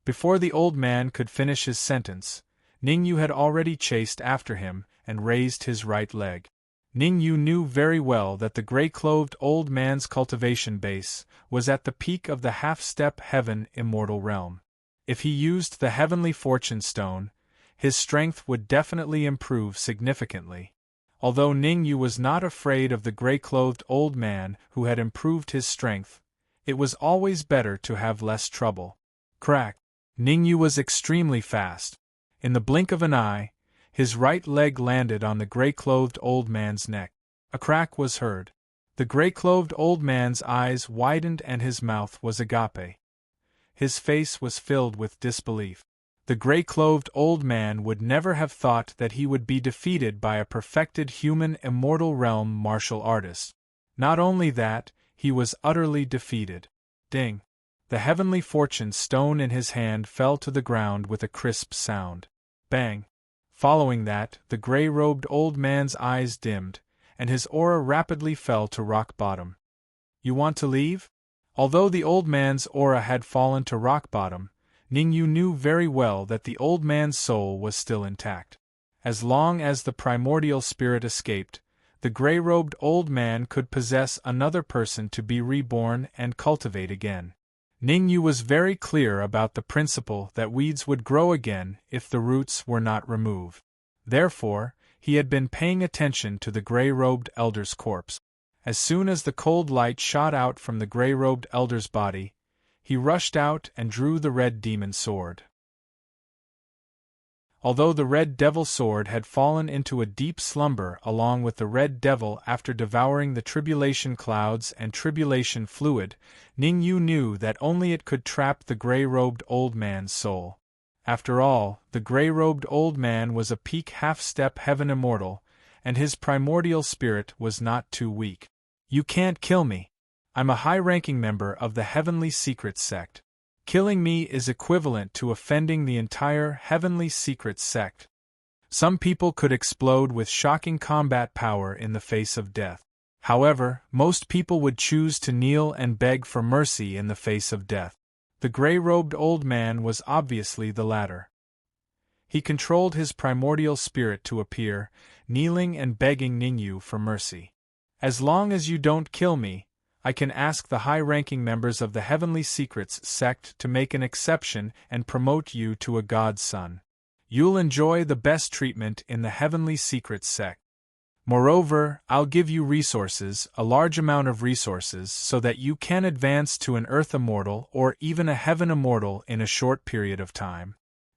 Before the old man could finish his sentence, Ningyu had already chased after him and raised his right leg. Ningyu knew very well that the gray-clothed old man's cultivation base was at the peak of the half-step heaven immortal realm. If he used the Heavenly Fortune Stone, his strength would definitely improve significantly. Although Ningyu was not afraid of the gray-clothed old man who had improved his strength, it was always better to have less trouble. Crack! Ningyu was extremely fast. In the blink of an eye, his right leg landed on the gray-clothed old man's neck. A crack was heard. The gray-clothed old man's eyes widened and his mouth was agape. His face was filled with disbelief. The gray-clothed old man would never have thought that he would be defeated by a perfected human immortal realm martial artist. Not only that, he was utterly defeated. Ding! The Heavenly Fortune Stone in his hand fell to the ground with a crisp sound. Bang! Following that, the gray-robed old man's eyes dimmed, and his aura rapidly fell to rock bottom. "You want to leave?" Although the old man's aura had fallen to rock bottom, Ningyu knew very well that the old man's soul was still intact. As long as the primordial spirit escaped, the gray-robed old man could possess another person to be reborn and cultivate again. Ningyu was very clear about the principle that weeds would grow again if the roots were not removed. Therefore, he had been paying attention to the gray-robed elder's corpse. As soon as the cold light shot out from the gray-robed elder's body, he rushed out and drew the red demon sword. Although the red devil sword had fallen into a deep slumber along with the red devil after devouring the tribulation clouds and tribulation fluid, Ningyu knew that only it could trap the gray-robed old man's soul. After all, the gray-robed old man was a peak half-step heaven immortal, and his primordial spirit was not too weak. "You can't kill me. I'm a high-ranking member of the Heavenly Secrets sect. Killing me is equivalent to offending the entire Heavenly Secrets sect." Some people could explode with shocking combat power in the face of death. However, most people would choose to kneel and beg for mercy in the face of death. The gray-robed old man was obviously the latter. He controlled his primordial spirit to appear, kneeling and begging Ningyu for mercy. "As long as you don't kill me, I can ask the high-ranking members of the Heavenly Secrets sect to make an exception and promote you to a god's son. You'll enjoy the best treatment in the Heavenly Secrets sect. Moreover, I'll give you resources, a large amount of resources, so that you can advance to an Earth Immortal or even a Heaven Immortal in a short period of time."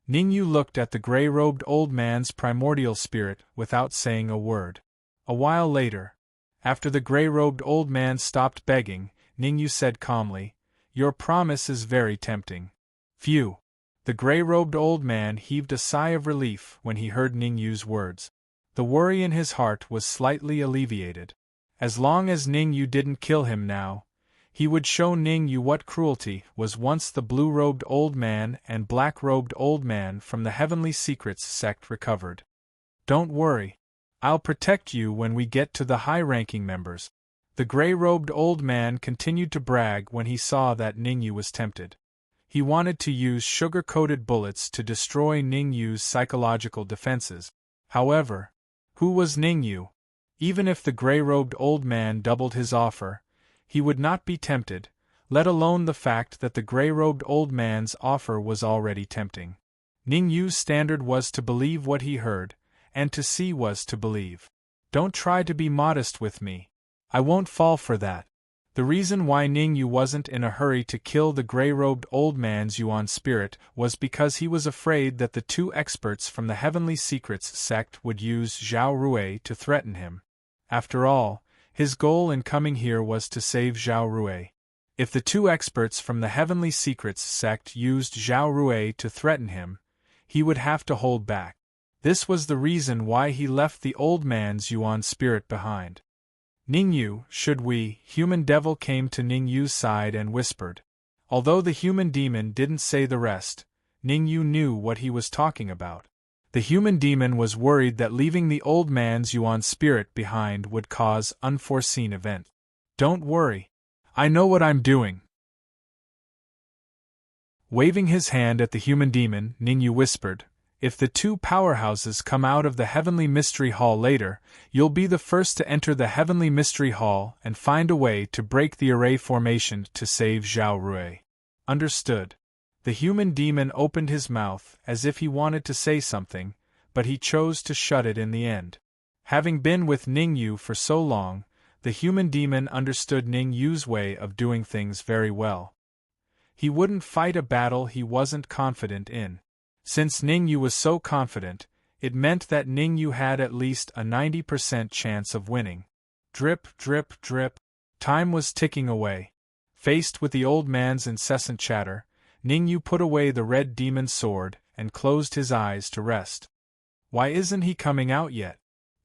Ningyu looked at the gray-robed old man's primordial spirit without saying a word. A while later, after the gray-robed old man stopped begging, Ningyu said calmly, "Your promise is very tempting." Phew! The gray-robed old man heaved a sigh of relief when he heard Ningyu's words. The worry in his heart was slightly alleviated. As long as Ningyu didn't kill him now, he would show Ningyu what cruelty was once the blue-robed old man and black-robed old man from the Heavenly Secrets sect recovered. "Don't worry. I'll protect you when we get to the high-ranking members." The gray-robed old man continued to brag when he saw that Ningyu was tempted. He wanted to use sugar-coated bullets to destroy Ningyu's psychological defenses. However, who was Ningyu? Even if the gray-robed old man doubled his offer, he would not be tempted, let alone the fact that the gray-robed old man's offer was already tempting. Ning Yu's standard was to believe what he heard, and to see was to believe. Don't try to be modest with me. I won't fall for that. The reason why Ning Yu wasn't in a hurry to kill the gray-robed old man's Yuan spirit was because he was afraid that the two experts from the Heavenly Secrets sect would use Zhao Rui to threaten him. After all, his goal in coming here was to save Zhao Rui. If the two experts from the Heavenly Secrets sect used Zhao Rui to threaten him, he would have to hold back. This was the reason why he left the old man's Yuan spirit behind. Ning Yu, should we, human devil came to Ning Yu's side and whispered. Although the human demon didn't say the rest, Ning Yu knew what he was talking about. The human demon was worried that leaving the old man's Yuan spirit behind would cause unforeseen events. Don't worry. I know what I'm doing. Waving his hand at the human demon, Ning Yu whispered, if the two powerhouses come out of the Heavenly Mystery Hall later, you'll be the first to enter the Heavenly Mystery Hall and find a way to break the array formation to save Zhao Rui. Understood. The human demon opened his mouth as if he wanted to say something, but he chose to shut it in the end. Having been with Ning Yu for so long, the human demon understood Ning Yu's way of doing things very well. He wouldn't fight a battle he wasn't confident in. Since Ning Yu was so confident, it meant that Ning Yu had at least a 90% chance of winning. Drip, drip, drip. Time was ticking away. Faced with the old man's incessant chatter, Ning Yu put away the red demon's sword and closed his eyes to rest. Why isn't he coming out yet?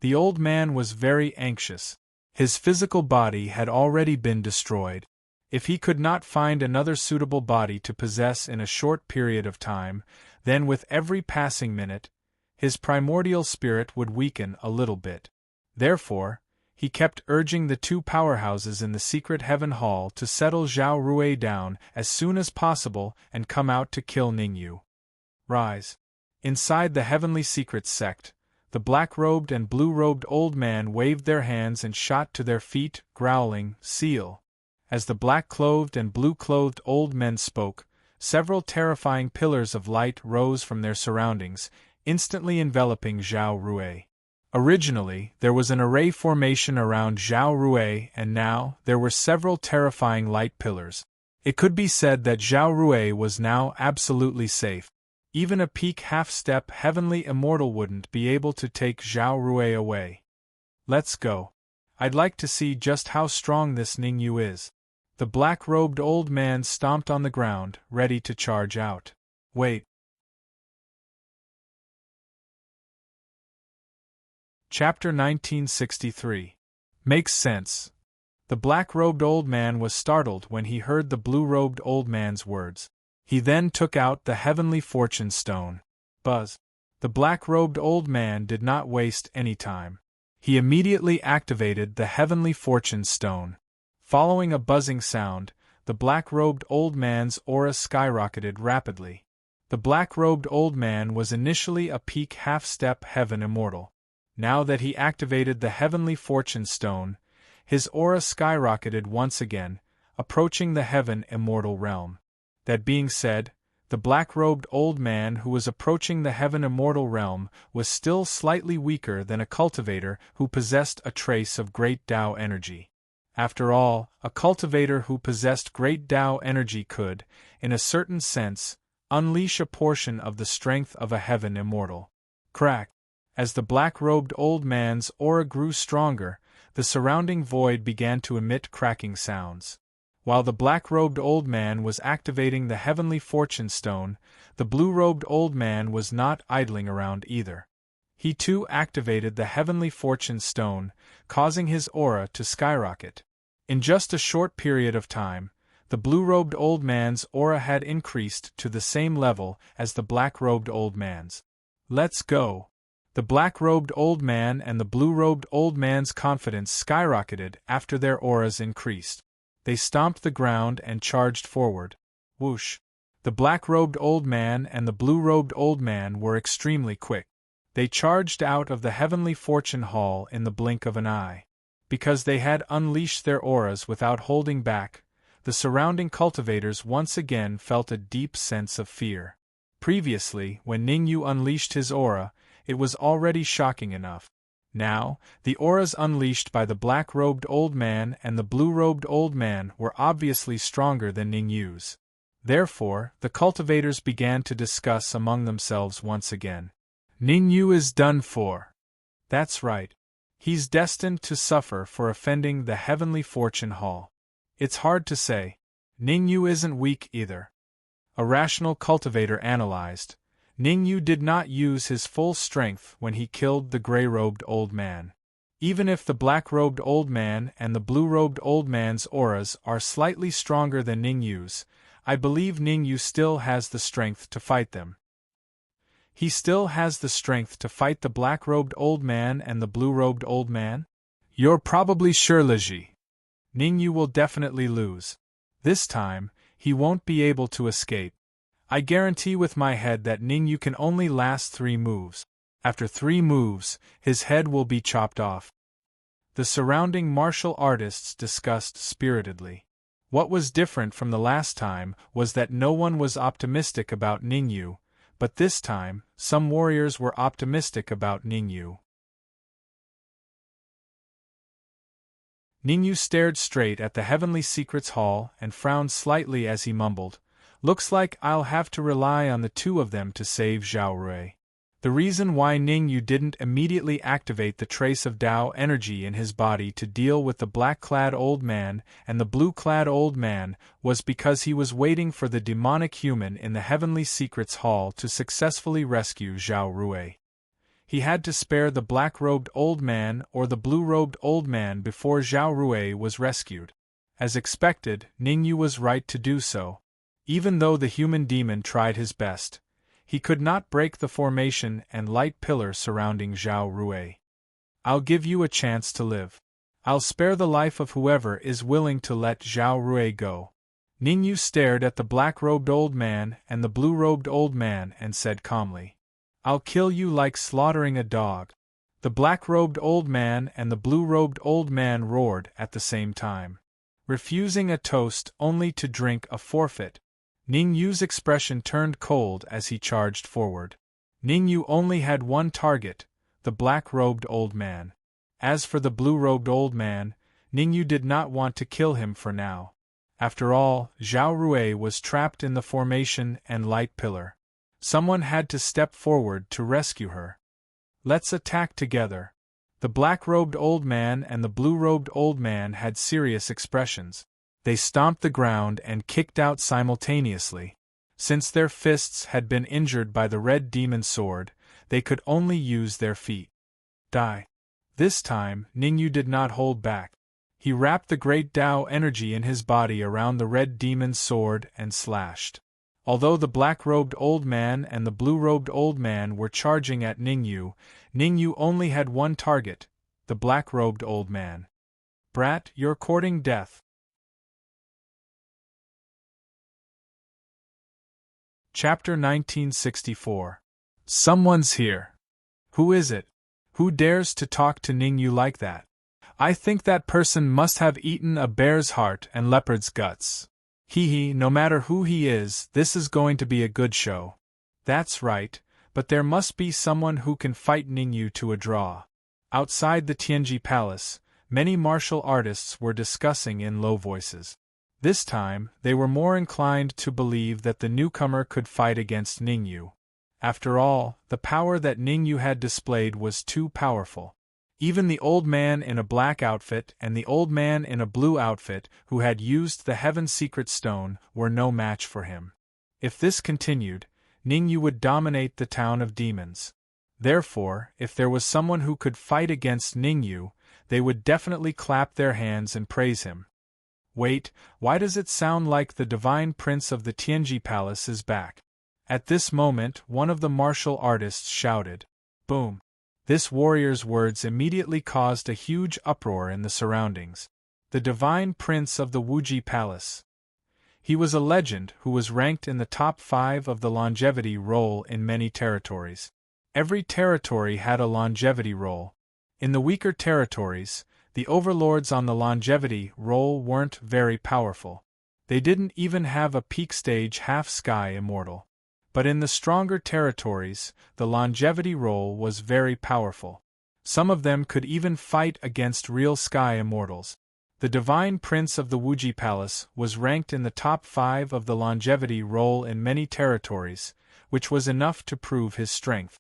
The old man was very anxious. His physical body had already been destroyed. If he could not find another suitable body to possess in a short period of time, then with every passing minute, his primordial spirit would weaken a little bit. Therefore, he kept urging the two powerhouses in the secret heaven hall to settle Zhao Rui down as soon as possible and come out to kill Ning Yu. Rise. Inside the Heavenly Secrets sect, the black-robed and blue-robed old man waved their hands and shot to their feet, growling, "Seal." As the black-clothed and blue-clothed old men spoke, several terrifying pillars of light rose from their surroundings, instantly enveloping Zhao Rui. Originally, there was an array formation around Zhao Rui, and now, there were several terrifying light pillars. It could be said that Zhao Rui was now absolutely safe. Even a peak half-step heavenly immortal wouldn't be able to take Zhao Rui away. Let's go. I'd like to see just how strong this Ning Yu is. The black-robed old man stomped on the ground, ready to charge out. Wait. Chapter 1963. Makes sense. The black-robed old man was startled when he heard the blue-robed old man's words. He then took out the heavenly fortune stone. Buzz. The black-robed old man did not waste any time. He immediately activated the heavenly fortune stone. Following a buzzing sound, the black-robed old man's aura skyrocketed rapidly. The black-robed old man was initially a peak half-step heaven immortal. Now that he activated the heavenly fortune stone, his aura skyrocketed once again, approaching the heaven immortal realm. That being said, the black-robed old man who was approaching the heaven immortal realm was still slightly weaker than a cultivator who possessed a trace of great Tao energy. After all, a cultivator who possessed great Tao energy could, in a certain sense, unleash a portion of the strength of a heaven immortal. Crack! As the black-robed old man's aura grew stronger, the surrounding void began to emit cracking sounds. While the black-robed old man was activating the heavenly fortune stone, the blue-robed old man was not idling around either. He too activated the heavenly fortune stone, causing his aura to skyrocket. In just a short period of time, the blue-robed old man's aura had increased to the same level as the black-robed old man's. Let's go! The black-robed old man and the blue-robed old man's confidence skyrocketed after their auras increased. They stomped the ground and charged forward. Whoosh! The black-robed old man and the blue-robed old man were extremely quick. They charged out of the heavenly fortune hall in the blink of an eye. Because they had unleashed their auras without holding back, the surrounding cultivators once again felt a deep sense of fear. Previously, when Ningyu unleashed his aura, it was already shocking enough. Now, the auras unleashed by the black-robed old man and the blue-robed old man were obviously stronger than Ningyu's. Therefore, the cultivators began to discuss among themselves once again. Ningyu is done for. That's right. He's destined to suffer for offending the heavenly fortune hall. It's hard to say. Ningyu isn't weak either. A rational cultivator analyzed. Ningyu did not use his full strength when he killed the gray-robed old man. Even if the black-robed old man and the blue-robed old man's auras are slightly stronger than Ningyu's, I believe Ningyu still has the strength to fight them. He still has the strength to fight the black-robed old man and the blue-robed old man? You're probably sure, Leji. Ningyu will definitely lose. This time, he won't be able to escape. I guarantee with my head that Ningyu can only last 3 moves. After 3 moves, his head will be chopped off. The surrounding martial artists discussed spiritedly. What was different from the last time was that no one was optimistic about Ningyu, but this time, some warriors were optimistic about Ningyu. Ningyu stared straight at the Heavenly Secrets Hall and frowned slightly as he mumbled, "Looks like I'll have to rely on the 2 of them to save Zhao Rui." The reason why Ningyu didn't immediately activate the trace of Tao energy in his body to deal with the black-clad old man and the blue-clad old man was because he was waiting for the demonic human in the Heavenly Secrets Hall to successfully rescue Zhao Rui. He had to spare the black-robed old man or the blue-robed old man before Zhao Rui was rescued. As expected, Ningyu was right to do so. Even though the human demon tried his best, he could not break the formation and light pillar surrounding Zhao Rui. "I'll give you a chance to live. I'll spare the life of whoever is willing to let Zhao Rui go." Ningyu stared at the black-robed old man and the blue-robed old man and said calmly, "I'll kill you like slaughtering a dog." The black-robed old man and the blue-robed old man roared at the same time. Refusing a toast only to drink a forfeit. Ningyu's expression turned cold as he charged forward. Ningyu only had one target, the black-robed old man. As for the blue-robed old man, Ningyu did not want to kill him for now. After all, Zhao Rui was trapped in the formation and light pillar. Someone had to step forward to rescue her. "Let's attack together." The black-robed old man and the blue-robed old man had serious expressions. They stomped the ground and kicked out simultaneously. Since their fists had been injured by the red demon sword, they could only use their feet. Die. This time, Ningyu did not hold back. He wrapped the great Tao energy in his body around the red demon's sword and slashed. Although the black-robed old man and the blue-robed old man were charging at Ningyu, Ningyu only had one target, the black-robed old man. "Brat, you're courting death." Chapter 1964. Someone's here. Who is it? Who dares to talk to Ningyu like that? I think that person must have eaten a bear's heart and leopard's guts. Hee, no matter who he is, this is going to be a good show. That's right, but there must be someone who can fight Ningyu to a draw. Outside the Tianji Palace, many martial artists were discussing in low voices. This time, they were more inclined to believe that the newcomer could fight against Ningyu. After all, the power that Ningyu had displayed was too powerful. Even the old man in a black outfit and the old man in a blue outfit who had used the Heaven Secret Stone were no match for him. If this continued, Ningyu would dominate the town of demons. Therefore, if there was someone who could fight against Ningyu, they would definitely clap their hands and praise him. Wait, why does it sound like the Divine Prince of the Tianji Palace is back? At this moment, one of the martial artists shouted, "Boom!" This warrior's words immediately caused a huge uproar in the surroundings. The Divine Prince of the Wuji Palace. He was a legend who was ranked in the top 5 of the longevity roll in many territories. Every territory had a longevity roll. In the weaker territories, the overlords on the longevity roll weren't very powerful. They didn't even have a peak stage half-sky immortal. But in the stronger territories, the longevity role was very powerful. Some of them could even fight against real sky immortals. The Divine Prince of the Wuji Palace was ranked in the top 5 of the longevity role in many territories, which was enough to prove his strength.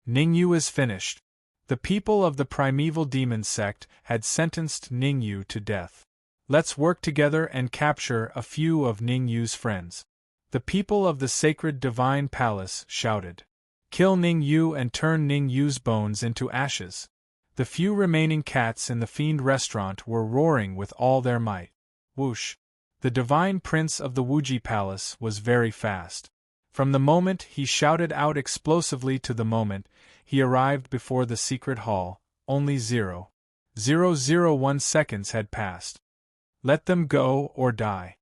Ningyu is finished. The people of the primeval demon sect had sentenced Ningyu to death. Let's work together and capture a few of Ningyu's friends. The people of the sacred divine palace shouted. Kill Ningyu and turn Ningyu's bones into ashes. The few remaining cats in the fiend restaurant were roaring with all their might. Whoosh! The divine prince of the Wuji Palace was very fast. From the moment he shouted out explosively to the moment he arrived before the secret hall, only 0.001 seconds had passed. Let them go or die.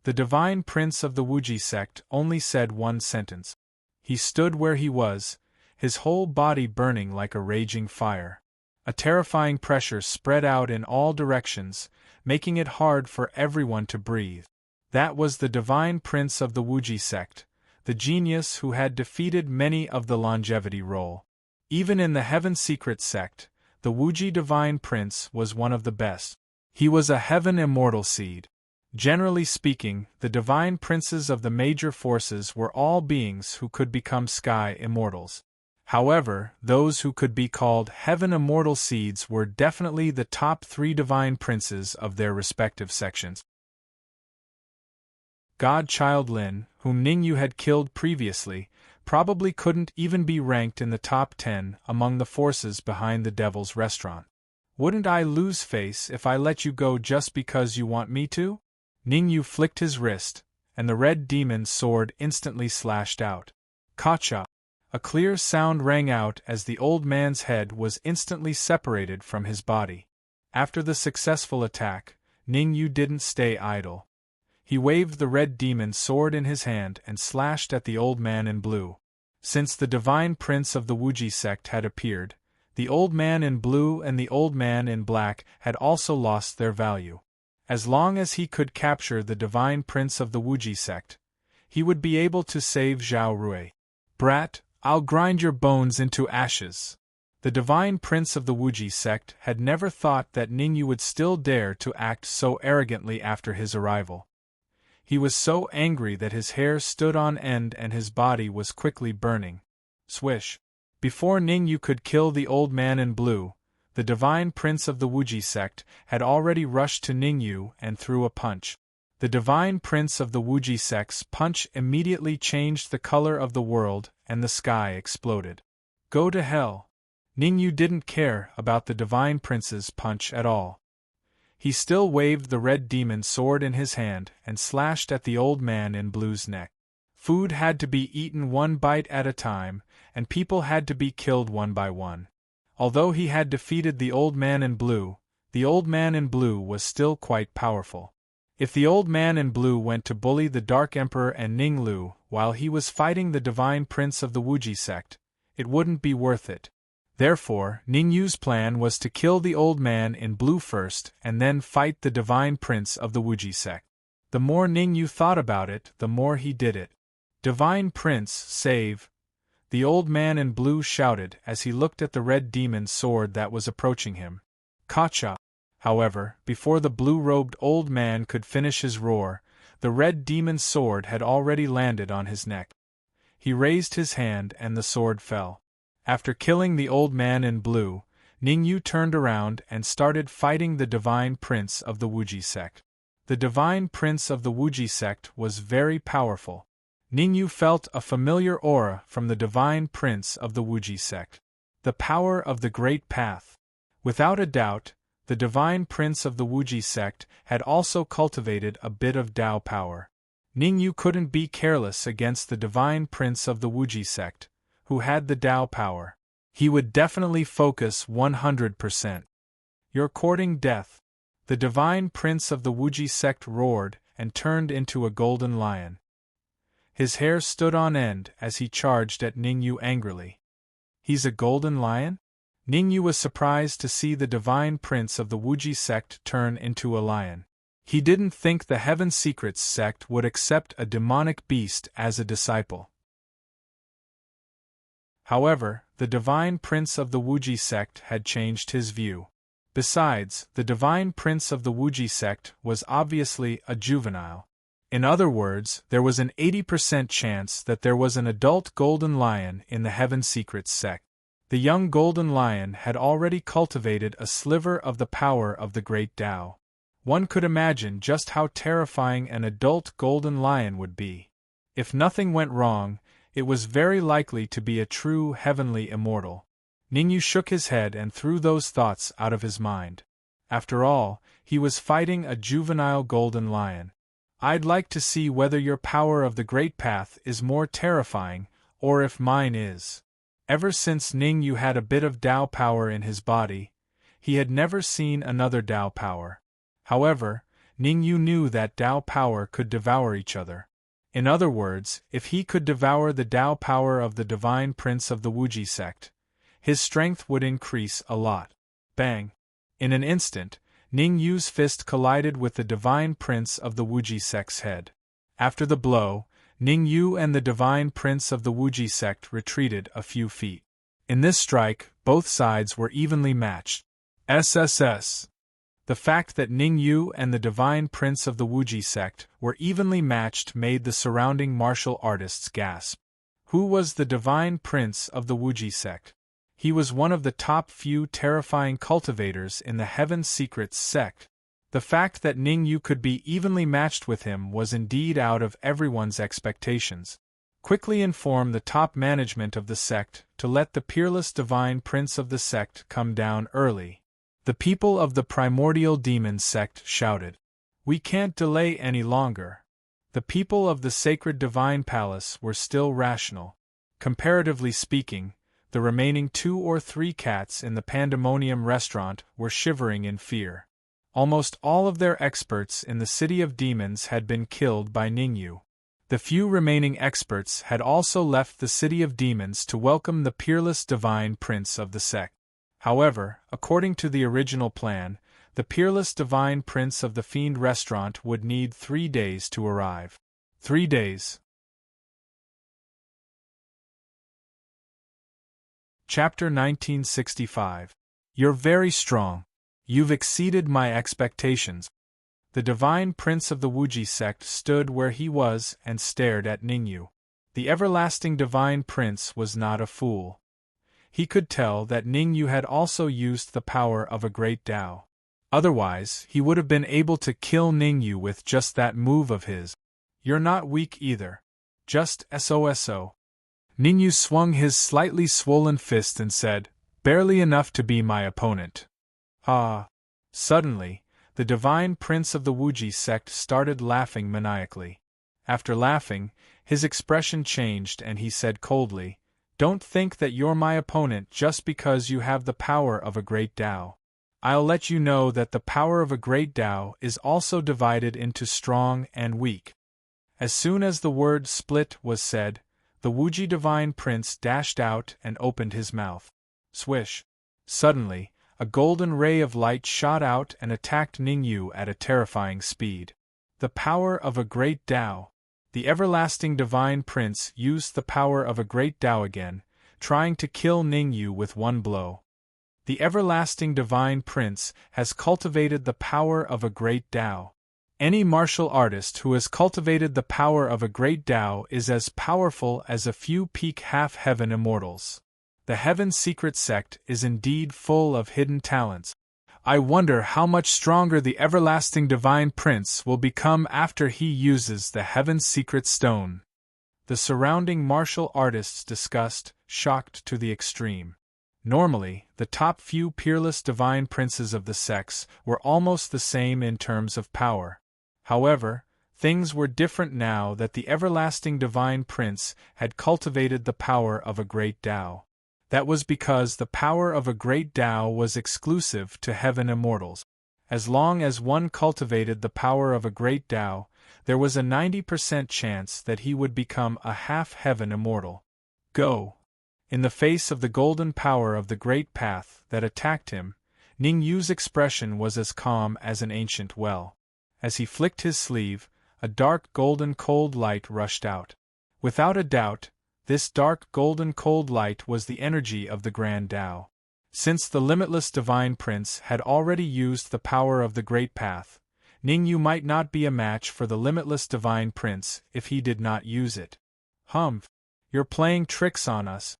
The divine prince of the Wuji sect only said one sentence. He stood where he was, his whole body burning like a raging fire. A terrifying pressure spread out in all directions, making it hard for everyone to breathe. That was the divine prince of the Wuji sect, the genius who had defeated many of the longevity role. Even in the Heaven Secret sect, the Wuji divine prince was one of the best. He was a heaven immortal seed. Generally speaking, the divine princes of the major forces were all beings who could become sky immortals. However, those who could be called heaven immortal seeds were definitely the top 3 divine princes of their respective sections. Godchild Lin, whom Ningyu had killed previously, probably couldn't even be ranked in the top 10 among the forces behind the Devil's Restaurant. Wouldn't I lose face if I let you go just because you want me to? Ningyu flicked his wrist, and the red demon's sword instantly slashed out. Kacha! A clear sound rang out as the old man's head was instantly separated from his body. After the successful attack, Ningyu didn't stay idle. He waved the red demon's sword in his hand and slashed at the old man in blue. Since the divine prince of the Wuji sect had appeared, the old man in blue and the old man in black had also lost their value. As long as he could capture the divine prince of the Wuji sect, he would be able to save Zhao Rui. Brat, I'll grind your bones into ashes. The divine prince of the Wuji sect had never thought that Ningyu would still dare to act so arrogantly after his arrival. He was so angry that his hair stood on end and his body was quickly burning. Swish! Before Ningyu could kill the old man in blue, the divine prince of the Wuji sect had already rushed to Ningyu and threw a punch. The divine prince of the Wuji sect's punch immediately changed the color of the world and the sky exploded. Go to hell! Ningyu didn't care about the divine prince's punch at all. He still waved the red demon's sword in his hand and slashed at the old man in blue's neck. Food had to be eaten one bite at a time, and people had to be killed one by one. Although he had defeated the old man in blue, the old man in blue was still quite powerful. If the old man in blue went to bully the Dark Emperor and Ninglu while he was fighting the divine prince of the Wuji sect, it wouldn't be worth it. Therefore, Ningyu's plan was to kill the old man in blue first and then fight the divine prince of the Wuji sect. The more Ningyu thought about it, the more he did it. Divine Prince, save! The old man in blue shouted as he looked at the red demon's sword that was approaching him. Kacha! However, before the blue-robed old man could finish his roar, the red demon's sword had already landed on his neck. He raised his hand and the sword fell. After killing the old man in blue, Ningyu turned around and started fighting the divine prince of the Wuji sect. The divine prince of the Wuji sect was very powerful. Ningyu felt a familiar aura from the divine prince of the Wuji sect. The power of the Great Path. Without a doubt, the divine prince of the Wuji sect had also cultivated a bit of Tao power. Ningyu couldn't be careless against the divine prince of the Wuji sect, who had the Tao power. He would definitely focus 100%. You're courting death. The divine prince of the Wuji sect roared and turned into a golden lion. His hair stood on end as he charged at Ningyu angrily. He's a golden lion? Ningyu was surprised to see the divine prince of the Wuji sect turn into a lion. He didn't think the Heaven Secrets sect would accept a demonic beast as a disciple. However, the divine prince of the Wuji sect had changed his view. Besides, the divine prince of the Wuji sect was obviously a juvenile. In other words, there was an 80% chance that there was an adult golden lion in the Heaven Secrets sect. The young golden lion had already cultivated a sliver of the power of the great Tao. One could imagine just how terrifying an adult golden lion would be. If nothing went wrong, it was very likely to be a true heavenly immortal. Ningyu shook his head and threw those thoughts out of his mind. After all, he was fighting a juvenile golden lion. I'd like to see whether your power of the Great Path is more terrifying, or if mine is. Ever since Ningyu had a bit of Tao power in his body, he had never seen another Tao power. However, Ningyu knew that Tao power could devour each other. In other words, if he could devour the Tao power of the divine prince of the Wuji sect, his strength would increase a lot. Bang! In an instant, Ningyu's fist collided with the divine prince of the Wuji sect's head. After the blow, Ningyu and the divine prince of the Wuji sect retreated a few feet. In this strike, both sides were evenly matched. SSS. The fact that Ningyu and the divine prince of the Wuji sect were evenly matched made the surrounding martial artists gasp. Who was the divine prince of the Wuji sect? He was one of the top few terrifying cultivators in the Heaven Secrets sect. The fact that Ningyu could be evenly matched with him was indeed out of everyone's expectations. Quickly inform the top management of the sect to let the peerless divine prince of the sect come down early. The people of the primordial demon sect shouted. We can't delay any longer. The people of the sacred divine palace were still rational. Comparatively speaking, the remaining 2 or 3 cats in the Pandemonium restaurant were shivering in fear. Almost all of their experts in the City of Demons had been killed by Ningyu. The few remaining experts had also left the City of Demons to welcome the peerless divine prince of the sect. However, according to the original plan, the peerless divine prince of the Fiend restaurant would need 3 days to arrive. 3 days. Chapter 1965. You're very strong. You've exceeded my expectations. The divine prince of the Wuji sect stood where he was and stared at Ningyu. The everlasting divine prince was not a fool. He could tell that Ningyu had also used the power of a great Tao. Otherwise, he would have been able to kill Ningyu with just that move of his. You're not weak either. Just SOSO. Ningyu swung his slightly swollen fist and said, barely enough to be my opponent. Ah! Suddenly, the divine prince of the Wuji sect started laughing maniacally. After laughing, his expression changed and he said coldly, don't think that you're my opponent just because you have the power of a great Tao. I'll let you know that the power of a great Tao is also divided into strong and weak. As soon as the word split was said, the Wuji divine prince dashed out and opened his mouth. Swish! Suddenly, a golden ray of light shot out and attacked Ningyu at a terrifying speed. The power of a great Tao. The everlasting divine prince used the power of a great Tao again, trying to kill Ningyu with one blow. The everlasting divine prince has cultivated the power of a great Tao. Any martial artist who has cultivated the power of a great Tao is as powerful as a few peak half-heaven immortals. The Heaven Secret sect is indeed full of hidden talents. I wonder how much stronger the everlasting divine prince will become after he uses the Heaven Secret stone. The surrounding martial artists discussed, shocked to the extreme. Normally, the top few peerless divine princes of the sects were almost the same in terms of power. However, things were different now that the everlasting divine prince had cultivated the power of a great Tao. That was because the power of a great Tao was exclusive to heaven immortals. As long as one cultivated the power of a great Tao, there was a 90% chance that he would become a half-heaven immortal. Go! In the face of the golden power of the great path that attacked him, Ningyu's expression was as calm as an ancient well. As he flicked his sleeve, a dark golden cold light rushed out. Without a doubt, This dark golden cold light was the energy of the Grand Tao. Since the limitless Divine Prince had already used the power of the Great Path, Ningyu might not be a match for the limitless Divine Prince if he did not use it. Humph! You're playing tricks on us.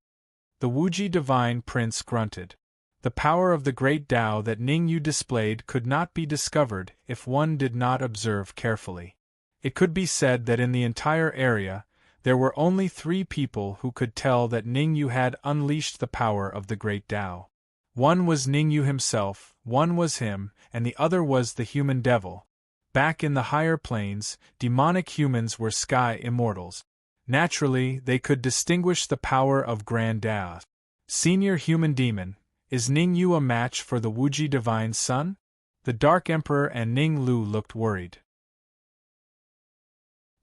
The Wuji Divine Prince grunted. The power of the Great Tao that Ningyu displayed could not be discovered if one did not observe carefully. It could be said that in the entire area, there were only 3 people who could tell that Ningyu had unleashed the power of the Great Tao. One was Ningyu himself, one was him, and the other was the human devil. Back in the higher planes, demonic humans were sky immortals. Naturally, they could distinguish the power of Grand Tao. Senior human demon, is Ningyu a match for the Wuji Divine Son? The Dark Emperor and Ning Lu looked worried.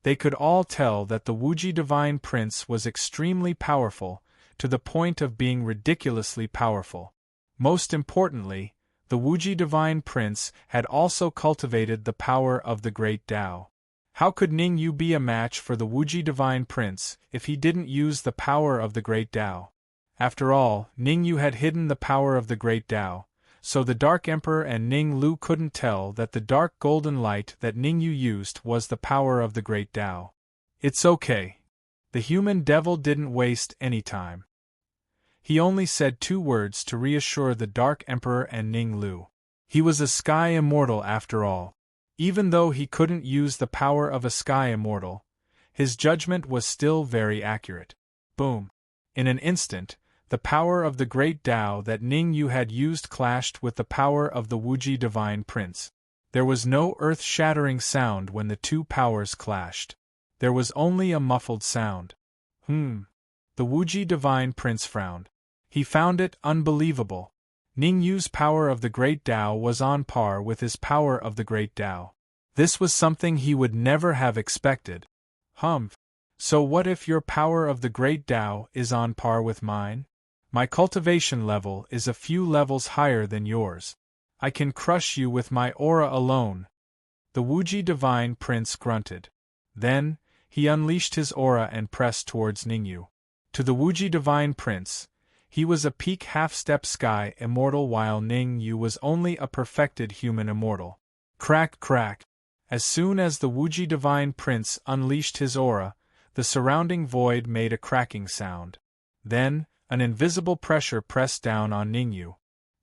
They could all tell that the Wuji Divine Prince was extremely powerful, to the point of being ridiculously powerful. Most importantly, the Wuji Divine Prince had also cultivated the power of the Great Tao. How could Ningyu be a match for the Wuji Divine Prince if he didn't use the power of the Great Tao? After all, Ningyu had hidden the power of the Great Tao, so the Dark Emperor and Ning Lu couldn't tell that the dark golden light that Ningyu used was the power of the Great Tao. It's okay. The human devil didn't waste any time. He only said 2 words to reassure the Dark Emperor and Ning Lu. He was a sky immortal after all. Even though he couldn't use the power of a sky immortal, his judgment was still very accurate. Boom! In an instant, the power of the Great Tao that Ningyu had used clashed with the power of the Wuji Divine Prince. There was no earth-shattering sound when the 2 powers clashed. There was only a muffled sound. The Wuji Divine Prince frowned. He found it unbelievable. Ningyu's power of the Great Tao was on par with his power of the Great Tao. This was something he would never have expected. So what if your power of the Great Tao is on par with mine? My cultivation level is a few levels higher than yours. I can crush you with my aura alone. The Wuji Divine Prince grunted. Then, he unleashed his aura and pressed towards Ningyu. To the Wuji Divine Prince, he was a peak half-step sky immortal while Ningyu was only a perfected human immortal. Crack, crack. As soon as the Wuji Divine Prince unleashed his aura, the surrounding void made a cracking sound. Then, an invisible pressure pressed down on Ningyu.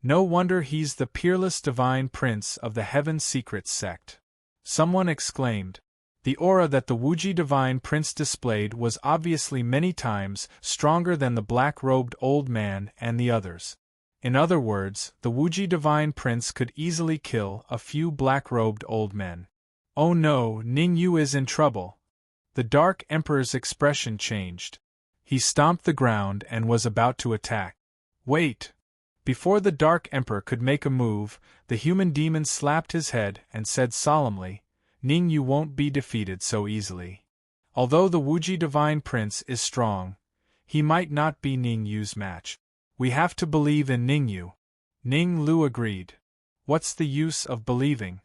No wonder he's the peerless Divine Prince of the Heaven Secrets sect. Someone exclaimed. The aura that the Wuji Divine Prince displayed was obviously many times stronger than the black-robed old man and the others. In other words, the Wuji Divine Prince could easily kill a few black-robed old men. Oh no, Ningyu is in trouble. The Dark Emperor's expression changed. He stomped the ground and was about to attack. Wait! Before the Dark Emperor could make a move, the human demon slapped his head and said solemnly, Ningyu won't be defeated so easily. Although the Wuji Divine Prince is strong, he might not be Ningyu's match. We have to believe in Ningyu. Ning Lu agreed. What's the use of believing?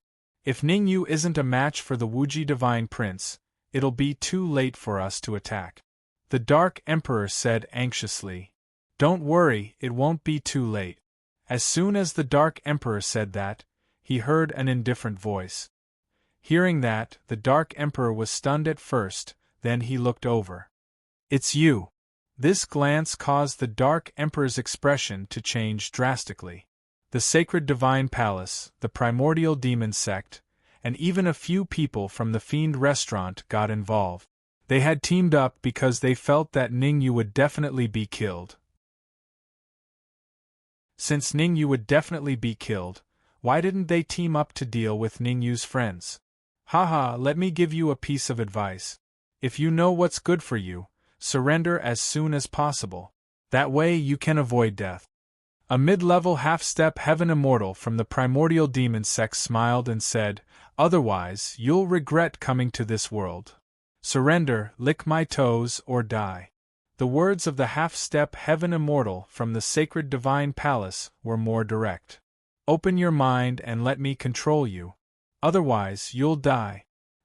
If Ningyu isn't a match for the Wuji Divine Prince, it'll be too late for us to attack. The Dark Emperor said anxiously. Don't worry, it won't be too late. As soon as the Dark Emperor said that, he heard an indifferent voice. Hearing that, the Dark Emperor was stunned at first, then he looked over. It's you. This glance caused the Dark Emperor's expression to change drastically. The Sacred Divine Palace, the Primordial Demon Sect, and even a few people from the Fiend Restaurant got involved. They had teamed up because they felt that Ningyu would definitely be killed. Since Ningyu would definitely be killed, why didn't they team up to deal with Ningyu's friends? Haha, let me give you a piece of advice. If you know what's good for you, surrender as soon as possible. That way you can avoid death. A mid-level half-step heaven immortal from the Primordial Demon Sect smiled and said, Otherwise, you'll regret coming to this world. Surrender, lick my toes, or die. The words of the half-step heaven immortal from the Sacred Divine Palace were more direct. Open your mind and let me control you. Otherwise, you'll die.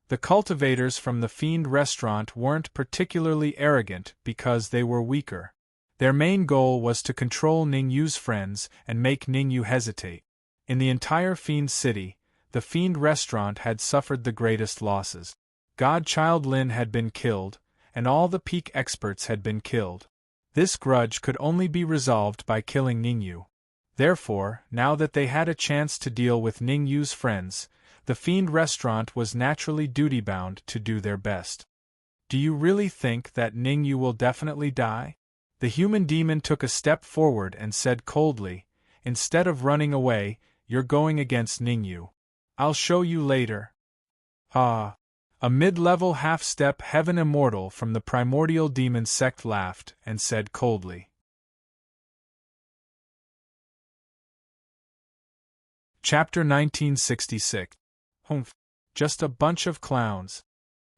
The cultivators from the Fiend restaurant weren't particularly arrogant because they were weaker. Their main goal was to control Ningyu's friends and make Ningyu hesitate. In the entire Fiend city, the Fiend restaurant had suffered the greatest losses. Godchild Lin had been killed, and all the peak experts had been killed. This grudge could only be resolved by killing Ningyu. Therefore, now that they had a chance to deal with Ningyu's friends, the Fiend restaurant was naturally duty-bound to do their best. Do you really think that Ningyu will definitely die? The human demon took a step forward and said coldly, instead of running away, you're going against Ningyu. I'll show you later. Ah. A mid-level half-step heaven immortal from the primordial demon sect laughed and said coldly. Chapter 1966. Humph. Just a bunch of clowns.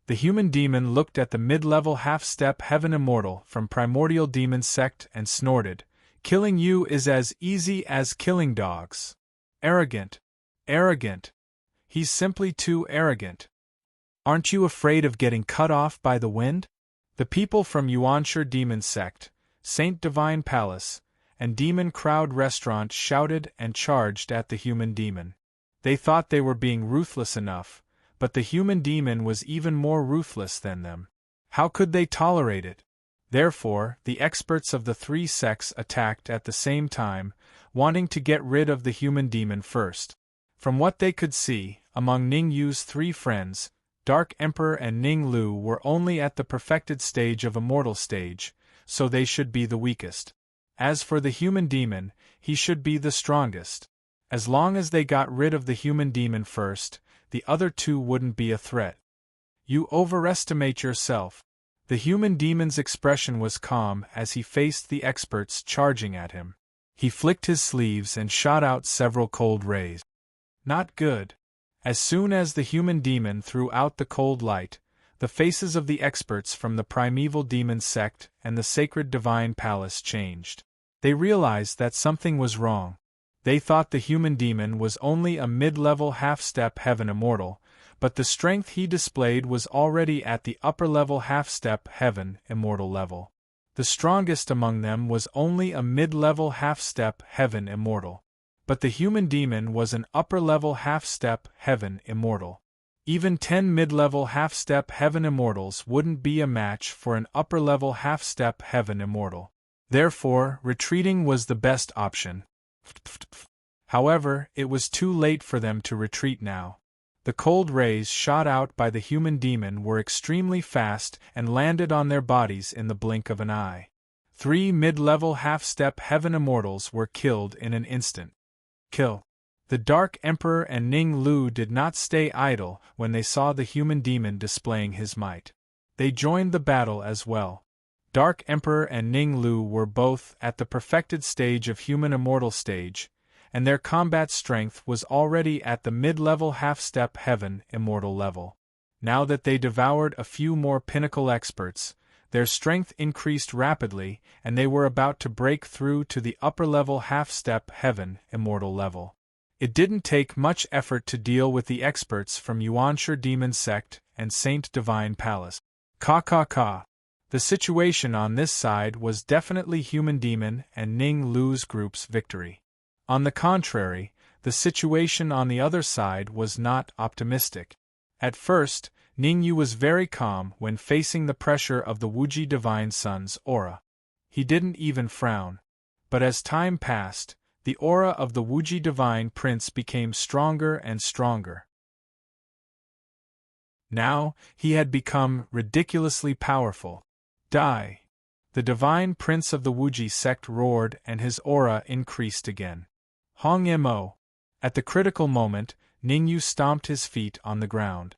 The human demon looked at the mid-level half-step heaven immortal from primordial demon sect and snorted, killing you is as easy as killing dogs. Arrogant. Arrogant. He's simply too arrogant. Aren't you afraid of getting cut off by the wind? The people from Yuanshi Demon Sect, Saint Divine Palace, and Demon Crowd Restaurant shouted and charged at the human demon. They thought they were being ruthless enough, but the human demon was even more ruthless than them. How could they tolerate it? Therefore, the experts of the three sects attacked at the same time, wanting to get rid of the human demon first. From what they could see, among Ningyu's three friends, Dark Emperor and Ning Lu were only at the perfected stage of immortal stage, so they should be the weakest. As for the human demon, he should be the strongest. As long as they got rid of the human demon first, the other two wouldn't be a threat. You overestimate yourself. The human demon's expression was calm as he faced the experts charging at him. He flicked his sleeves and shot out several cold rays. Not good. As soon as the human demon threw out the cold light, the faces of the experts from the primeval demon sect and the sacred divine palace changed. They realized that something was wrong. They thought the human demon was only a mid-level half-step heaven immortal, but the strength he displayed was already at the upper-level half-step heaven immortal level. The strongest among them was only a mid-level half-step heaven immortal. But the human demon was an upper-level half-step heaven immortal. Even 10 mid-level half-step heaven immortals wouldn't be a match for an upper-level half-step heaven immortal. Therefore, retreating was the best option. However, it was too late for them to retreat now. The cold rays shot out by the human demon were extremely fast and landed on their bodies in the blink of an eye. 3 mid-level half-step heaven immortals were killed in an instant. Kill. The Dark Emperor and Ning Lu did not stay idle when they saw the human demon displaying his might. They joined the battle as well. Dark Emperor and Ning Lu were both at the perfected stage of human immortal stage, and their combat strength was already at the mid-level half-step heaven immortal level. Now that they devoured a few more pinnacle experts, their strength increased rapidly and they were about to break through to the upper-level half-step heaven immortal level. It didn't take much effort to deal with the experts from Yuanshi Demon Sect and Saint Divine Palace. Ka. The situation on this side was definitely human demon and Ning Lu's group's victory. On the contrary, the situation on the other side was not optimistic. At first, Ningyu was very calm when facing the pressure of the Wuji Divine Sun's aura. He didn't even frown. But as time passed, the aura of the Wuji Divine Prince became stronger and stronger. Now, he had become ridiculously powerful. Die! The Divine Prince of the Wuji sect roared and his aura increased again. Hong Mo! At the critical moment, Ningyu stomped his feet on the ground.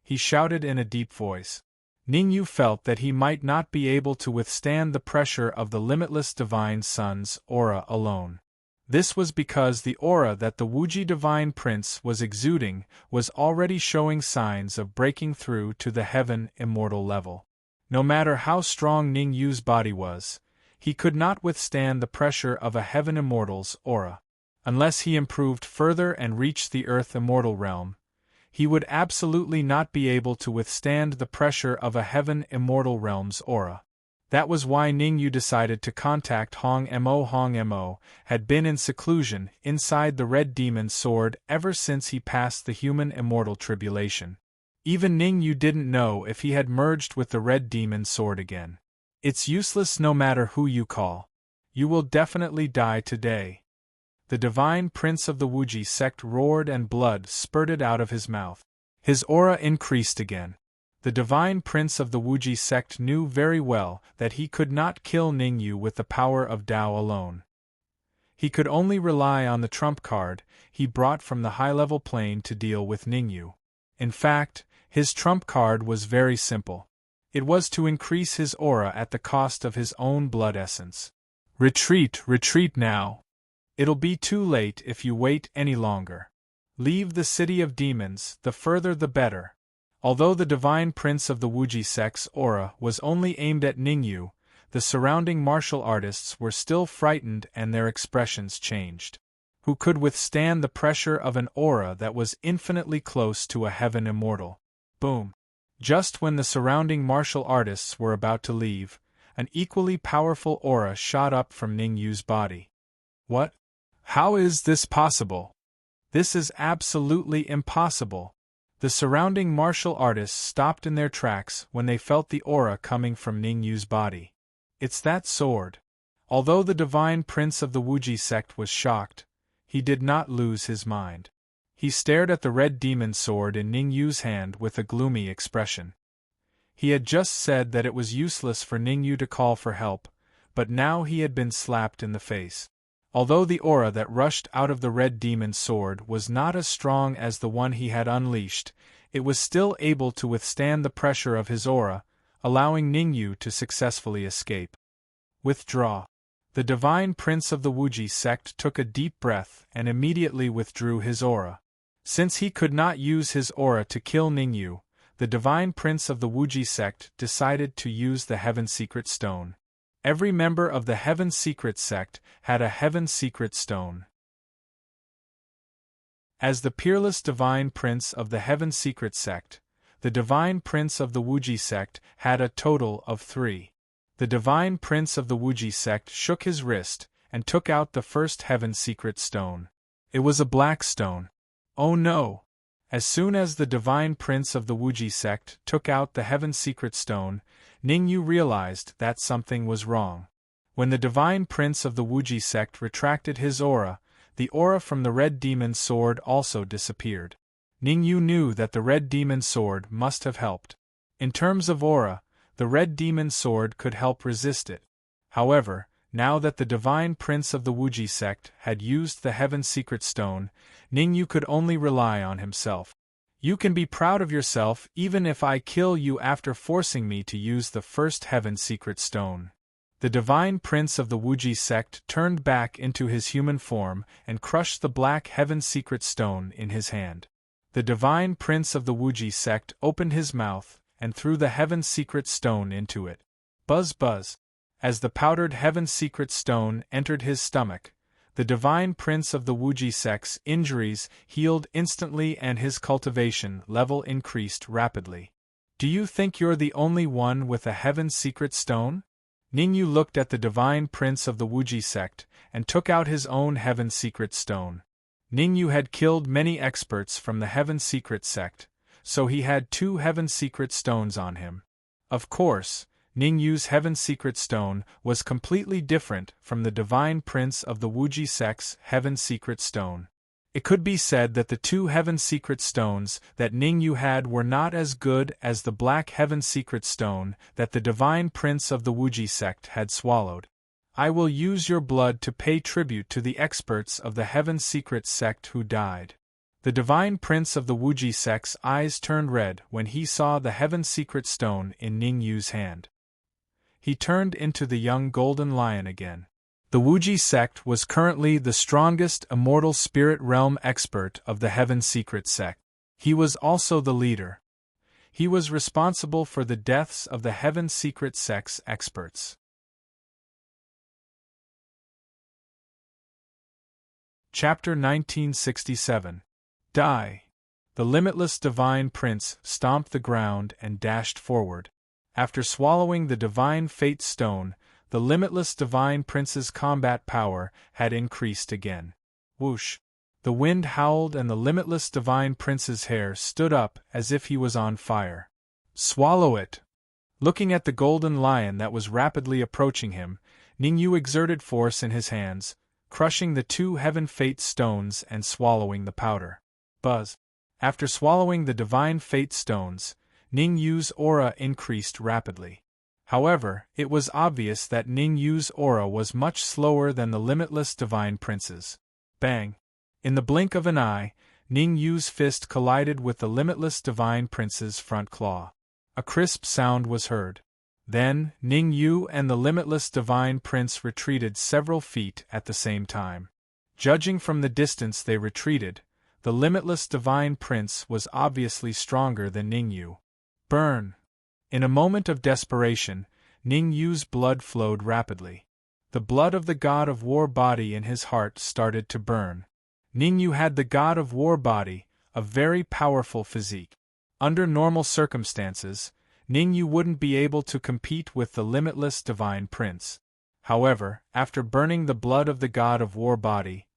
He shouted in a deep voice. Ningyu felt that he might not be able to withstand the pressure of the limitless Divine Sun's aura alone. This was because the aura that the Wuji Divine Prince was exuding was already showing signs of breaking through to the heaven immortal level. No matter how strong Ningyu's body was, he could not withstand the pressure of a heaven immortal's aura. Unless he improved further and reached the earth immortal realm, He would absolutely not be able to withstand the pressure of a Heaven Immortal Realm's aura. That was why Ningyu decided to contact Hong Mo. Hong Mo had been in seclusion inside the Red Demon's sword ever since he passed the human immortal tribulation. Even Ningyu didn't know if he had merged with the Red Demon's sword again. It's useless no matter who you call. You will definitely die today. The divine prince of the Wuji sect roared and blood spurted out of his mouth. His aura increased again. The divine prince of the Wuji sect knew very well that he could not kill Ningyu with the power of Tao alone. He could only rely on the trump card he brought from the high-level plane to deal with Ningyu. In fact, his trump card was very simple. It was to increase his aura at the cost of his own blood essence. Retreat, retreat now. It'll be too late if you wait any longer. Leave the city of demons, the further the better. Although the divine prince of the Wuji sect's aura was only aimed at Ningyu, the surrounding martial artists were still frightened and their expressions changed. Who could withstand the pressure of an aura that was infinitely close to a heaven immortal? Boom! Just when the surrounding martial artists were about to leave, an equally powerful aura shot up from Ningyu's body. What? How is this possible? This is absolutely impossible. The surrounding martial artists stopped in their tracks when they felt the aura coming from Ningyu's body. It's that sword. Although the divine prince of the Wuji sect was shocked, he did not lose his mind. He stared at the red demon sword in Ningyu's hand with a gloomy expression. He had just said that it was useless for Ningyu to call for help, but now he had been slapped in the face. Although the aura that rushed out of the red demon's sword was not as strong as the one he had unleashed, it was still able to withstand the pressure of his aura, allowing Ningyu to successfully escape. Withdraw. The divine prince of the Wuji sect took a deep breath and immediately withdrew his aura. Since he could not use his aura to kill Ningyu, the divine prince of the Wuji sect decided to use the Heaven Secret Stone. Every member of the Heaven Secret sect had a Heaven Secret Stone. As the peerless divine prince of the Heaven Secret sect, the divine prince of the Wuji sect had a total of 3. The divine prince of the Wuji sect shook his wrist and took out the first Heaven Secret Stone. It was a black stone. Oh no! As soon as the divine prince of the Wuji sect took out the Heaven Secret Stone, Ningyu realized that something was wrong. When the divine prince of the Wuji sect retracted his aura, the aura from the red demon's sword also disappeared. Ningyu knew that the red demon's sword must have helped. In terms of aura, the red demon's sword could help resist it. However, now that the divine prince of the Wuji sect had used the Heaven Secret Stone, Ningyu could only rely on himself. You can be proud of yourself even if I kill you after forcing me to use the first Heaven Secret Stone. The divine prince of the Wuji sect turned back into his human form and crushed the black Heaven Secret Stone in his hand. The divine prince of the Wuji sect opened his mouth and threw the Heaven Secret Stone into it. Buzz buzz. As the powdered Heaven Secret Stone entered his stomach, the divine prince of the Wuji sect's injuries healed instantly and his cultivation level increased rapidly. Do you think you're the only one with a Heaven Secret Stone? Ningyu looked at the divine prince of the Wuji sect and took out his own Heaven Secret Stone. Ningyu had killed many experts from the Heaven Secret sect, so he had 2 Heaven Secret Stones on him. Of course, Ningyu's Heaven Secret Stone was completely different from the divine prince of the Wuji sect's Heaven Secret Stone. It could be said that the 2 Heaven Secret Stones that Ningyu had were not as good as the black Heaven Secret Stone that the divine prince of the Wuji sect had swallowed. I will use your blood to pay tribute to the experts of the Heaven Secret sect who died. The divine prince of the Wuji sect's eyes turned red when he saw the Heaven Secret Stone in Ningyu's hand. He turned into the young golden lion again. The Wuji sect was currently the strongest immortal spirit realm expert of the Heaven Secret sect. He was also the leader. He was responsible for the deaths of the Heaven Secret sect's experts. Chapter 1967. Die. The limitless Divine Prince stomped the ground and dashed forward. After swallowing the Divine Fate Stone, the limitless Divine Prince's combat power had increased again. Whoosh! The wind howled and the limitless Divine Prince's hair stood up as if he was on fire. Swallow it! Looking at the golden lion that was rapidly approaching him, Ningyu exerted force in his hands, crushing the 2 Heaven Fate Stones and swallowing the powder. Buzz! After swallowing the Divine Fate Stones, Ningyu's aura increased rapidly. However, it was obvious that Ningyu's aura was much slower than the limitless Divine Prince's. Bang! In the blink of an eye, Ningyu's fist collided with the limitless Divine Prince's front claw. A crisp sound was heard. Then, Ningyu and the limitless Divine Prince retreated several feet at the same time. Judging from the distance they retreated, the limitless Divine Prince was obviously stronger than Ningyu. Burn! In a moment of desperation, Ningyu's blood flowed rapidly. The blood of the God of War body in his heart started to burn. Ningyu had the God of War body, a very powerful physique. Under normal circumstances, Ningyu wouldn't be able to compete with the limitless Divine Prince. However, after burning the blood of the God of War body,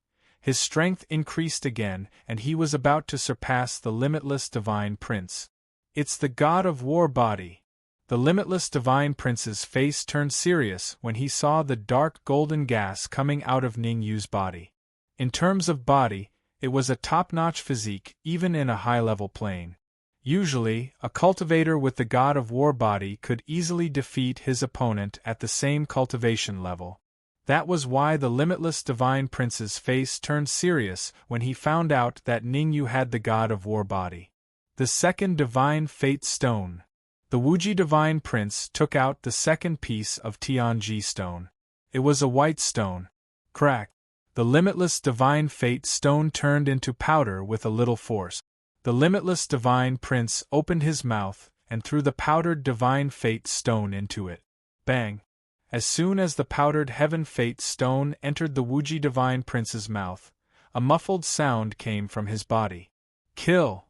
his strength increased again and he was about to surpass the limitless Divine Prince. It's the God of War body. The limitless Divine Prince's face turned serious when he saw the dark golden gas coming out of Ningyu's body. In terms of body, it was a top-notch physique even in a high-level plane. Usually, a cultivator with the God of War body could easily defeat his opponent at the same cultivation level. That was why the limitless Divine Prince's face turned serious when he found out that Ningyu had the God of War body. The second Divine Fate Stone. The Wuji Divine Prince took out the second piece of Tianji Stone. It was a white stone. Crack! The limitless Divine Fate Stone turned into powder with a little force. The limitless Divine Prince opened his mouth and threw the powdered Divine Fate Stone into it. Bang! As soon as the powdered Heaven Fate Stone entered the Wuji Divine Prince's mouth, a muffled sound came from his body. Kill!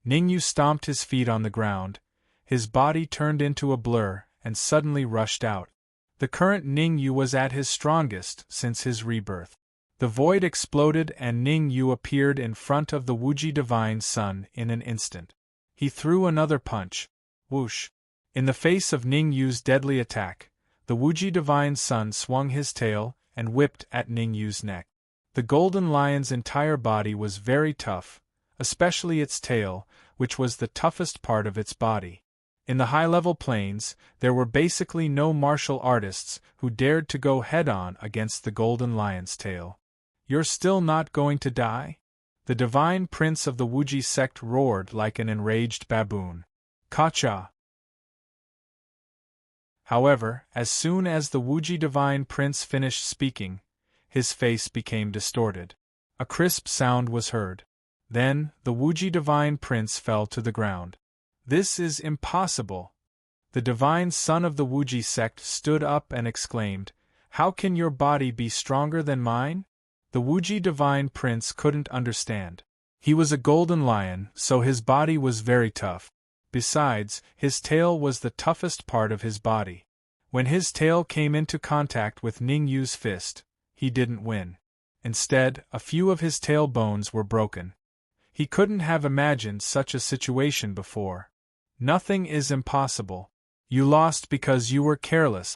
Ningyu stomped his feet on the ground. His body turned into a blur and suddenly rushed out. The current Ningyu was at his strongest since his rebirth. The void exploded and Ningyu appeared in front of the Wuji Divine Sun in an instant. He threw another punch. Whoosh! In the face of Ningyu's deadly attack, the Wuji Divine Sun swung his tail and whipped at Ningyu's neck. The golden lion's entire body was very tough, especially its tail, which was the toughest part of its body. In the high-level planes, there were basically no martial artists who dared to go head-on against the golden lion's tail. You're still not going to die? The Divine Prince of the Wuji sect roared like an enraged baboon. Kacha! However, as soon as the Wuji Divine Prince finished speaking, his face became distorted. A crisp sound was heard. Then, the Wuji Divine Prince fell to the ground. This is impossible! The Divine Son of the Wuji sect stood up and exclaimed, "How can your body be stronger than mine?" The Wuji Divine Prince couldn't understand. He was a golden lion, so his body was very tough. Besides, his tail was the toughest part of his body. When his tail came into contact with Ningyu's fist, he didn't win. Instead, a few of his tail bones were broken. He couldn't have imagined such a situation before. Nothing is impossible. You lost because you were careless.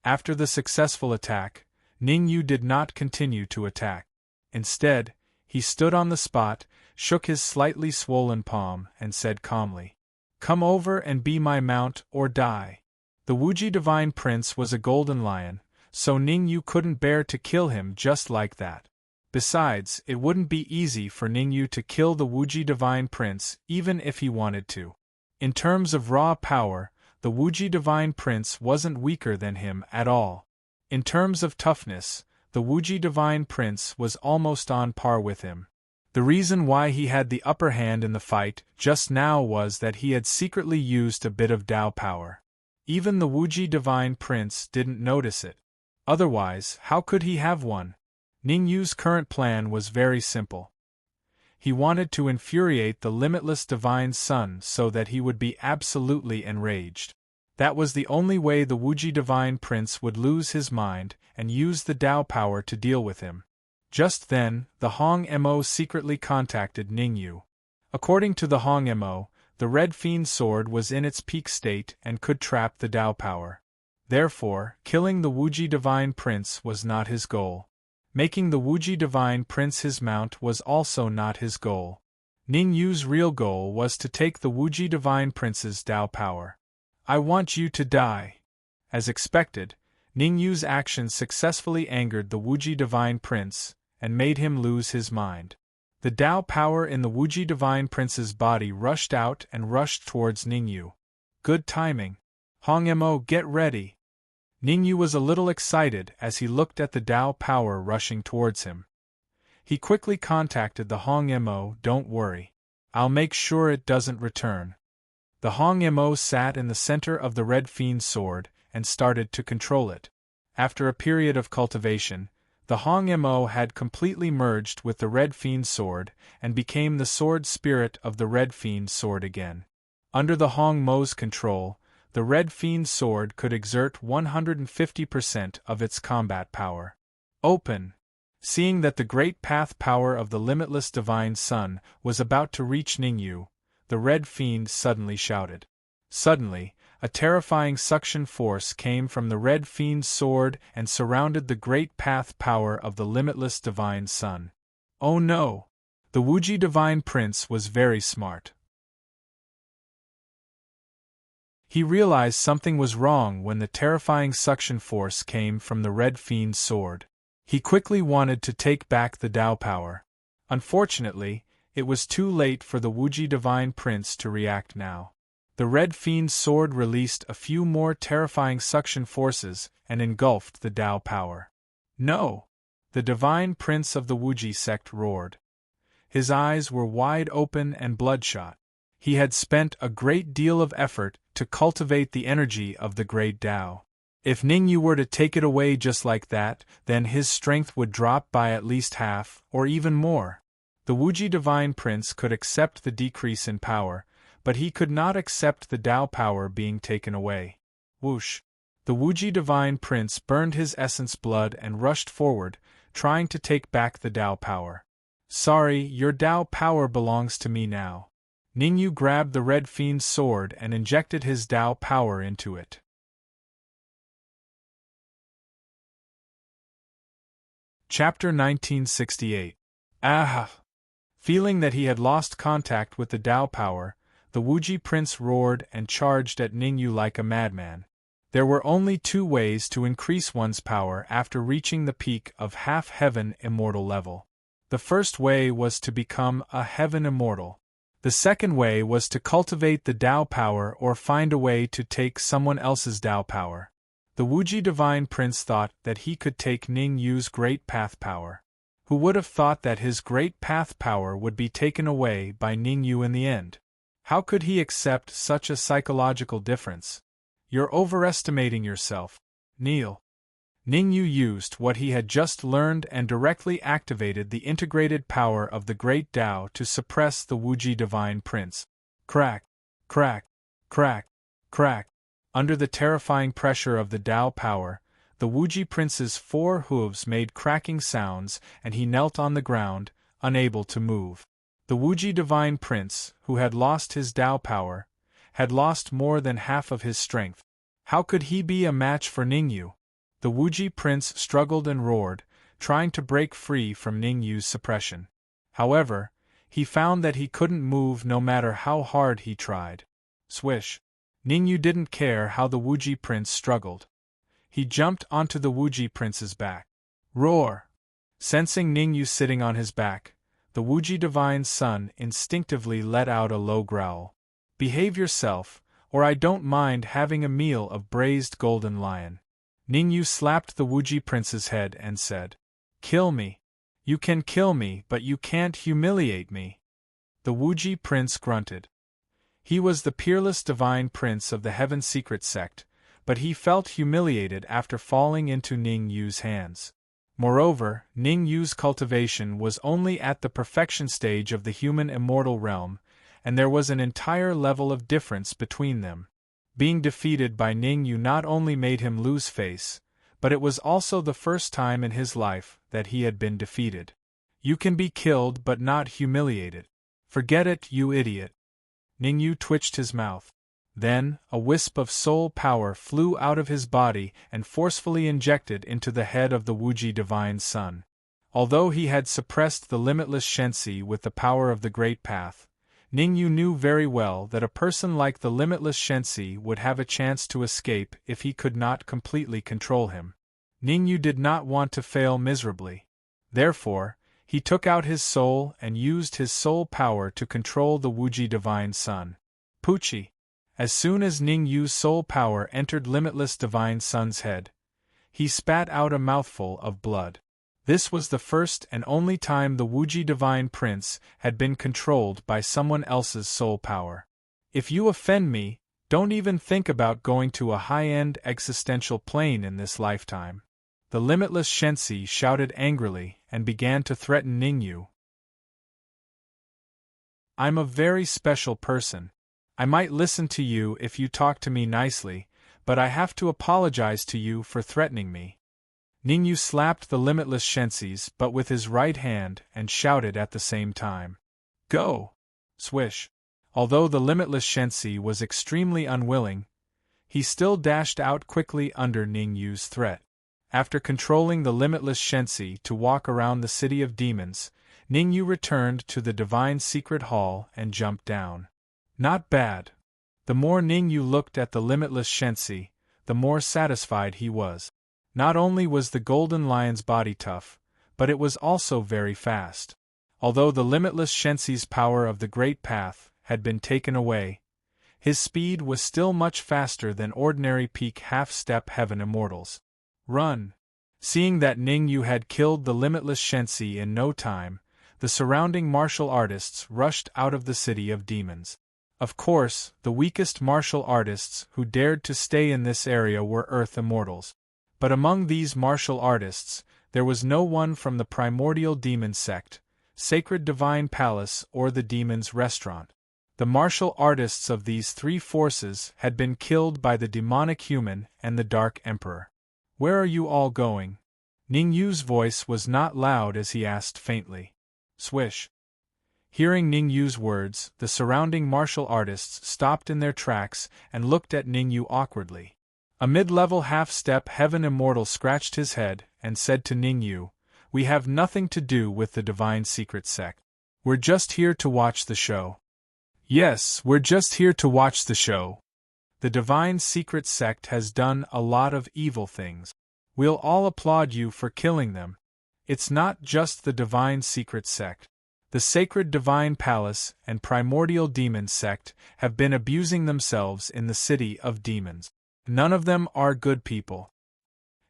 After the successful attack, Ningyu did not continue to attack. Instead, he stood on the spot, shook his slightly swollen palm, and said calmly, "Come over and be my mount or die." The Wuji Divine Prince was a golden lion, so Ningyu couldn't bear to kill him just like that. Besides, it wouldn't be easy for Ningyu to kill the Wuji Divine Prince even if he wanted to. In terms of raw power, the Wuji Divine Prince wasn't weaker than him at all. In terms of toughness, the Wuji Divine Prince was almost on par with him. The reason why he had the upper hand in the fight just now was that he had secretly used a bit of Dao power. Even the Wuji Divine Prince didn't notice it. Otherwise, how could he have won? Ningyu's current plan was very simple. He wanted to infuriate the limitless divine sun so that he would be absolutely enraged. That was the only way the Wuji divine prince would lose his mind and use the Tao power to deal with him. Just then, the Hong Mo secretly contacted Ningyu. According to the Hong Mo, the Red Fiend sword was in its peak state and could trap the Tao power. Therefore, killing the Wuji divine prince was not his goal. Making the Wuji divine prince his mount was also not his goal. Ningyu's real goal was to take the Wuji divine prince's Tao power. I want you to die. As expected, Ningyu's action successfully angered the Wuji divine prince and made him lose his mind. The Tao power in the Wuji divine prince's body rushed out and rushed towards Ningyu. Good timing. Hong Mo, get ready. Ningyu was a little excited as he looked at the Tao power rushing towards him. He quickly contacted the Hong Mo, don't worry. I'll make sure it doesn't return. The Hong Mo sat in the center of the Red Fiend sword and started to control it. After a period of cultivation, the Hong Mo had completely merged with the Red Fiend sword and became the sword spirit of the Red Fiend sword again. Under the Hong Mo's control, the Red Fiend sword could exert 150% of its combat power. Open! Seeing that the great path power of the limitless divine sun was about to reach Ningyu, the Red Fiend suddenly shouted. Suddenly, a terrifying suction force came from the Red Fiend's sword and surrounded the great path power of the limitless divine sun. Oh no! The Wuji divine prince was very smart. He realized something was wrong when the terrifying suction force came from the Red Fiend's sword. He quickly wanted to take back the Tao power. Unfortunately, it was too late for the Wuji divine prince to react now. The Red Fiend's sword released a few more terrifying suction forces and engulfed the Tao power. No! The divine prince of the Wuji sect roared. His eyes were wide open and bloodshot. He had spent a great deal of effort to cultivate the energy of the great Tao. If Ningyu were to take it away just like that, then his strength would drop by at least half, or even more. The Wuji divine prince could accept the decrease in power, but he could not accept the Tao power being taken away. Whoosh! The Wuji divine prince burned his essence blood and rushed forward, trying to take back the Tao power. Sorry, your Tao power belongs to me now. Ningyu grabbed the Red Fiend's sword and injected his Tao power into it. Chapter 1968. Ah! Feeling that he had lost contact with the Tao power, the Wuji prince roared and charged at Ningyu like a madman. There were only two ways to increase one's power after reaching the peak of half-heaven immortal level. The first way was to become a heaven immortal. The second way was to cultivate the Tao power or find a way to take someone else's Tao power. The Wuji divine prince thought that he could take Ningyu's great path power. Who would have thought that his great path power would be taken away by Ningyu in the end? How could he accept such a psychological difference? You're overestimating yourself, Neil. Ningyu used what he had just learned and directly activated the integrated power of the great Tao to suppress the Wuji divine prince. Crack, crack, crack, crack. Under the terrifying pressure of the Tao power, the Wuji prince's 4 hooves made cracking sounds and he knelt on the ground, unable to move. The Wuji divine prince, who had lost his Tao power, had lost more than half of his strength. How could he be a match for Ningyu? The Wuji prince struggled and roared, trying to break free from Ningyu's suppression. However, he found that he couldn't move no matter how hard he tried. Swish! Ningyu didn't care how the Wuji prince struggled. He jumped onto the Wuji prince's back. Roar! Sensing Ningyu sitting on his back, the Wuji divine son instinctively let out a low growl. Behave yourself, or I don't mind having a meal of braised golden lion. Ningyu slapped the Wuji prince's head and said, Kill me. You can kill me, but you can't humiliate me. The Wuji prince grunted. He was the peerless divine prince of the Heaven Secret sect, but he felt humiliated after falling into Ningyu's hands. Moreover, Ning Yu's cultivation was only at the perfection stage of the human immortal realm, and there was an entire level of difference between them. Being defeated by Ning Yu not only made him lose face, but it was also the first time in his life that he had been defeated. You can be killed but not humiliated. Forget it, you idiot. Ning Yu twitched his mouth. Then, a wisp of soul power flew out of his body and forcefully injected into the head of the Wuji Divine Son. Although he had suppressed the limitless Shensi with the power of the Great Path, Ning Yu knew very well that a person like the limitless Shensi would have a chance to escape if he could not completely control him. Ning Yu did not want to fail miserably. Therefore, he took out his soul and used his soul power to control the Wuji Divine Son. Puchi! As soon as Ning Yu's soul power entered Limitless Divine Son's head, he spat out a mouthful of blood. This was the first and only time the Wuji Divine Prince had been controlled by someone else's soul power. If you offend me, don't even think about going to a high-end existential plane in this lifetime. The limitless Shensi shouted angrily and began to threaten Ning Yu. I'm a very special person. I might listen to you if you talk to me nicely, but I have to apologize to you for threatening me. Ning Yu slapped the limitless Shensis but with his right hand and shouted at the same time. Go! Swish! Although the limitless Shensi was extremely unwilling, he still dashed out quickly under Ning Yu's threat. After controlling the limitless Shensi to walk around the city of demons, Ning Yu returned to the Divine Secret Hall and jumped down. Not bad. The more Ning Yu looked at the limitless Shensi, the more satisfied he was. Not only was the Golden Lion's body tough, but it was also very fast. Although the limitless Shensi's power of the Great Path had been taken away, his speed was still much faster than ordinary peak half-step heaven immortals. Run! Seeing that Ning Yu had killed the limitless Shensi in no time, the surrounding martial artists rushed out of the city of demons. Of course, the weakest martial artists who dared to stay in this area were Earth Immortals. But among these martial artists, there was no one from the primordial demon sect, Sacred Divine Palace or the Demon's Restaurant. The martial artists of these three forces had been killed by the demonic human and the Dark Emperor. Where are you all going? Ning Yu's voice was not loud as he asked faintly. Swish! Hearing Ning Yu's words, the surrounding martial artists stopped in their tracks and looked at Ning Yu awkwardly. A mid-level half-step heaven immortal scratched his head and said to Ning Yu, We have nothing to do with the Divine Secret Sect. We're just here to watch the show. Yes, we're just here to watch the show. The Divine Secret Sect has done a lot of evil things. We'll all applaud you for killing them. It's not just the Divine Secret Sect. The Sacred Divine Palace and Primordial Demon Sect have been abusing themselves in the city of demons. None of them are good people.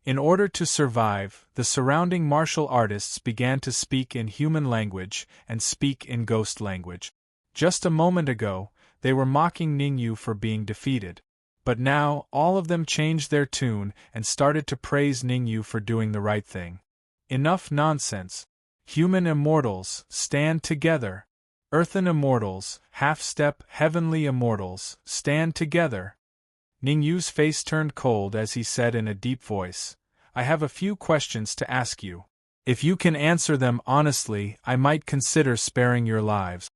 In order to survive, the surrounding martial artists began to speak in human language and speak in ghost language. Just a moment ago, they were mocking Ning Yu for being defeated. But now, all of them changed their tune and started to praise Ning Yu for doing the right thing. Enough nonsense. Human immortals, stand together. Earthen immortals, half-step heavenly immortals, stand together. Ning Yu's face turned cold as he said in a deep voice, I have a few questions to ask you. If you can answer them honestly, I might consider sparing your lives.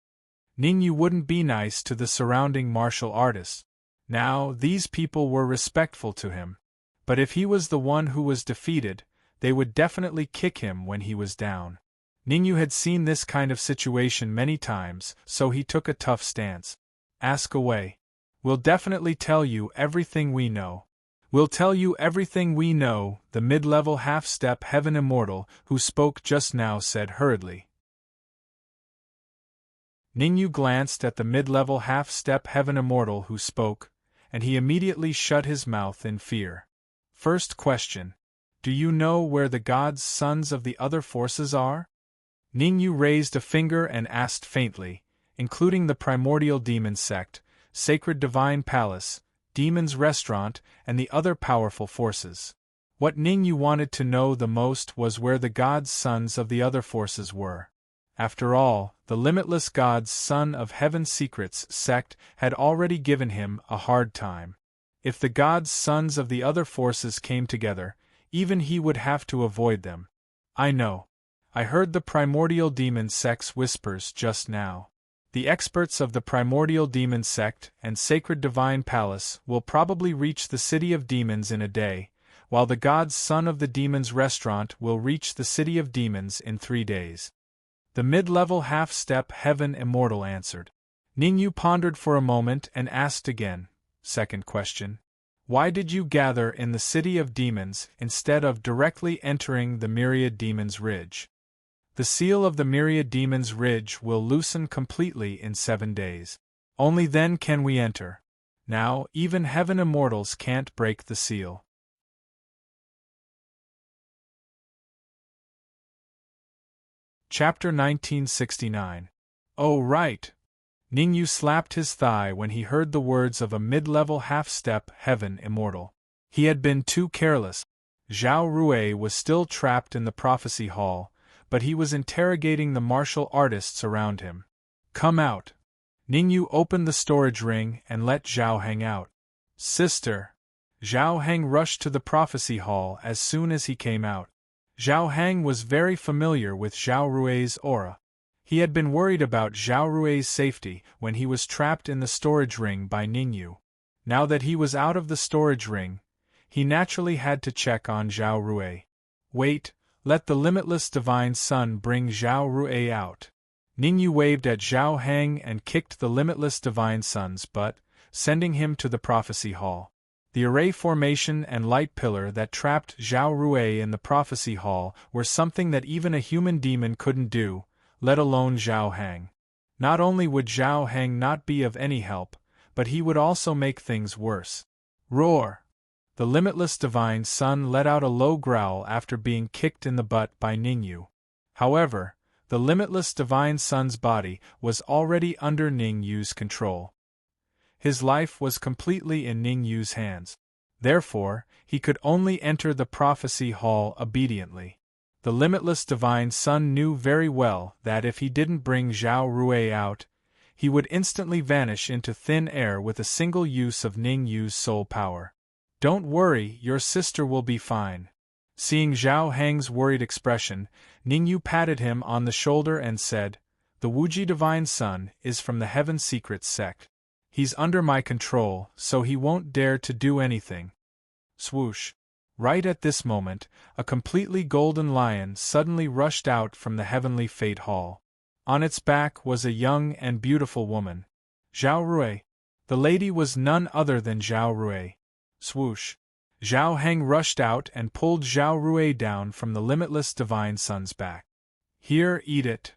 Ning Yu wouldn't be nice to the surrounding martial artists. Now, these people were respectful to him. But if he was the one who was defeated, they would definitely kick him when he was down. Ning Yu had seen this kind of situation many times, so he took a tough stance. Ask away. We'll definitely tell you everything we know. We'll tell you everything we know, the mid-level half-step heaven immortal who spoke just now said hurriedly. Ning Yu glanced at the mid-level half-step heaven immortal who spoke, and he immediately shut his mouth in fear. First question. Do you know where the gods' sons of the other forces are? Ning Yu raised a finger and asked faintly, including the primordial demon sect, Sacred Divine Palace, Demon's Restaurant, and the other powerful forces. What Ningyu wanted to know the most was where the gods' sons of the other forces were. After all, the limitless gods' son of heaven's secrets sect had already given him a hard time. If the gods' sons of the other forces came together, even he would have to avoid them. I know. I heard the primordial demon sect's whispers just now. The experts of the primordial demon sect and sacred divine palace will probably reach the city of demons in a day, while the god's son of the demons restaurant will reach the city of demons in 3 days. The mid-level half-step heaven immortal answered. Ningyu pondered for a moment and asked again, second question. Why did you gather in the city of demons instead of directly entering the myriad demons ridge? The seal of the myriad demons ridge will loosen completely in 7 days. Only then can we enter. Now, even heaven immortals can't break the seal. Chapter 1969. Oh, right! Ningyu slapped his thigh when he heard the words of a mid-level half-step heaven immortal. He had been too careless. Zhao Rui was still trapped in the prophecy hall, but he was interrogating the martial artists around him. Come out! Ningyu opened the storage ring and let Zhao Hang out. Sister! Zhao Hang rushed to the prophecy hall as soon as he came out. Zhao Hang was very familiar with Zhao Rui's aura. He had been worried about Zhao Rui's safety when he was trapped in the storage ring by Ningyu. Now that he was out of the storage ring, he naturally had to check on Zhao Rui. Wait, let the limitless divine sun bring Zhao Rui out. Ningyu waved at Zhao Hang and kicked the limitless divine sun's butt, sending him to the prophecy hall. The array formation and light pillar that trapped Zhao Rui in the prophecy hall were something that even a human demon couldn't do, let alone Zhao Hang. Not only would Zhao Hang not be of any help, but he would also make things worse. Roar! The limitless divine sun let out a low growl after being kicked in the butt by Ningyu. However, the limitless divine sun's body was already under Ningyu's control. His life was completely in Ningyu's hands. Therefore, he could only enter the prophecy hall obediently. The limitless divine sun knew very well that if he didn't bring Zhao Rui out, he would instantly vanish into thin air with a single use of Ningyu's soul power. Don't worry, your sister will be fine. Seeing Zhao Hang's worried expression, Ningyu patted him on the shoulder and said, The Wuji Divine Sun is from the Heaven Secrets sect. He's under my control, so he won't dare to do anything. Swoosh! Right at this moment, a completely golden lion suddenly rushed out from the Heavenly Fate Hall. On its back was a young and beautiful woman. Zhao Rui. The lady was none other than Zhao Rui. Swoosh! Zhao Hang rushed out and pulled Zhao Rui down from the limitless divine sun's back. Here, eat it.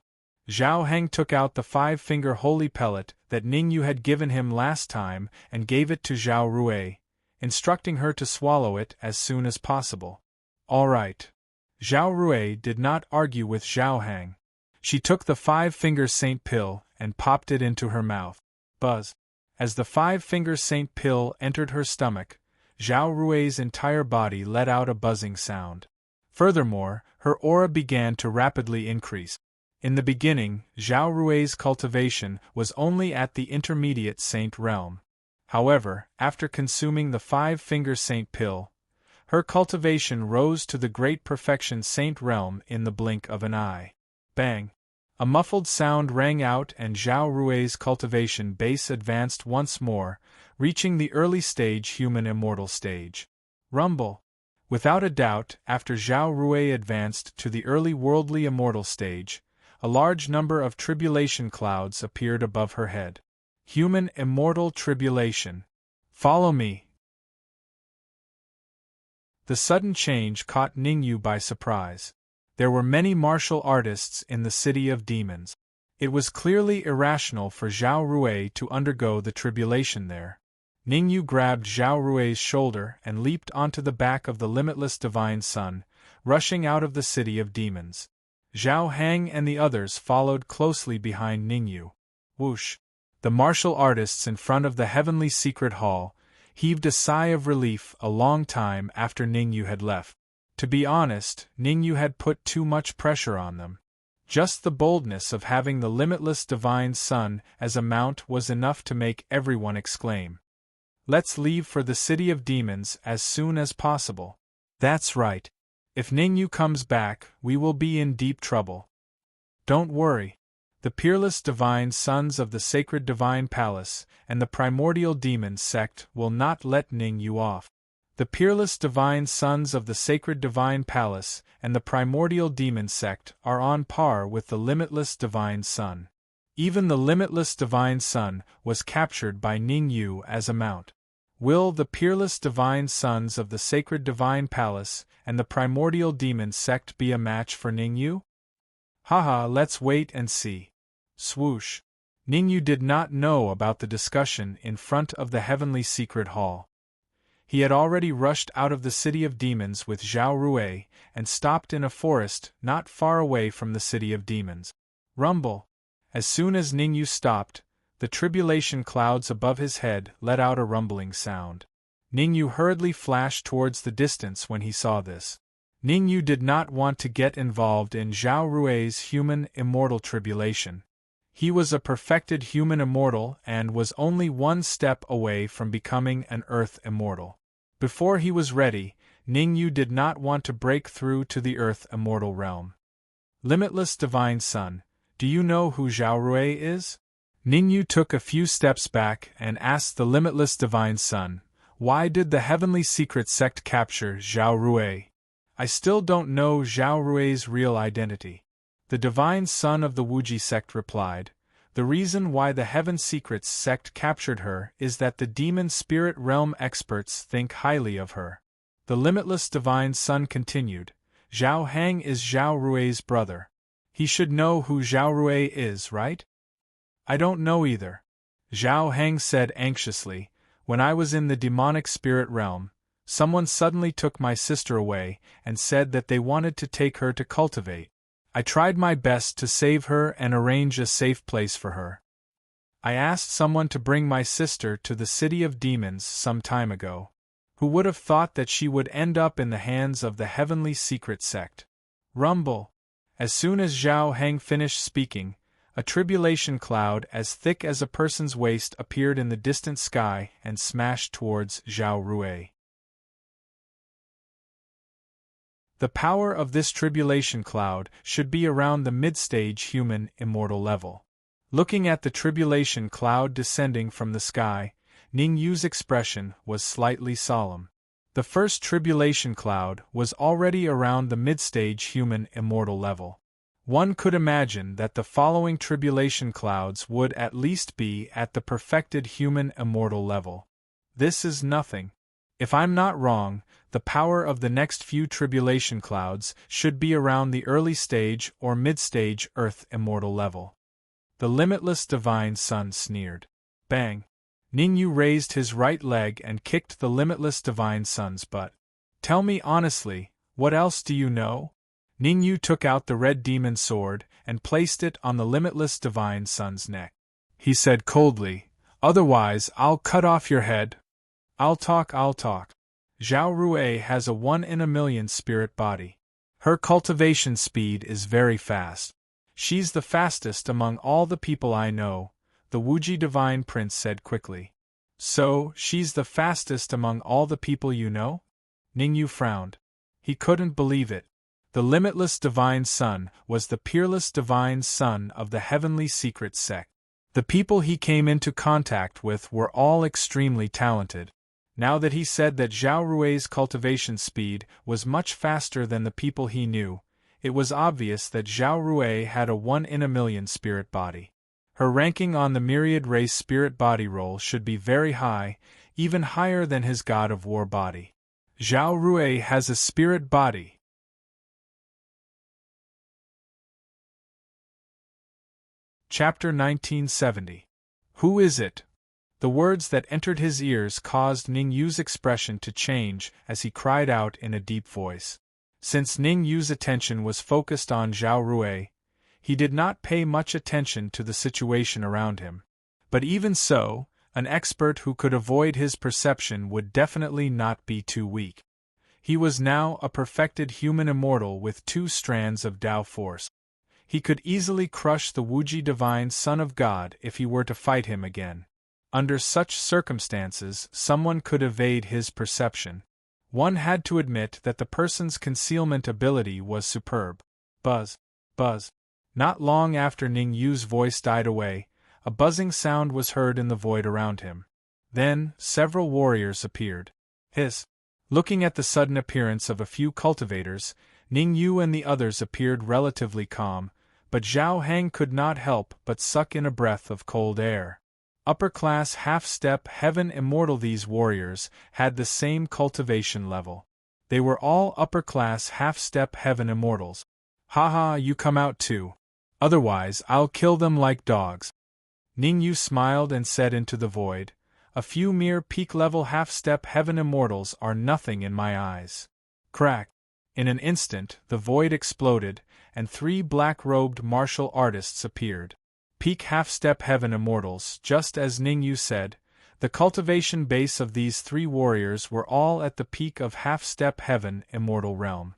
Zhao Hang took out the 5-finger holy pellet that Ningyu had given him last time and gave it to Zhao Rui, instructing her to swallow it as soon as possible. All right. Zhao Rui did not argue with Zhao Hang. She took the 5-finger saint pill and popped it into her mouth. Buzz! As the 5-finger saint pill entered her stomach, Zhao Rui's entire body let out a buzzing sound. Furthermore, her aura began to rapidly increase. In the beginning, Zhao Rui's cultivation was only at the intermediate saint realm. However, after consuming the 5-finger saint pill, her cultivation rose to the great perfection saint realm in the blink of an eye. Bang! A muffled sound rang out and Zhao Rui's cultivation base advanced once more, reaching the early stage human immortal stage. Rumble! Without a doubt, after Zhao Rui advanced to the early worldly immortal stage, a large number of tribulation clouds appeared above her head. Human immortal tribulation. Follow me. The sudden change caught Ningyu by surprise. There were many martial artists in the city of demons. It was clearly irrational for Zhao Rui to undergo the tribulation there. Ningyu grabbed Zhao Rui's shoulder and leaped onto the back of the limitless divine sun, rushing out of the city of demons. Zhao Hang and the others followed closely behind Ningyu. Whoosh! The martial artists in front of the heavenly secret hall, heaved a sigh of relief a long time after Ningyu had left. To be honest, Ningyu had put too much pressure on them. Just the boldness of having the limitless divine sun as a mount was enough to make everyone exclaim. Let's leave for the city of demons as soon as possible. That's right. If Ningyu comes back, we will be in deep trouble. Don't worry. The peerless divine sons of the sacred divine palace and the primordial demon sect will not let Ningyu off. The peerless divine sons of the sacred divine palace and the primordial demon sect are on par with the limitless divine sun. Even the limitless divine sun was captured by Ningyu as a mount. Will the peerless divine sons of the sacred divine palace and the primordial demon sect be a match for Ningyu? Haha, let's wait and see. Swoosh. Ningyu did not know about the discussion in front of the heavenly secret hall. He had already rushed out of the city of demons with Zhao Rui and stopped in a forest not far away from the city of demons. Rumble. As soon as Ningyu stopped, the tribulation clouds above his head let out a rumbling sound. Ningyu hurriedly flashed towards the distance when he saw this. Ningyu did not want to get involved in Zhao Rui's human immortal tribulation. He was a perfected human immortal and was only one step away from becoming an earth immortal. Before he was ready, Ningyu did not want to break through to the earth immortal realm. Limitless Divine Sun, do you know who Zhao Rui is? Ningyu took a few steps back and asked the limitless Divine Sun, why did the heavenly secret sect capture Zhao Rui? I still don't know Zhao Rui's real identity. The Divine Son of the Wuji sect replied, the reason why the Heaven Secrets sect captured her is that the demon spirit realm experts think highly of her. The limitless Divine Sun continued, Zhao Hang is Zhao Rui's brother. He should know who Zhao Rui is, right? I don't know either. Zhao Hang said anxiously, when I was in the demonic spirit realm, someone suddenly took my sister away and said that they wanted to take her to cultivate. I tried my best to save her and arrange a safe place for her. I asked someone to bring my sister to the city of demons some time ago. Who would have thought that she would end up in the hands of the heavenly secret sect? Rumble. As soon as Zhao Hang finished speaking, a tribulation cloud as thick as a person's waist appeared in the distant sky and smashed towards Zhao Rui. The power of this tribulation cloud should be around the mid-stage human immortal level. Looking at the tribulation cloud descending from the sky, Ningyu's expression was slightly solemn. The first tribulation cloud was already around the mid-stage human immortal level. One could imagine that the following tribulation clouds would at least be at the perfected human immortal level. This is nothing. If I'm not wrong, the power of the next few tribulation clouds should be around the early stage or mid-stage Earth immortal level. The limitless Divine Sun sneered. Bang! Ningyu raised his right leg and kicked the limitless Divine Sun's butt. Tell me honestly, what else do you know? Ningyu took out the red demon sword and placed it on the limitless Divine Sun's neck. He said coldly, otherwise I'll cut off your head. I'll talk. Zhao Rui has a 1 in a million spirit body. Her cultivation speed is very fast. She's the fastest among all the people I know, the Wuji Divine Prince said quickly. So, she's the fastest among all the people you know? Ningyu frowned. He couldn't believe it. The limitless Divine Sun was the peerless Divine Sun of the heavenly secret sect. The people he came into contact with were all extremely talented. Now that he said that Zhao Rui's cultivation speed was much faster than the people he knew, it was obvious that Zhao Rui had a 1 in a million spirit body. Her ranking on the myriad race spirit body roll should be very high, even higher than his god of war body. Zhao Rui has a spirit body. Chapter 1970. Who is it? The words that entered his ears caused Ningyu's expression to change as he cried out in a deep voice. Since Ningyu's attention was focused on Zhao Rui, he did not pay much attention to the situation around him. But even so, An expert who could avoid his perception would definitely not be too weak. He was now a perfected human immortal with 2 strands of Tao force. He could easily crush the Wuji divine Son of God if he were to fight him again. Under such circumstances, someone could evade his perception. One had to admit that the person's concealment ability was superb. Buzz, buzz. Not long after Ning Yu's voice died away, a buzzing sound was heard in the void around him. Then, several warriors appeared. Hiss. Looking at the sudden appearance of a few cultivators, Ning Yu and the others appeared relatively calm, but Zhao Heng could not help but suck in a breath of cold air. Upper-class half-step heaven immortal. These warriors had the same cultivation level. They were all upper-class half-step heaven immortals. Haha, you come out too. Otherwise, I'll kill them like dogs. Ning Yu smiled and said into the void, a few mere peak-level half-step heaven immortals are nothing in my eyes. Crack! In an instant, the void exploded, and 3 black-robed martial artists appeared. Peak half-step heaven immortals, just as Ning Yu said. The cultivation base of these 3 warriors were all at the peak of half-step heaven immortal realm.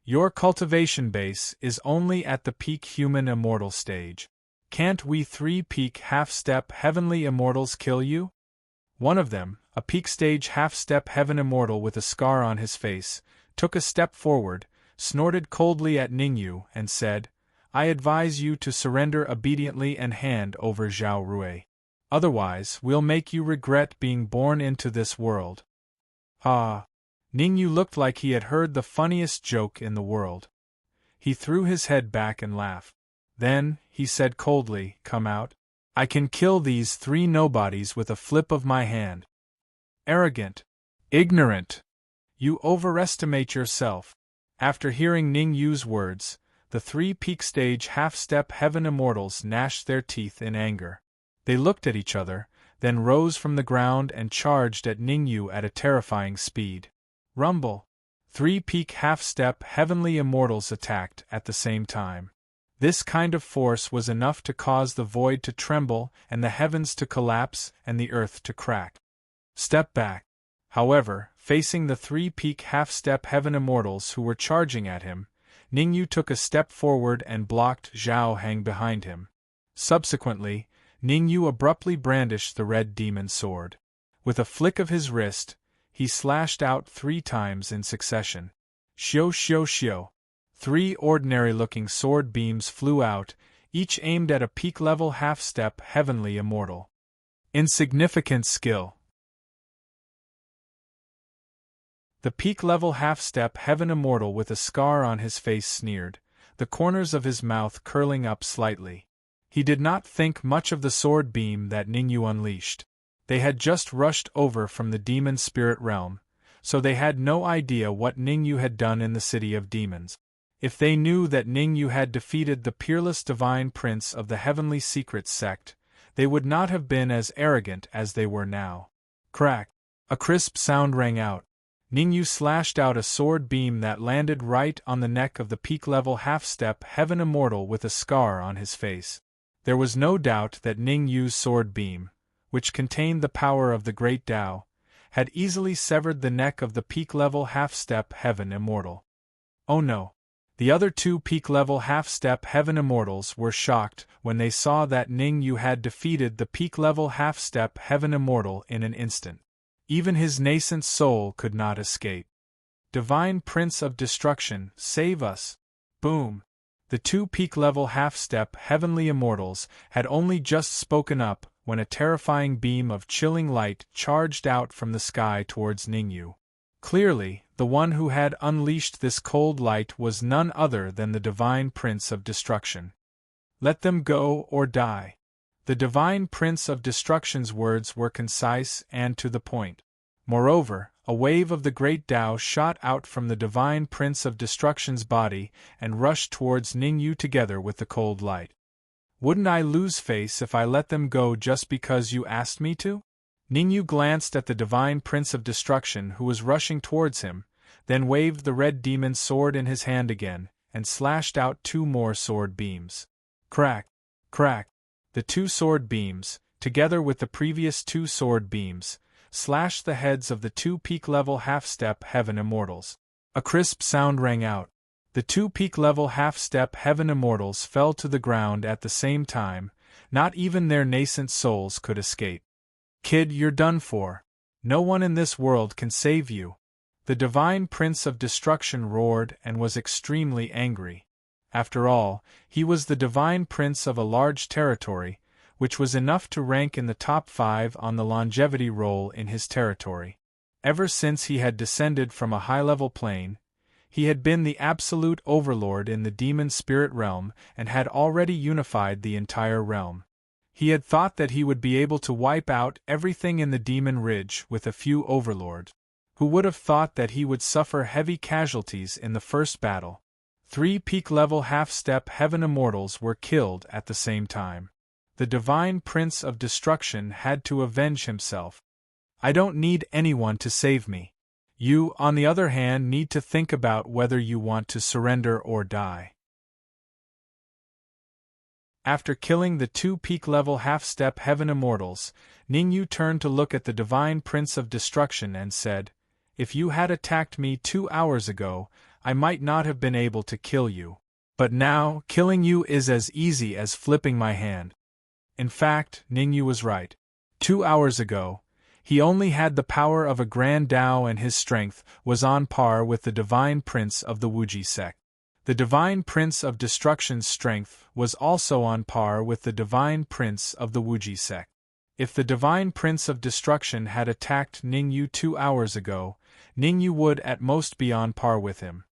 Your cultivation base is only at the peak human immortal stage. Can't we 3 peak half-step heavenly immortals kill you? One of them, a peak stage half-step heaven immortal with a scar on his face, took a step forward, snorted coldly at Ning Yu, and said, I advise you to surrender obediently and hand over Zhao Rui. Otherwise, we'll make you regret being born into this world. Ah! Ning Yu looked like he had heard the funniest joke in the world. He threw his head back and laughed. Then, he said coldly, come out. I can kill these 3 nobodies with a flip of my hand. Arrogant. Ignorant. You overestimate yourself. After hearing Ning Yu's words, the 3 peak stage half-step heaven immortals gnashed their teeth in anger. They looked at each other, then rose from the ground and charged at Ning Yu at a terrifying speed. Rumble. 3 peak half-step heavenly immortals attacked at the same time. This kind of force was enough to cause the void to tremble and the heavens to collapse and the earth to crack. Step back. However, facing the 3 peak half-step heaven immortals who were charging at him, Ning Yu took a step forward and blocked Zhao Heng behind him. Subsequently, Ning Yu abruptly brandished the red demon sword. With a flick of his wrist, he slashed out 3 times in succession. Xiu xiu xiu. 3 ordinary-looking sword beams flew out, each aimed at a peak-level half-step heavenly immortal. Insignificant skill. The peak-level half-step heaven immortal with a scar on his face sneered, the corners of his mouth curling up slightly. He did not think much of the sword beam that Ning Yu unleashed. They had just rushed over from the demon spirit realm, so they had no idea what Ning Yu had done in the city of demons. If they knew that Ning Yu had defeated the peerless divine prince of the heavenly secret sect, they would not have been as arrogant as they were now. Crack! A crisp sound rang out. Ning Yu slashed out a sword beam that landed right on the neck of the peak-level half-step heaven immortal with a scar on his face. There was no doubt that Ning Yu's sword beam, which contained the power of the great Tao, had easily severed the neck of the peak-level half-step heaven immortal. Oh no! The other 2 peak-level half-step heaven immortals were shocked when they saw that Ning Yu had defeated the peak-level half-step heaven immortal in an instant. Even his nascent soul could not escape. Divine Prince of Destruction, save us! Boom! The 2 peak-level half-step heavenly immortals had only just spoken up when a terrifying beam of chilling light charged out from the sky towards Ning Yu. Clearly, the one who had unleashed this cold light was none other than the Divine Prince of Destruction. Let them go or die. The Divine Prince of Destruction's words were concise and to the point. Moreover, a wave of the great Tao shot out from the Divine Prince of Destruction's body and rushed towards Ning Yu together with the cold light. Wouldn't I lose face if I let them go just because you asked me to? Ning Yu glanced at the Divine Prince of Destruction who was rushing towards him, then waved the red demon's sword in his hand again, and slashed out 2 more sword beams. Crack! Crack! The 2 sword beams, together with the previous 2 sword beams, slashed the heads of the 2 peak-level half-step Heaven Immortals. A crisp sound rang out. The 2 peak-level half-step Heaven Immortals fell to the ground at the same time. Not even their nascent souls could escape. "Kid, you're done for. No one in this world can save you." The Divine Prince of Destruction roared and was extremely angry. After all, he was the Divine Prince of a large territory, which was enough to rank in the top 5 on the longevity roll in his territory. Ever since he had descended from a high-level plane, he had been the absolute overlord in the demon spirit realm and had already unified the entire realm. He had thought that he would be able to wipe out everything in the Demon Ridge with a few overlords. Who would have thought that he would suffer heavy casualties in the first battle? 3 peak-level half-step Heaven Immortals were killed at the same time. The Divine Prince of Destruction had to avenge himself. "I don't need anyone to save me. You, on the other hand, need to think about whether you want to surrender or die." After killing the 2 peak-level half-step Heaven Immortals, Ningyu turned to look at the Divine Prince of Destruction and said, "If you had attacked me 2 hours ago, I might not have been able to kill you. But now, killing you is as easy as flipping my hand." In fact, Ningyu was right. 2 hours ago, he only had the power of a Grand Tao and his strength was on par with the Divine Prince of the Wuji sect. The Divine Prince of Destruction's strength was also on par with the Divine Prince of the Wuji sect. If the Divine Prince of Destruction had attacked Ningyu 2 hours ago, Ningyu would at most be on par with him.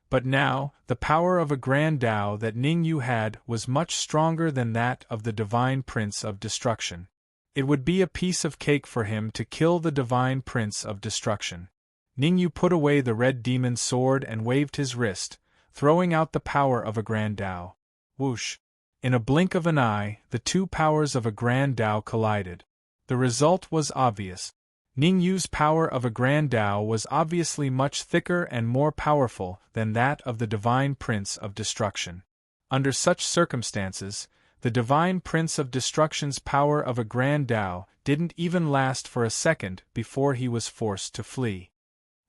But now, the power of a Grand Tao that Ningyu had was much stronger than that of the Divine Prince of Destruction. It would be a piece of cake for him to kill the Divine Prince of Destruction. Ningyu put away the red demon sword and waved his wrist, throwing out the power of a Grand Tao. Whoosh! In a blink of an eye, the 2 powers of a Grand Tao collided. The result was obvious. Ningyu's power of a Grand Tao was obviously much thicker and more powerful than that of the Divine Prince of Destruction. Under such circumstances, the Divine Prince of Destruction's power of a Grand Tao didn't even last for a second before he was forced to flee.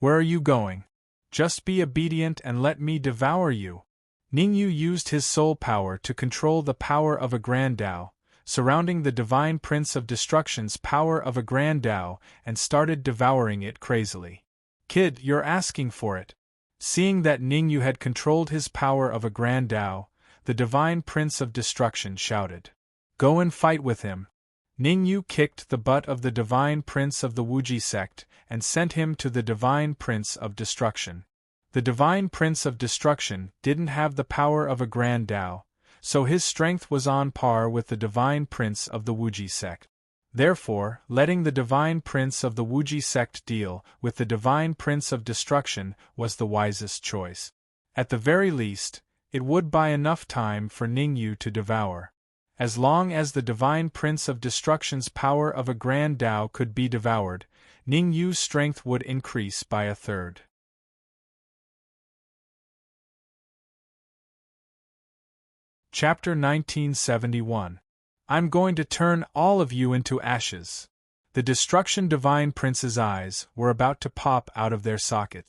"Where are you going? Just be obedient and let me devour you." Ningyu used his soul power to control the power of a Grand Tao, surrounding the Divine Prince of Destruction's power of a Grand Tao, and started devouring it crazily. "Kid, you're asking for it." Seeing that Ningyu had controlled his power of a Grand Tao, the Divine Prince of Destruction shouted, "Go and fight with him." Ningyu kicked the butt of the Divine Prince of the Wuji sect and sent him to the Divine Prince of Destruction. The Divine Prince of Destruction didn't have the power of a Grand Tao, so his strength was on par with the Divine Prince of the Wuji sect. Therefore, letting the Divine Prince of the Wuji sect deal with the Divine Prince of Destruction was the wisest choice. At the very least, it would buy enough time for Ningyu to devour. As long as the Divine Prince of Destruction's power of a Grand Tao could be devoured, Ningyu's strength would increase by a third. Chapter 1971. I'm going to turn all of you into ashes. The Destruction Divine Prince's eyes were about to pop out of their socket.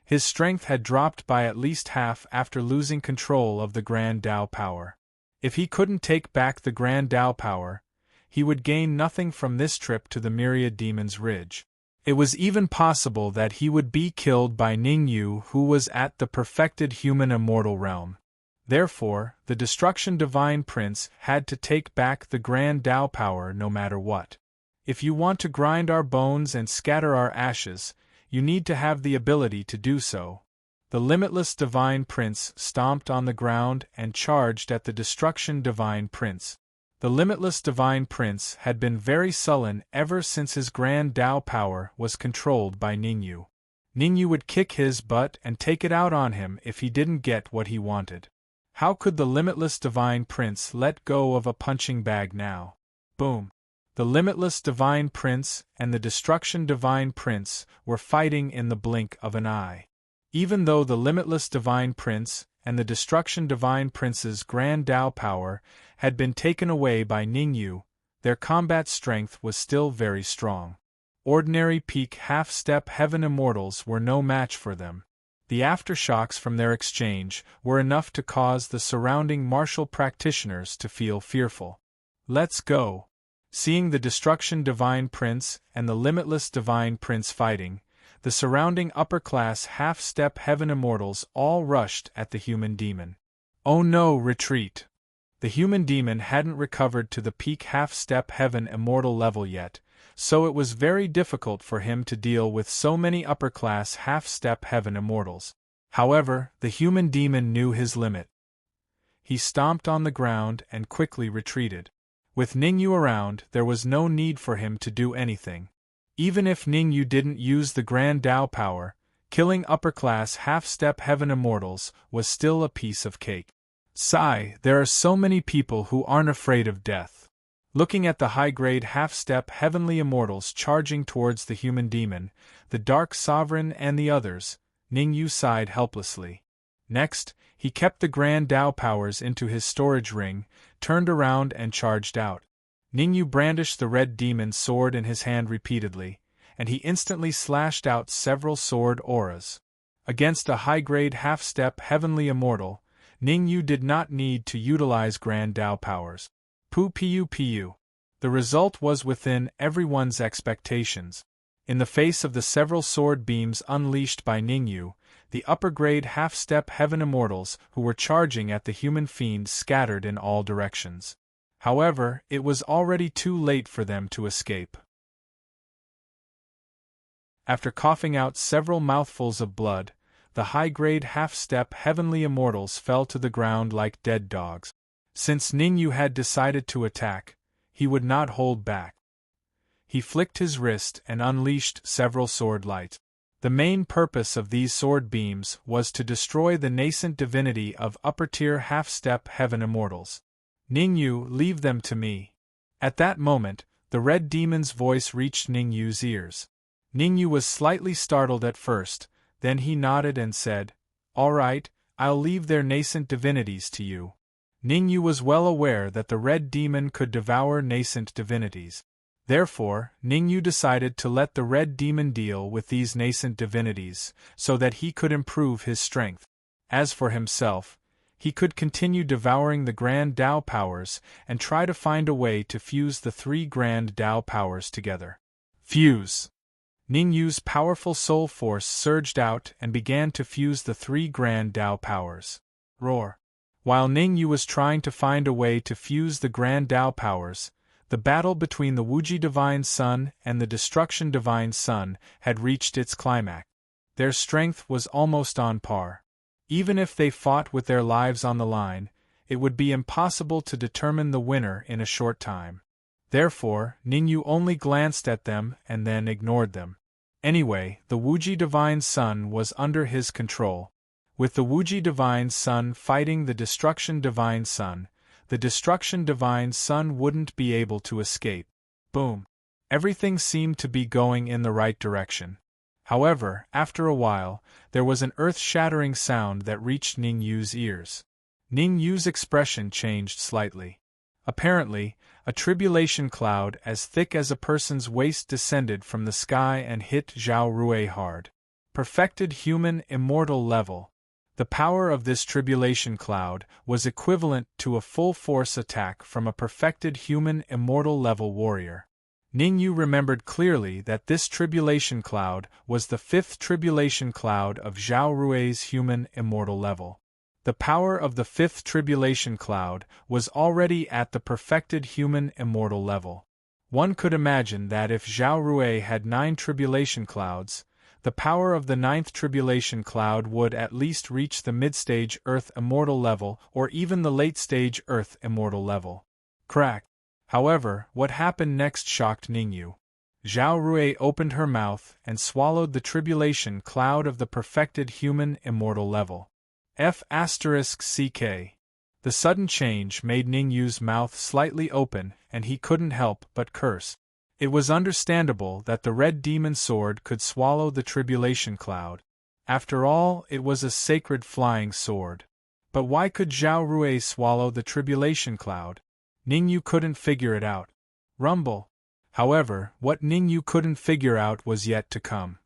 His strength had dropped by at least half after losing control of the Grand Tao power. If he couldn't take back the Grand Tao power, he would gain nothing from this trip to the Myriad Demon's Ridge. It was even possible that he would be killed by Ningyu, who was at the perfected human immortal realm. Therefore, the Destruction Divine Prince had to take back the Grand Tao power no matter what. If you want to grind our bones and scatter our ashes, you need to have the ability to do so. The Limitless Divine Prince stomped on the ground and charged at the Destruction Divine Prince. The Limitless Divine Prince had been very sullen ever since his Grand Tao power was controlled by Ningyu. Ningyu would kick his butt and take it out on him if he didn't get what he wanted. How could the Limitless Divine Prince let go of a punching bag now? Boom! The Limitless Divine Prince and the Destruction Divine Prince were fighting in the blink of an eye. Even though the Limitless Divine Prince and the Destruction Divine Prince's Grand Tao power had been taken away by Ningyu, their combat strength was still very strong. Ordinary peak half-step heaven immortals were no match for them. The aftershocks from their exchange were enough to cause the surrounding martial practitioners to feel fearful. "Let's go!" Seeing the Destruction Divine Prince and the Limitless Divine Prince fighting, the surrounding upper-class half-step heaven immortals all rushed at the human demon. Oh no, retreat! The human demon hadn't recovered to the peak half-step heaven immortal level yet, so it was very difficult for him to deal with so many upper-class half-step heaven immortals. However, the human demon knew his limit. He stomped on the ground and quickly retreated. With Ningyu around, there was no need for him to do anything. Even if Ningyu didn't use the Grand Tao power, killing upper-class half-step heaven immortals was still a piece of cake. Sigh, there are so many people who aren't afraid of death. Looking at the high-grade half-step heavenly immortals charging towards the human demon, the Dark Sovereign and the others, Ningyu sighed helplessly. Next, he kept the Grand Tao powers into his storage ring, turned around and charged out. Ningyu brandished the red demon's sword in his hand repeatedly, and he instantly slashed out several sword auras. Against a high-grade half-step heavenly immortal, Ningyu did not need to utilize Grand Tao powers. Pu. The result was within everyone's expectations. In the face of the several sword beams unleashed by Ningyu, the upper-grade half-step heaven immortals who were charging at the human fiend scattered in all directions. However, it was already too late for them to escape. After coughing out several mouthfuls of blood, the high-grade half-step heavenly immortals fell to the ground like dead dogs. Since Ningyu had decided to attack, he would not hold back. He flicked his wrist and unleashed several sword lights. The main purpose of these sword beams was to destroy the nascent divinity of upper-tier half-step heaven immortals. "Ningyu, leave them to me." At that moment, the red demon's voice reached Ningyu's ears. Ningyu was slightly startled at first, then he nodded and said, "All right, I'll leave their nascent divinities to you." Ningyu was well aware that the red demon could devour nascent divinities. Therefore, Ningyu decided to let the red demon deal with these nascent divinities, so that he could improve his strength. As for himself, he could continue devouring the Grand Tao powers and try to find a way to fuse the three Grand Tao powers together. Fuse! Ningyu's powerful soul force surged out and began to fuse the three Grand Tao powers. Roar! While Ningyu was trying to find a way to fuse the Grand Tao powers, the battle between the Wuji Divine Sun and the Destruction Divine Sun had reached its climax. Their strength was almost on par. Even if they fought with their lives on the line, it would be impossible to determine the winner in a short time. Therefore, Ningyu only glanced at them and then ignored them. Anyway, the Wuji Divine Sun was under his control. With the Wuji Divine Sun fighting the Destruction Divine Sun, the Destruction Divine Sun wouldn't be able to escape. Boom! Everything seemed to be going in the right direction. However, after a while, there was an earth-shattering sound that reached Ningyu's ears. Ningyu's expression changed slightly. Apparently, a tribulation cloud as thick as a person's waist descended from the sky and hit Zhao Rui hard. Perfected human immortal level. The power of this tribulation cloud was equivalent to a full-force attack from a perfected human immortal level warrior. Ningyu remembered clearly that this tribulation cloud was the fifth tribulation cloud of Zhao Rui's human immortal level. The power of the fifth tribulation cloud was already at the perfected human immortal level. One could imagine that if Zhao Rui had 9 tribulation clouds, the power of the 9th tribulation cloud would at least reach the mid-stage Earth immortal level or even the late-stage Earth immortal level. Crack! However, what happened next shocked Ningyu. Zhao Rui opened her mouth and swallowed the tribulation cloud of the perfected human immortal level. F***ck. The sudden change made Ningyu's mouth slightly open and he couldn't help but curse. It was understandable that the red demon sword could swallow the tribulation cloud. After all, it was a sacred flying sword. But why could Zhao Rui swallow the tribulation cloud? Ningyu couldn't figure it out. rumble. However, what Ningyu couldn't figure out was yet to come.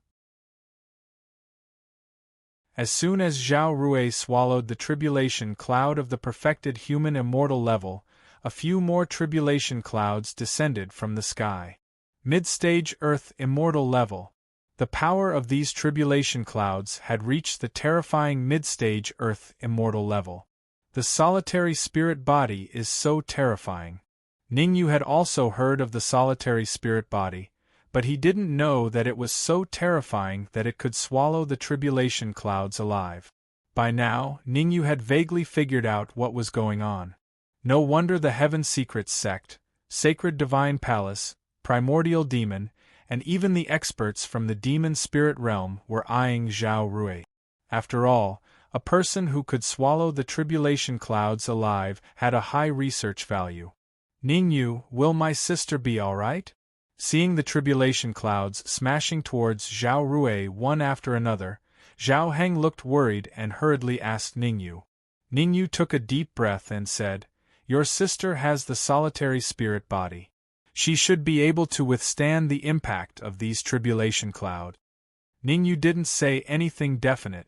As soon as Zhao Rui swallowed the tribulation cloud of the perfected human immortal level, a few more tribulation clouds descended from the sky. Mid-stage Earth immortal level. The power of these tribulation clouds had reached the terrifying mid-stage Earth immortal level. The solitary spirit body is so terrifying. Ningyu had also heard of the solitary spirit body, but he didn't know that it was so terrifying that it could swallow the tribulation clouds alive. By now, Ningyu had vaguely figured out what was going on. No wonder the Heaven Secrets sect, Sacred Divine Palace, Primordial Demon, and even the experts from the demon spirit realm were eyeing Zhao Rui. After all, a person who could swallow the tribulation clouds alive had a high research value. Ningyu, will my sister be all right? Seeing the tribulation clouds smashing towards Zhao Rui one after another, Zhao Heng looked worried and hurriedly asked Ningyu. Ningyu took a deep breath and said, "Your sister has the solitary spirit body. She should be able to withstand the impact of these tribulation clouds." Ningyu didn't say anything definite.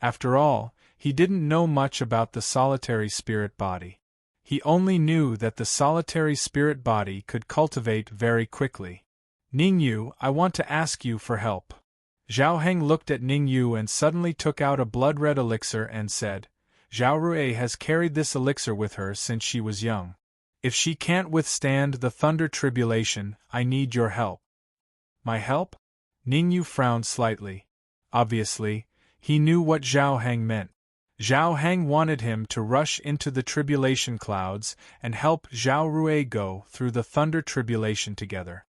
After all, he didn't know much about the solitary spirit body. He only knew that the solitary spirit body could cultivate very quickly. "Ningyu, I want to ask you for help." Zhao Heng looked at Ningyu and suddenly took out a blood-red elixir and said, "Zhao Rui has carried this elixir with her since she was young. If she can't withstand the thunder tribulation, I need your help." "My help?" Ningyu frowned slightly. Obviously, he knew what Zhao Heng meant. Zhao Heng wanted him to rush into the tribulation clouds and help Zhao Rui go through the thunder tribulation together.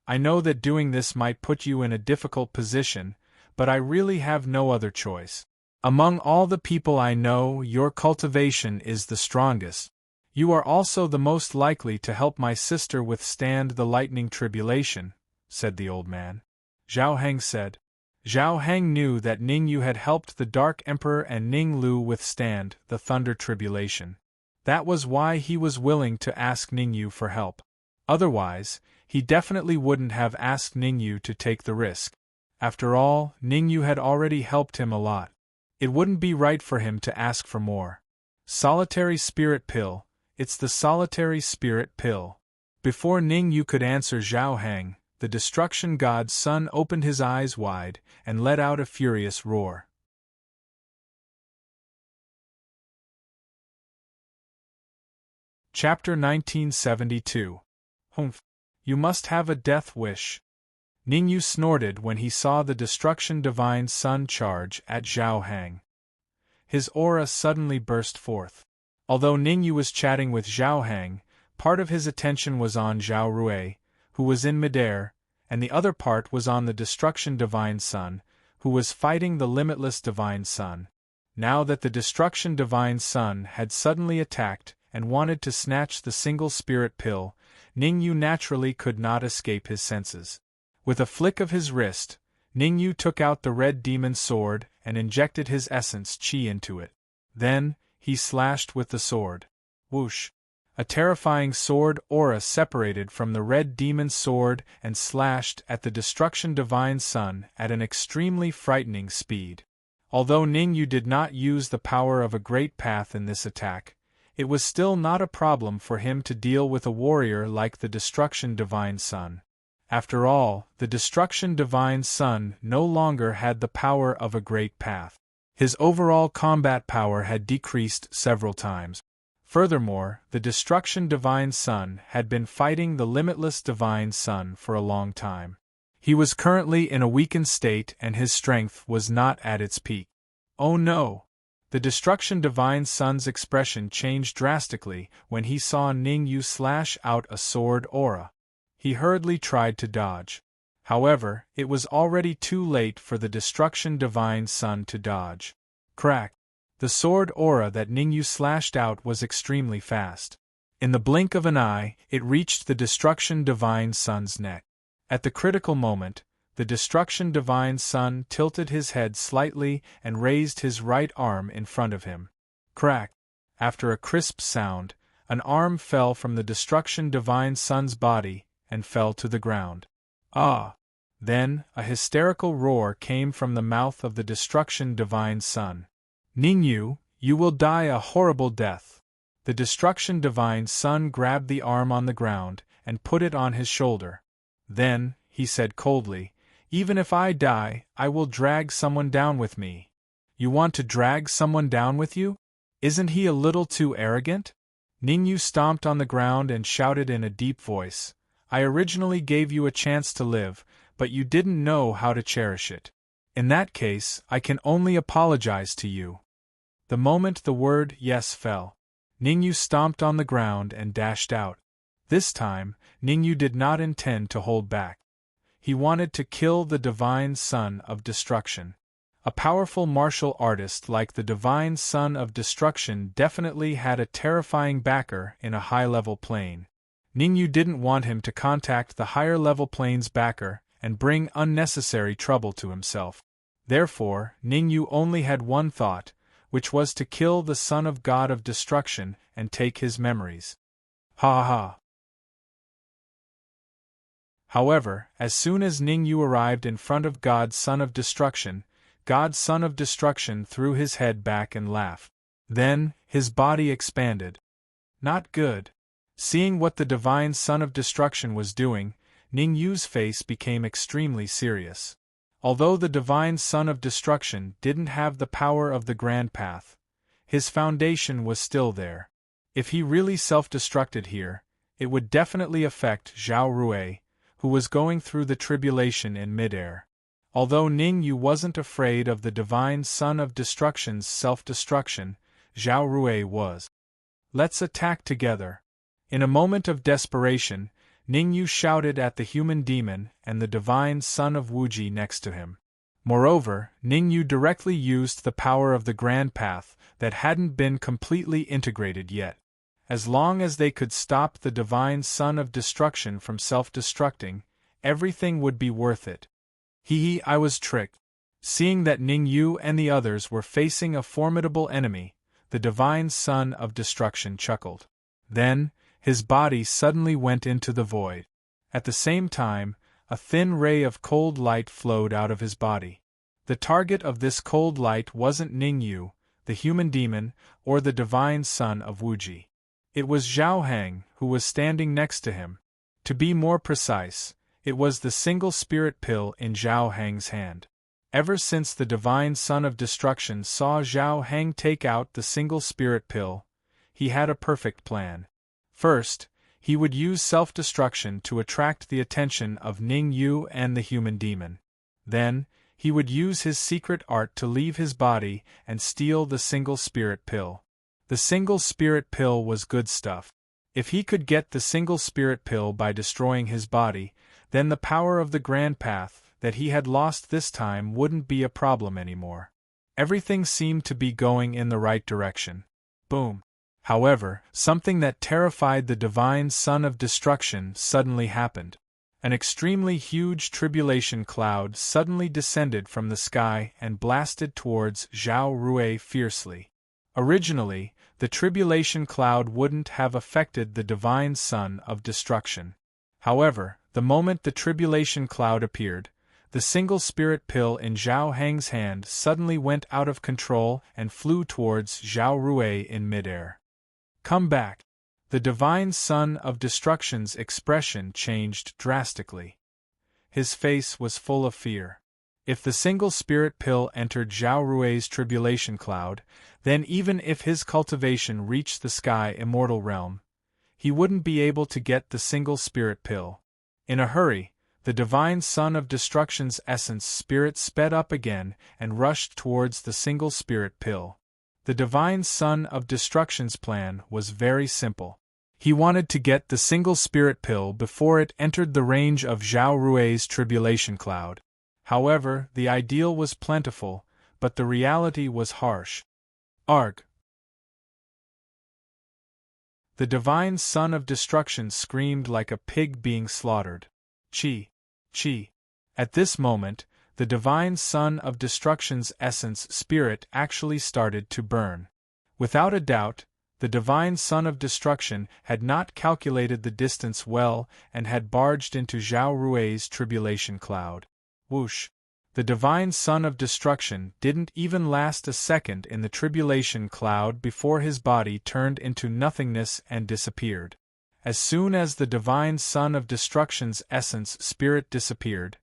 "I know that doing this might put you in a difficult position, but I really have no other choice. Among all the people I know, your cultivation is the strongest. You are also the most likely to help my sister withstand the lightning tribulation," said the old man. Zhao Heng said. Zhao Heng knew that Ningyu had helped the Dark Emperor and Ning Lu withstand the thunder tribulation. That was why he was willing to ask Ningyu for help. Otherwise, he definitely wouldn't have asked Ningyu to take the risk. After all, Ningyu had already helped him a lot. It wouldn't be right for him to ask for more. Solitary Spirit Pill, it's the Solitary Spirit Pill. Before Ningyu could answer Zhao Heng, the Destruction God's son opened his eyes wide and let out a furious roar. Chapter 1972. Humph. You must have a death wish. Ningyu snorted when he saw the Destruction Divine Sun charge at Zhao Heng. His aura suddenly burst forth. Although Ningyu was chatting with Zhao Heng, part of his attention was on Zhao Rui, who was in midair, and the other part was on the Destruction Divine Sun, who was fighting the Limitless Divine Sun. Now that the Destruction Divine Sun had suddenly attacked and wanted to snatch the single spirit pill, Ningyu naturally could not escape his senses. With a flick of his wrist, Ningyu took out the red demon sword and injected his essence chi into it. Then, he slashed with the sword. Whoosh! A terrifying sword aura separated from the red demon sword and slashed at the Destruction Divine Sun at an extremely frightening speed. Although Ningyu did not use the power of a great path in this attack, it was still not a problem for him to deal with a warrior like the Destruction Divine Sun. After all, the Destruction Divine Sun no longer had the power of a great path. His overall combat power had decreased several times. Furthermore, the Destruction Divine Sun had been fighting the Limitless Divine Sun for a long time. He was currently in a weakened state and his strength was not at its peak. Oh no! The Destruction Divine Sun's expression changed drastically when he saw Ningyu slash out a sword aura. He hurriedly tried to dodge. However, it was already too late for the Destruction Divine Sun to dodge. Crack! The sword aura that Ningyu slashed out was extremely fast. In the blink of an eye, it reached the Destruction Divine Sun's neck. At the critical moment, the Destruction Divine Sun tilted his head slightly and raised his right arm in front of him. Crack! After a crisp sound, an arm fell from the Destruction Divine Sun's body and fell to the ground. Ah! Then, a hysterical roar came from the mouth of the Destruction Divine Son. Ningyu, you will die a horrible death. The Destruction Divine Son grabbed the arm on the ground and put it on his shoulder. Then, he said coldly, even if I die, I will drag someone down with me. You want to drag someone down with you? Isn't he a little too arrogant? Ningyu stomped on the ground and shouted in a deep voice, I originally gave you a chance to live, but you didn't know how to cherish it. In that case, I can only apologize to you. The moment the word yes fell, Ningyu stomped on the ground and dashed out. This time, Ningyu did not intend to hold back. He wanted to kill the Divine Son of Destruction. A powerful martial artist like the Divine Son of Destruction definitely had a terrifying backer in a high-level plane. Ningyu didn't want him to contact the higher-level plane's backer and bring unnecessary trouble to himself. Therefore, Ningyu only had one thought, which was to kill the Son of God of Destruction and take his memories. Ha ha! However, as soon as Ningyu arrived in front of God's Son of Destruction, God's Son of Destruction threw his head back and laughed. Then, his body expanded. Not good. Seeing what the Divine Son of Destruction was doing, Ningyu's face became extremely serious. Although the Divine Son of Destruction didn't have the power of the Grand Path, his foundation was still there. If he really self-destructed here, it would definitely affect Zhao Rui, who was going through the tribulation in midair. Although Ningyu wasn't afraid of the Divine Son of Destruction's self-destruction, Zhao Rui was. Let's attack together. In a moment of desperation, Ningyu shouted at the human demon and the Divine Son of Wuji next to him. Moreover, Ningyu directly used the power of the Grand Path that hadn't been completely integrated yet. As long as they could stop the Divine Son of Destruction from self-destructing, everything would be worth it. I was tricked. Seeing that Ningyu and the others were facing a formidable enemy, the Divine Son of Destruction chuckled. Then, his body suddenly went into the void. At the same time, a thin ray of cold light flowed out of his body. The target of this cold light wasn't Ningyu, the human demon, or the Divine Son of Wuji. It was Zhao Hang, who was standing next to him. To be more precise, it was the single spirit pill in Zhao Hang's hand. Ever since the Divine Son of Destruction saw Zhao Hang take out the single spirit pill, he had a perfect plan. First, he would use self-destruction to attract the attention of Ningyu and the human demon. Then, he would use his secret art to leave his body and steal the single spirit pill. The single spirit pill was good stuff. If he could get the single spirit pill by destroying his body, then the power of the Grand Path that he had lost this time wouldn't be a problem anymore. Everything seemed to be going in the right direction. Boom. However, something that terrified the Divine Son of Destruction suddenly happened. An extremely huge tribulation cloud suddenly descended from the sky and blasted towards Zhao Rui fiercely. Originally, the tribulation cloud wouldn't have affected the Divine Son of Destruction. However, the moment the tribulation cloud appeared, the single spirit pill in Zhao Hang's hand suddenly went out of control and flew towards Zhao Rui in midair. Come back. The Divine Son of Destruction's expression changed drastically. His face was full of fear. If the single spirit pill entered Zhao Rui's tribulation cloud, then even if his cultivation reached the sky immortal realm, he wouldn't be able to get the single spirit pill. In a hurry, the Divine Son of Destruction's essence spirit sped up again and rushed towards the single spirit pill. The Divine Son of Destruction's plan was very simple. He wanted to get the single spirit pill before it entered the range of Zhao Rui's tribulation cloud. However, the ideal was plentiful, but the reality was harsh. Arg! The Divine Son of Destruction screamed like a pig being slaughtered. Chi! Chi! At this moment, the Divine Son of Destruction's essence spirit actually started to burn. Without a doubt, The divine son of destruction had not calculated the distance well and had barged into Zhao Rui's tribulation cloud. Whoosh! The divine son of destruction didn't even last a second in the tribulation cloud before his body turned into nothingness and disappeared. As soon as the divine son of destruction's essence spirit disappeared,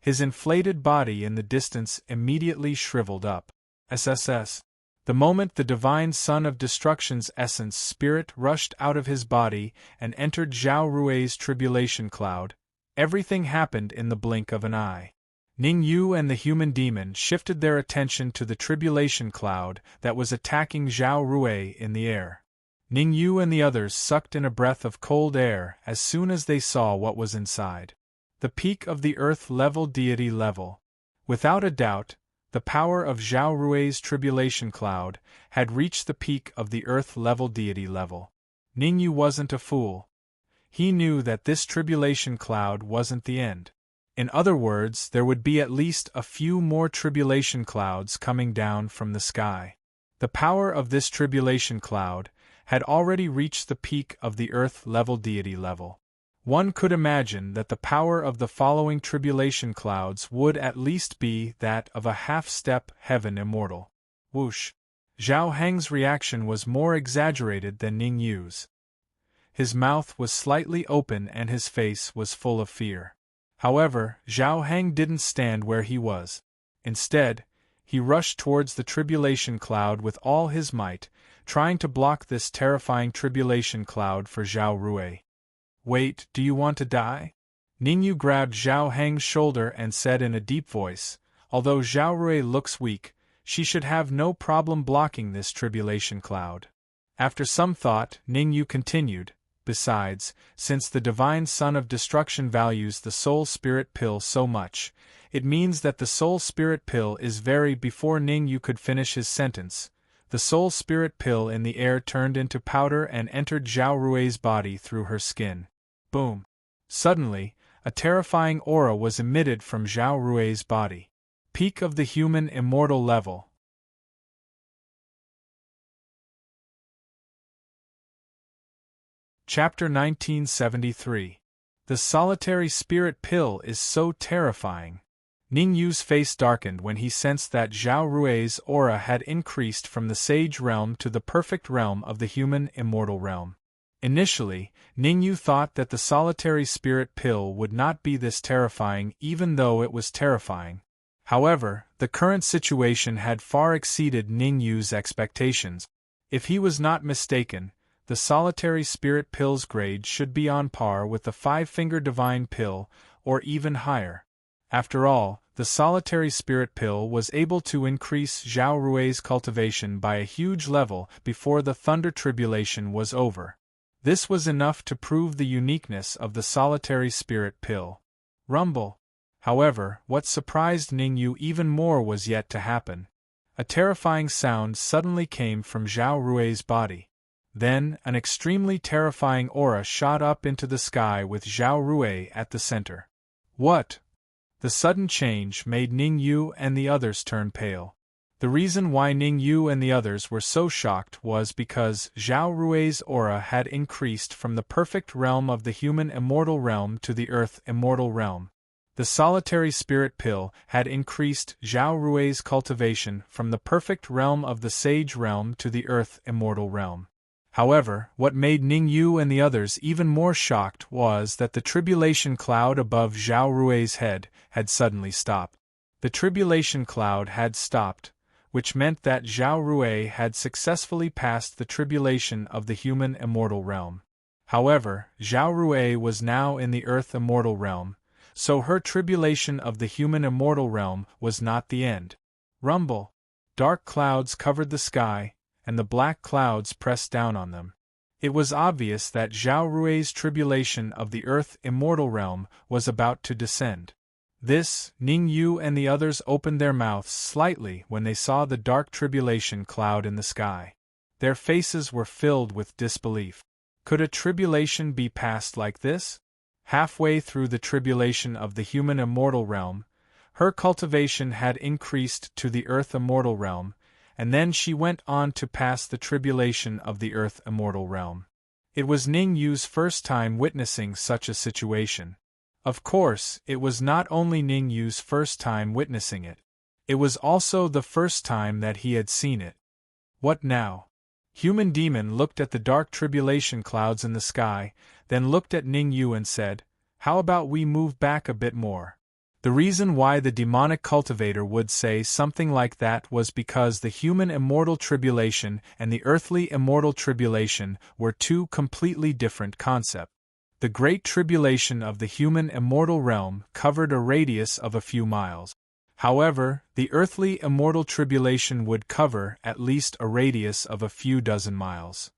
his inflated body in the distance immediately shriveled up. SSS. The moment the divine son of destruction's essence spirit rushed out of his body and entered Zhao Rui's tribulation cloud, everything happened in the blink of an eye. Ning Yu and the human demon shifted their attention to the tribulation cloud that was attacking Zhao Rui in the air. Ning Yu and the others sucked in a breath of cold air as soon as they saw what was inside. The peak of the earth-level deity level. Without a doubt, the power of Zhao Rui's tribulation cloud had reached the peak of the earth-level deity level. Ning Yu wasn't a fool. He knew that this tribulation cloud wasn't the end. In other words, there would be at least a few more tribulation clouds coming down from the sky. The power of this tribulation cloud had already reached the peak of the earth-level deity level. One could imagine that the power of the following tribulation clouds would at least be that of a half-step heaven immortal. Whoosh! Zhao Heng's reaction was more exaggerated than Ning Yu's. His mouth was slightly open and his face was full of fear. However, Zhao Heng didn't stand where he was. Instead, he rushed towards the tribulation cloud with all his might, trying to block this terrifying tribulation cloud for Zhao Rui. Wait, do you want to die? Ning Yu grabbed Zhao Heng's shoulder and said in a deep voice, although Zhao Rui looks weak, she should have no problem blocking this tribulation cloud. After some thought, Ning Yu continued, besides, since the divine son of destruction values the soul spirit pill so much, it means that the soul spirit pill is very. Before Ning Yu could finish his sentence, the soul spirit pill in the air turned into powder and entered Zhao Rui's body through her skin. Boom! Suddenly, a terrifying aura was emitted from Zhao Rui's body. Peak of the human immortal level. Chapter 1973. The solitary spirit pill is so terrifying. Ning Yu's face darkened when he sensed that Zhao Rui's aura had increased from the sage realm to the perfect realm of the human immortal realm. Initially, Ning Yu thought that the solitary spirit pill would not be this terrifying even though it was terrifying. However, the current situation had far exceeded Ning Yu's expectations. If he was not mistaken, the solitary spirit pill's grade should be on par with the five-finger divine pill, or even higher. After all, the solitary spirit pill was able to increase Zhao Rui's cultivation by a huge level before the thunder tribulation was over. This was enough to prove the uniqueness of the solitary spirit pill. Rumble. However, what surprised Ning Yu even more was yet to happen. A terrifying sound suddenly came from Zhao Rui's body. Then, an extremely terrifying aura shot up into the sky with Zhao Rui at the center. What? The sudden change made Ning Yu and the others turn pale. The reason why Ning Yu and the others were so shocked was because Zhao Rui's aura had increased from the perfect realm of the human immortal realm to the earth immortal realm. The solitary spirit pill had increased Zhao Rui's cultivation from the perfect realm of the sage realm to the earth immortal realm. However, what made Ning Yu and the others even more shocked was that the tribulation cloud above Zhao Rui's head had suddenly stopped. The tribulation cloud had stopped, which meant that Zhao Rui had successfully passed the tribulation of the human immortal realm. However, Zhao Rui was now in the earth immortal realm, so her tribulation of the human immortal realm was not the end. Rumble. Dark clouds covered the sky, and the black clouds pressed down on them. It was obvious that Zhao Rui's tribulation of the earth immortal realm was about to descend. This, Ning Yu and the others opened their mouths slightly when they saw the dark tribulation cloud in the sky. Their faces were filled with disbelief. Could a tribulation be passed like this? Halfway through the tribulation of the human immortal realm, her cultivation had increased to the earth immortal realm, and then she went on to pass the tribulation of the earth immortal realm. It was Ning Yu's first time witnessing such a situation. Of course, it was not only Ning Yu's first time witnessing it. It was also the first time that he had seen it. What now? Human Demon looked at the dark tribulation clouds in the sky, then looked at Ning Yu and said, "How about we move back a bit more?" The reason why the demonic cultivator would say something like that was because the human immortal tribulation and the earthly immortal tribulation were two completely different concepts. The great tribulation of the human immortal realm covered a radius of a few miles. However, the earthly immortal tribulation would cover at least a radius of a few dozen miles.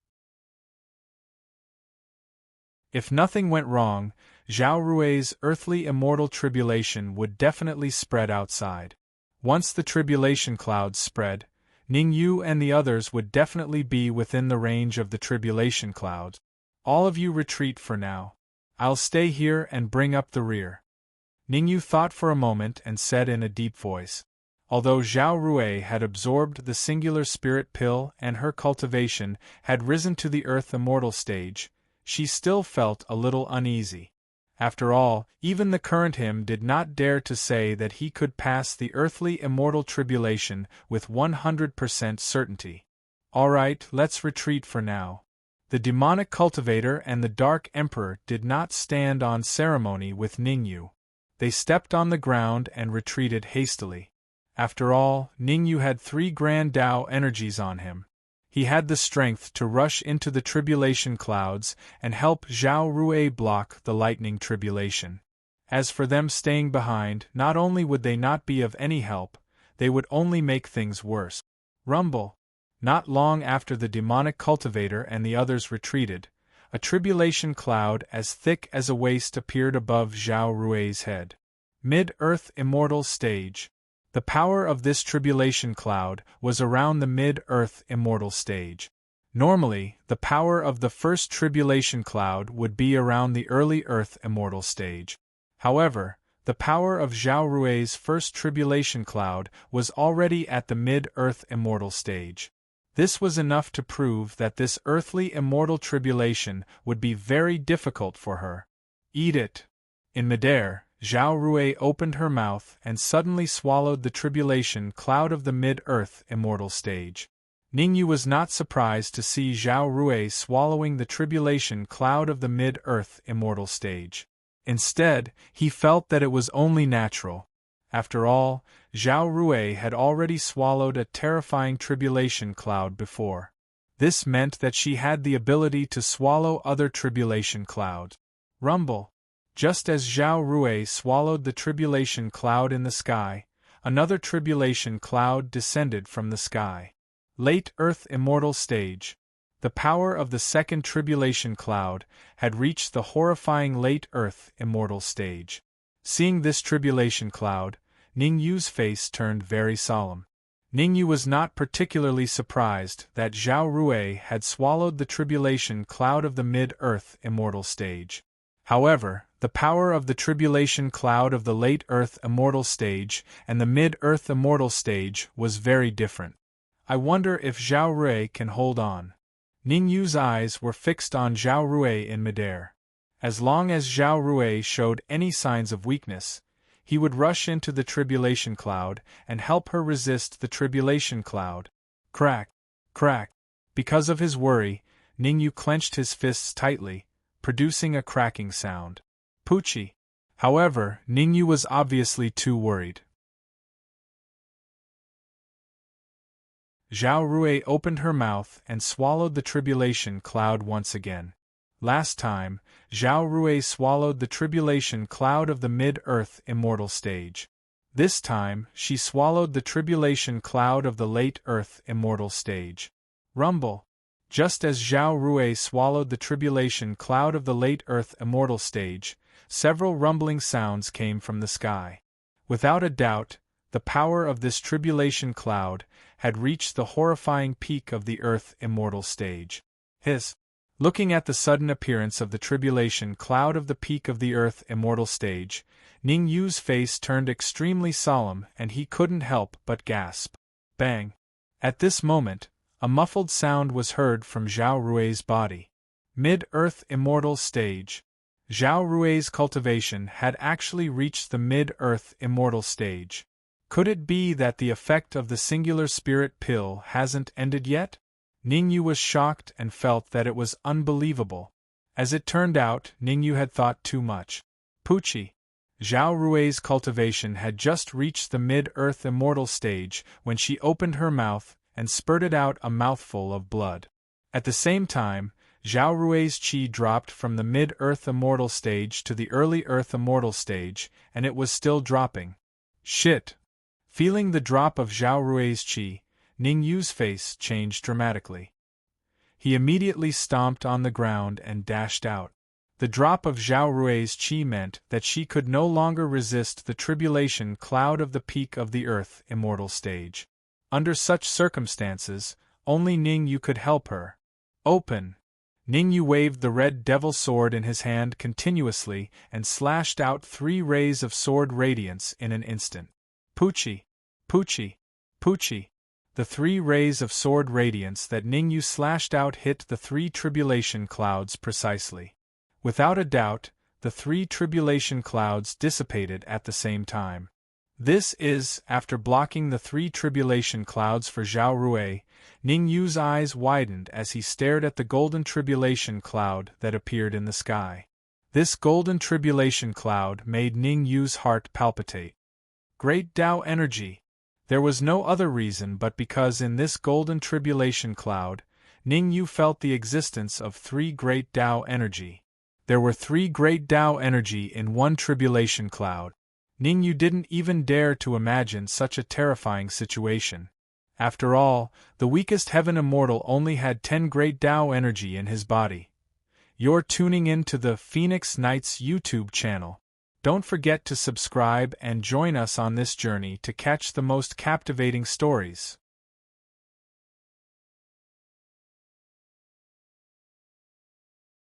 If nothing went wrong, Zhao Rui's earthly immortal tribulation would definitely spread outside. Once the tribulation clouds spread, Ning Yu and the others would definitely be within the range of the tribulation clouds. All of you retreat for now. I'll stay here and bring up the rear. Ning Yu thought for a moment and said in a deep voice. Although Zhao Rui had absorbed the singular spirit pill and her cultivation had risen to the earth immortal stage, she still felt a little uneasy. After all, even the current him did not dare to say that he could pass the earthly immortal tribulation with 100% certainty. All right, let's retreat for now. The demonic cultivator and the Dark Emperor did not stand on ceremony with Ning Yu. They stepped on the ground and retreated hastily. After all, Ning Yu had 3 grand Tao energies on him. He had the strength to rush into the tribulation clouds and help Zhao Rui block the lightning tribulation. As for them staying behind, not only would they not be of any help, they would only make things worse. Rumble. Not long after the demonic cultivator and the others retreated, a tribulation cloud as thick as a waist appeared above Zhao Rui's head. Mid-Earth Immortal Stage. The power of this tribulation cloud was around the mid-Earth Immortal Stage. Normally, the power of the first tribulation cloud would be around the early Earth Immortal Stage. However, the power of Zhao Rui's first tribulation cloud was already at the mid-Earth Immortal Stage. This was enough to prove that this earthly immortal tribulation would be very difficult for her. Eat it. In midair, Zhao Rui opened her mouth and suddenly swallowed the tribulation cloud of the mid-Earth Immortal Stage. Ning Yu was not surprised to see Zhao Rui swallowing the tribulation cloud of the mid-Earth Immortal Stage. Instead, he felt that it was only natural. After all, Zhao Rui had already swallowed a terrifying tribulation cloud before. This meant that she had the ability to swallow other tribulation clouds. Rumble. Just as Zhao Rui swallowed the tribulation cloud in the sky, another tribulation cloud descended from the sky. Late Earth Immortal Stage. The power of the second tribulation cloud had reached the horrifying Late Earth Immortal Stage. Seeing this tribulation cloud, Ning Yu's face turned very solemn. Ning Yu was not particularly surprised that Zhao Rui had swallowed the tribulation cloud of the mid-Earth Immortal Stage. However, the power of the tribulation cloud of the Late Earth Immortal Stage and the Mid-Earth Immortal Stage was very different. I wonder if Zhao Rui can hold on. Ning Yu's eyes were fixed on Zhao Rui in midair. As long as Zhao Rui showed any signs of weakness, he would rush into the tribulation cloud and help her resist the tribulation cloud. Crack, crack. Because of his worry, Ning Yu clenched his fists tightly, producing a cracking sound. Poochie. However, Ning Yu was obviously too worried. Zhao Rui opened her mouth and swallowed the tribulation cloud once again. Last time, Zhao Rui swallowed the tribulation cloud of the Mid-Earth Immortal Stage. This time, she swallowed the tribulation cloud of the Late Earth Immortal Stage. Rumble. Just as Zhao Rui swallowed the tribulation cloud of the Late Earth Immortal Stage, several rumbling sounds came from the sky. Without a doubt, the power of this tribulation cloud had reached the horrifying peak of the Earth Immortal Stage. Hiss. Looking at the sudden appearance of the tribulation cloud of the peak of the Earth Immortal Stage, Ning Yu's face turned extremely solemn and he couldn't help but gasp. Bang! At this moment, a muffled sound was heard from Zhao Rui's body. Mid-Earth Immortal Stage. Zhao Rui's cultivation had actually reached the Mid-Earth Immortal Stage. Could it be that the effect of the singular spirit pill hasn't ended yet? Ningyu was shocked and felt that it was unbelievable. As it turned out, Ningyu had thought too much. Pucci. Zhao Rui's cultivation had just reached the Mid-Earth Immortal Stage when she opened her mouth and spurted out a mouthful of blood. At the same time, Zhao Rui's qi dropped from the Mid-Earth Immortal Stage to the Early Earth Immortal Stage, and it was still dropping. Shit! Feeling the drop of Zhao Rui's qi, Ningyu's face changed dramatically. He immediately stomped on the ground and dashed out. The drop of Zhao Rui's qi meant that she could no longer resist the tribulation cloud of the peak of the Earth Immortal Stage. Under such circumstances, only Ningyu could help her. Open! Ningyu waved the red devil sword in his hand continuously and slashed out 3 rays of sword radiance in an instant. Pucci! Pucci! Pucci! The 3 rays of sword radiance that Ningyu slashed out hit the 3 tribulation clouds precisely. Without a doubt, the 3 tribulation clouds dissipated at the same time. This is, after blocking the 3 tribulation clouds for Zhao Rui, Ningyu's eyes widened as he stared at the golden tribulation cloud that appeared in the sky. This golden tribulation cloud made Ningyu's heart palpitate. Great Tao energy! There was no other reason but because in this golden tribulation cloud, Ningyu felt the existence of 3 great Tao energy. There were 3 great Tao energy in one tribulation cloud. Ningyu didn't even dare to imagine such a terrifying situation. After all, the weakest heaven immortal only had 10 great Tao energy in his body. You're tuning in to the Phoenix Knights YouTube channel. Don't forget to subscribe and join us on this journey to catch the most captivating stories.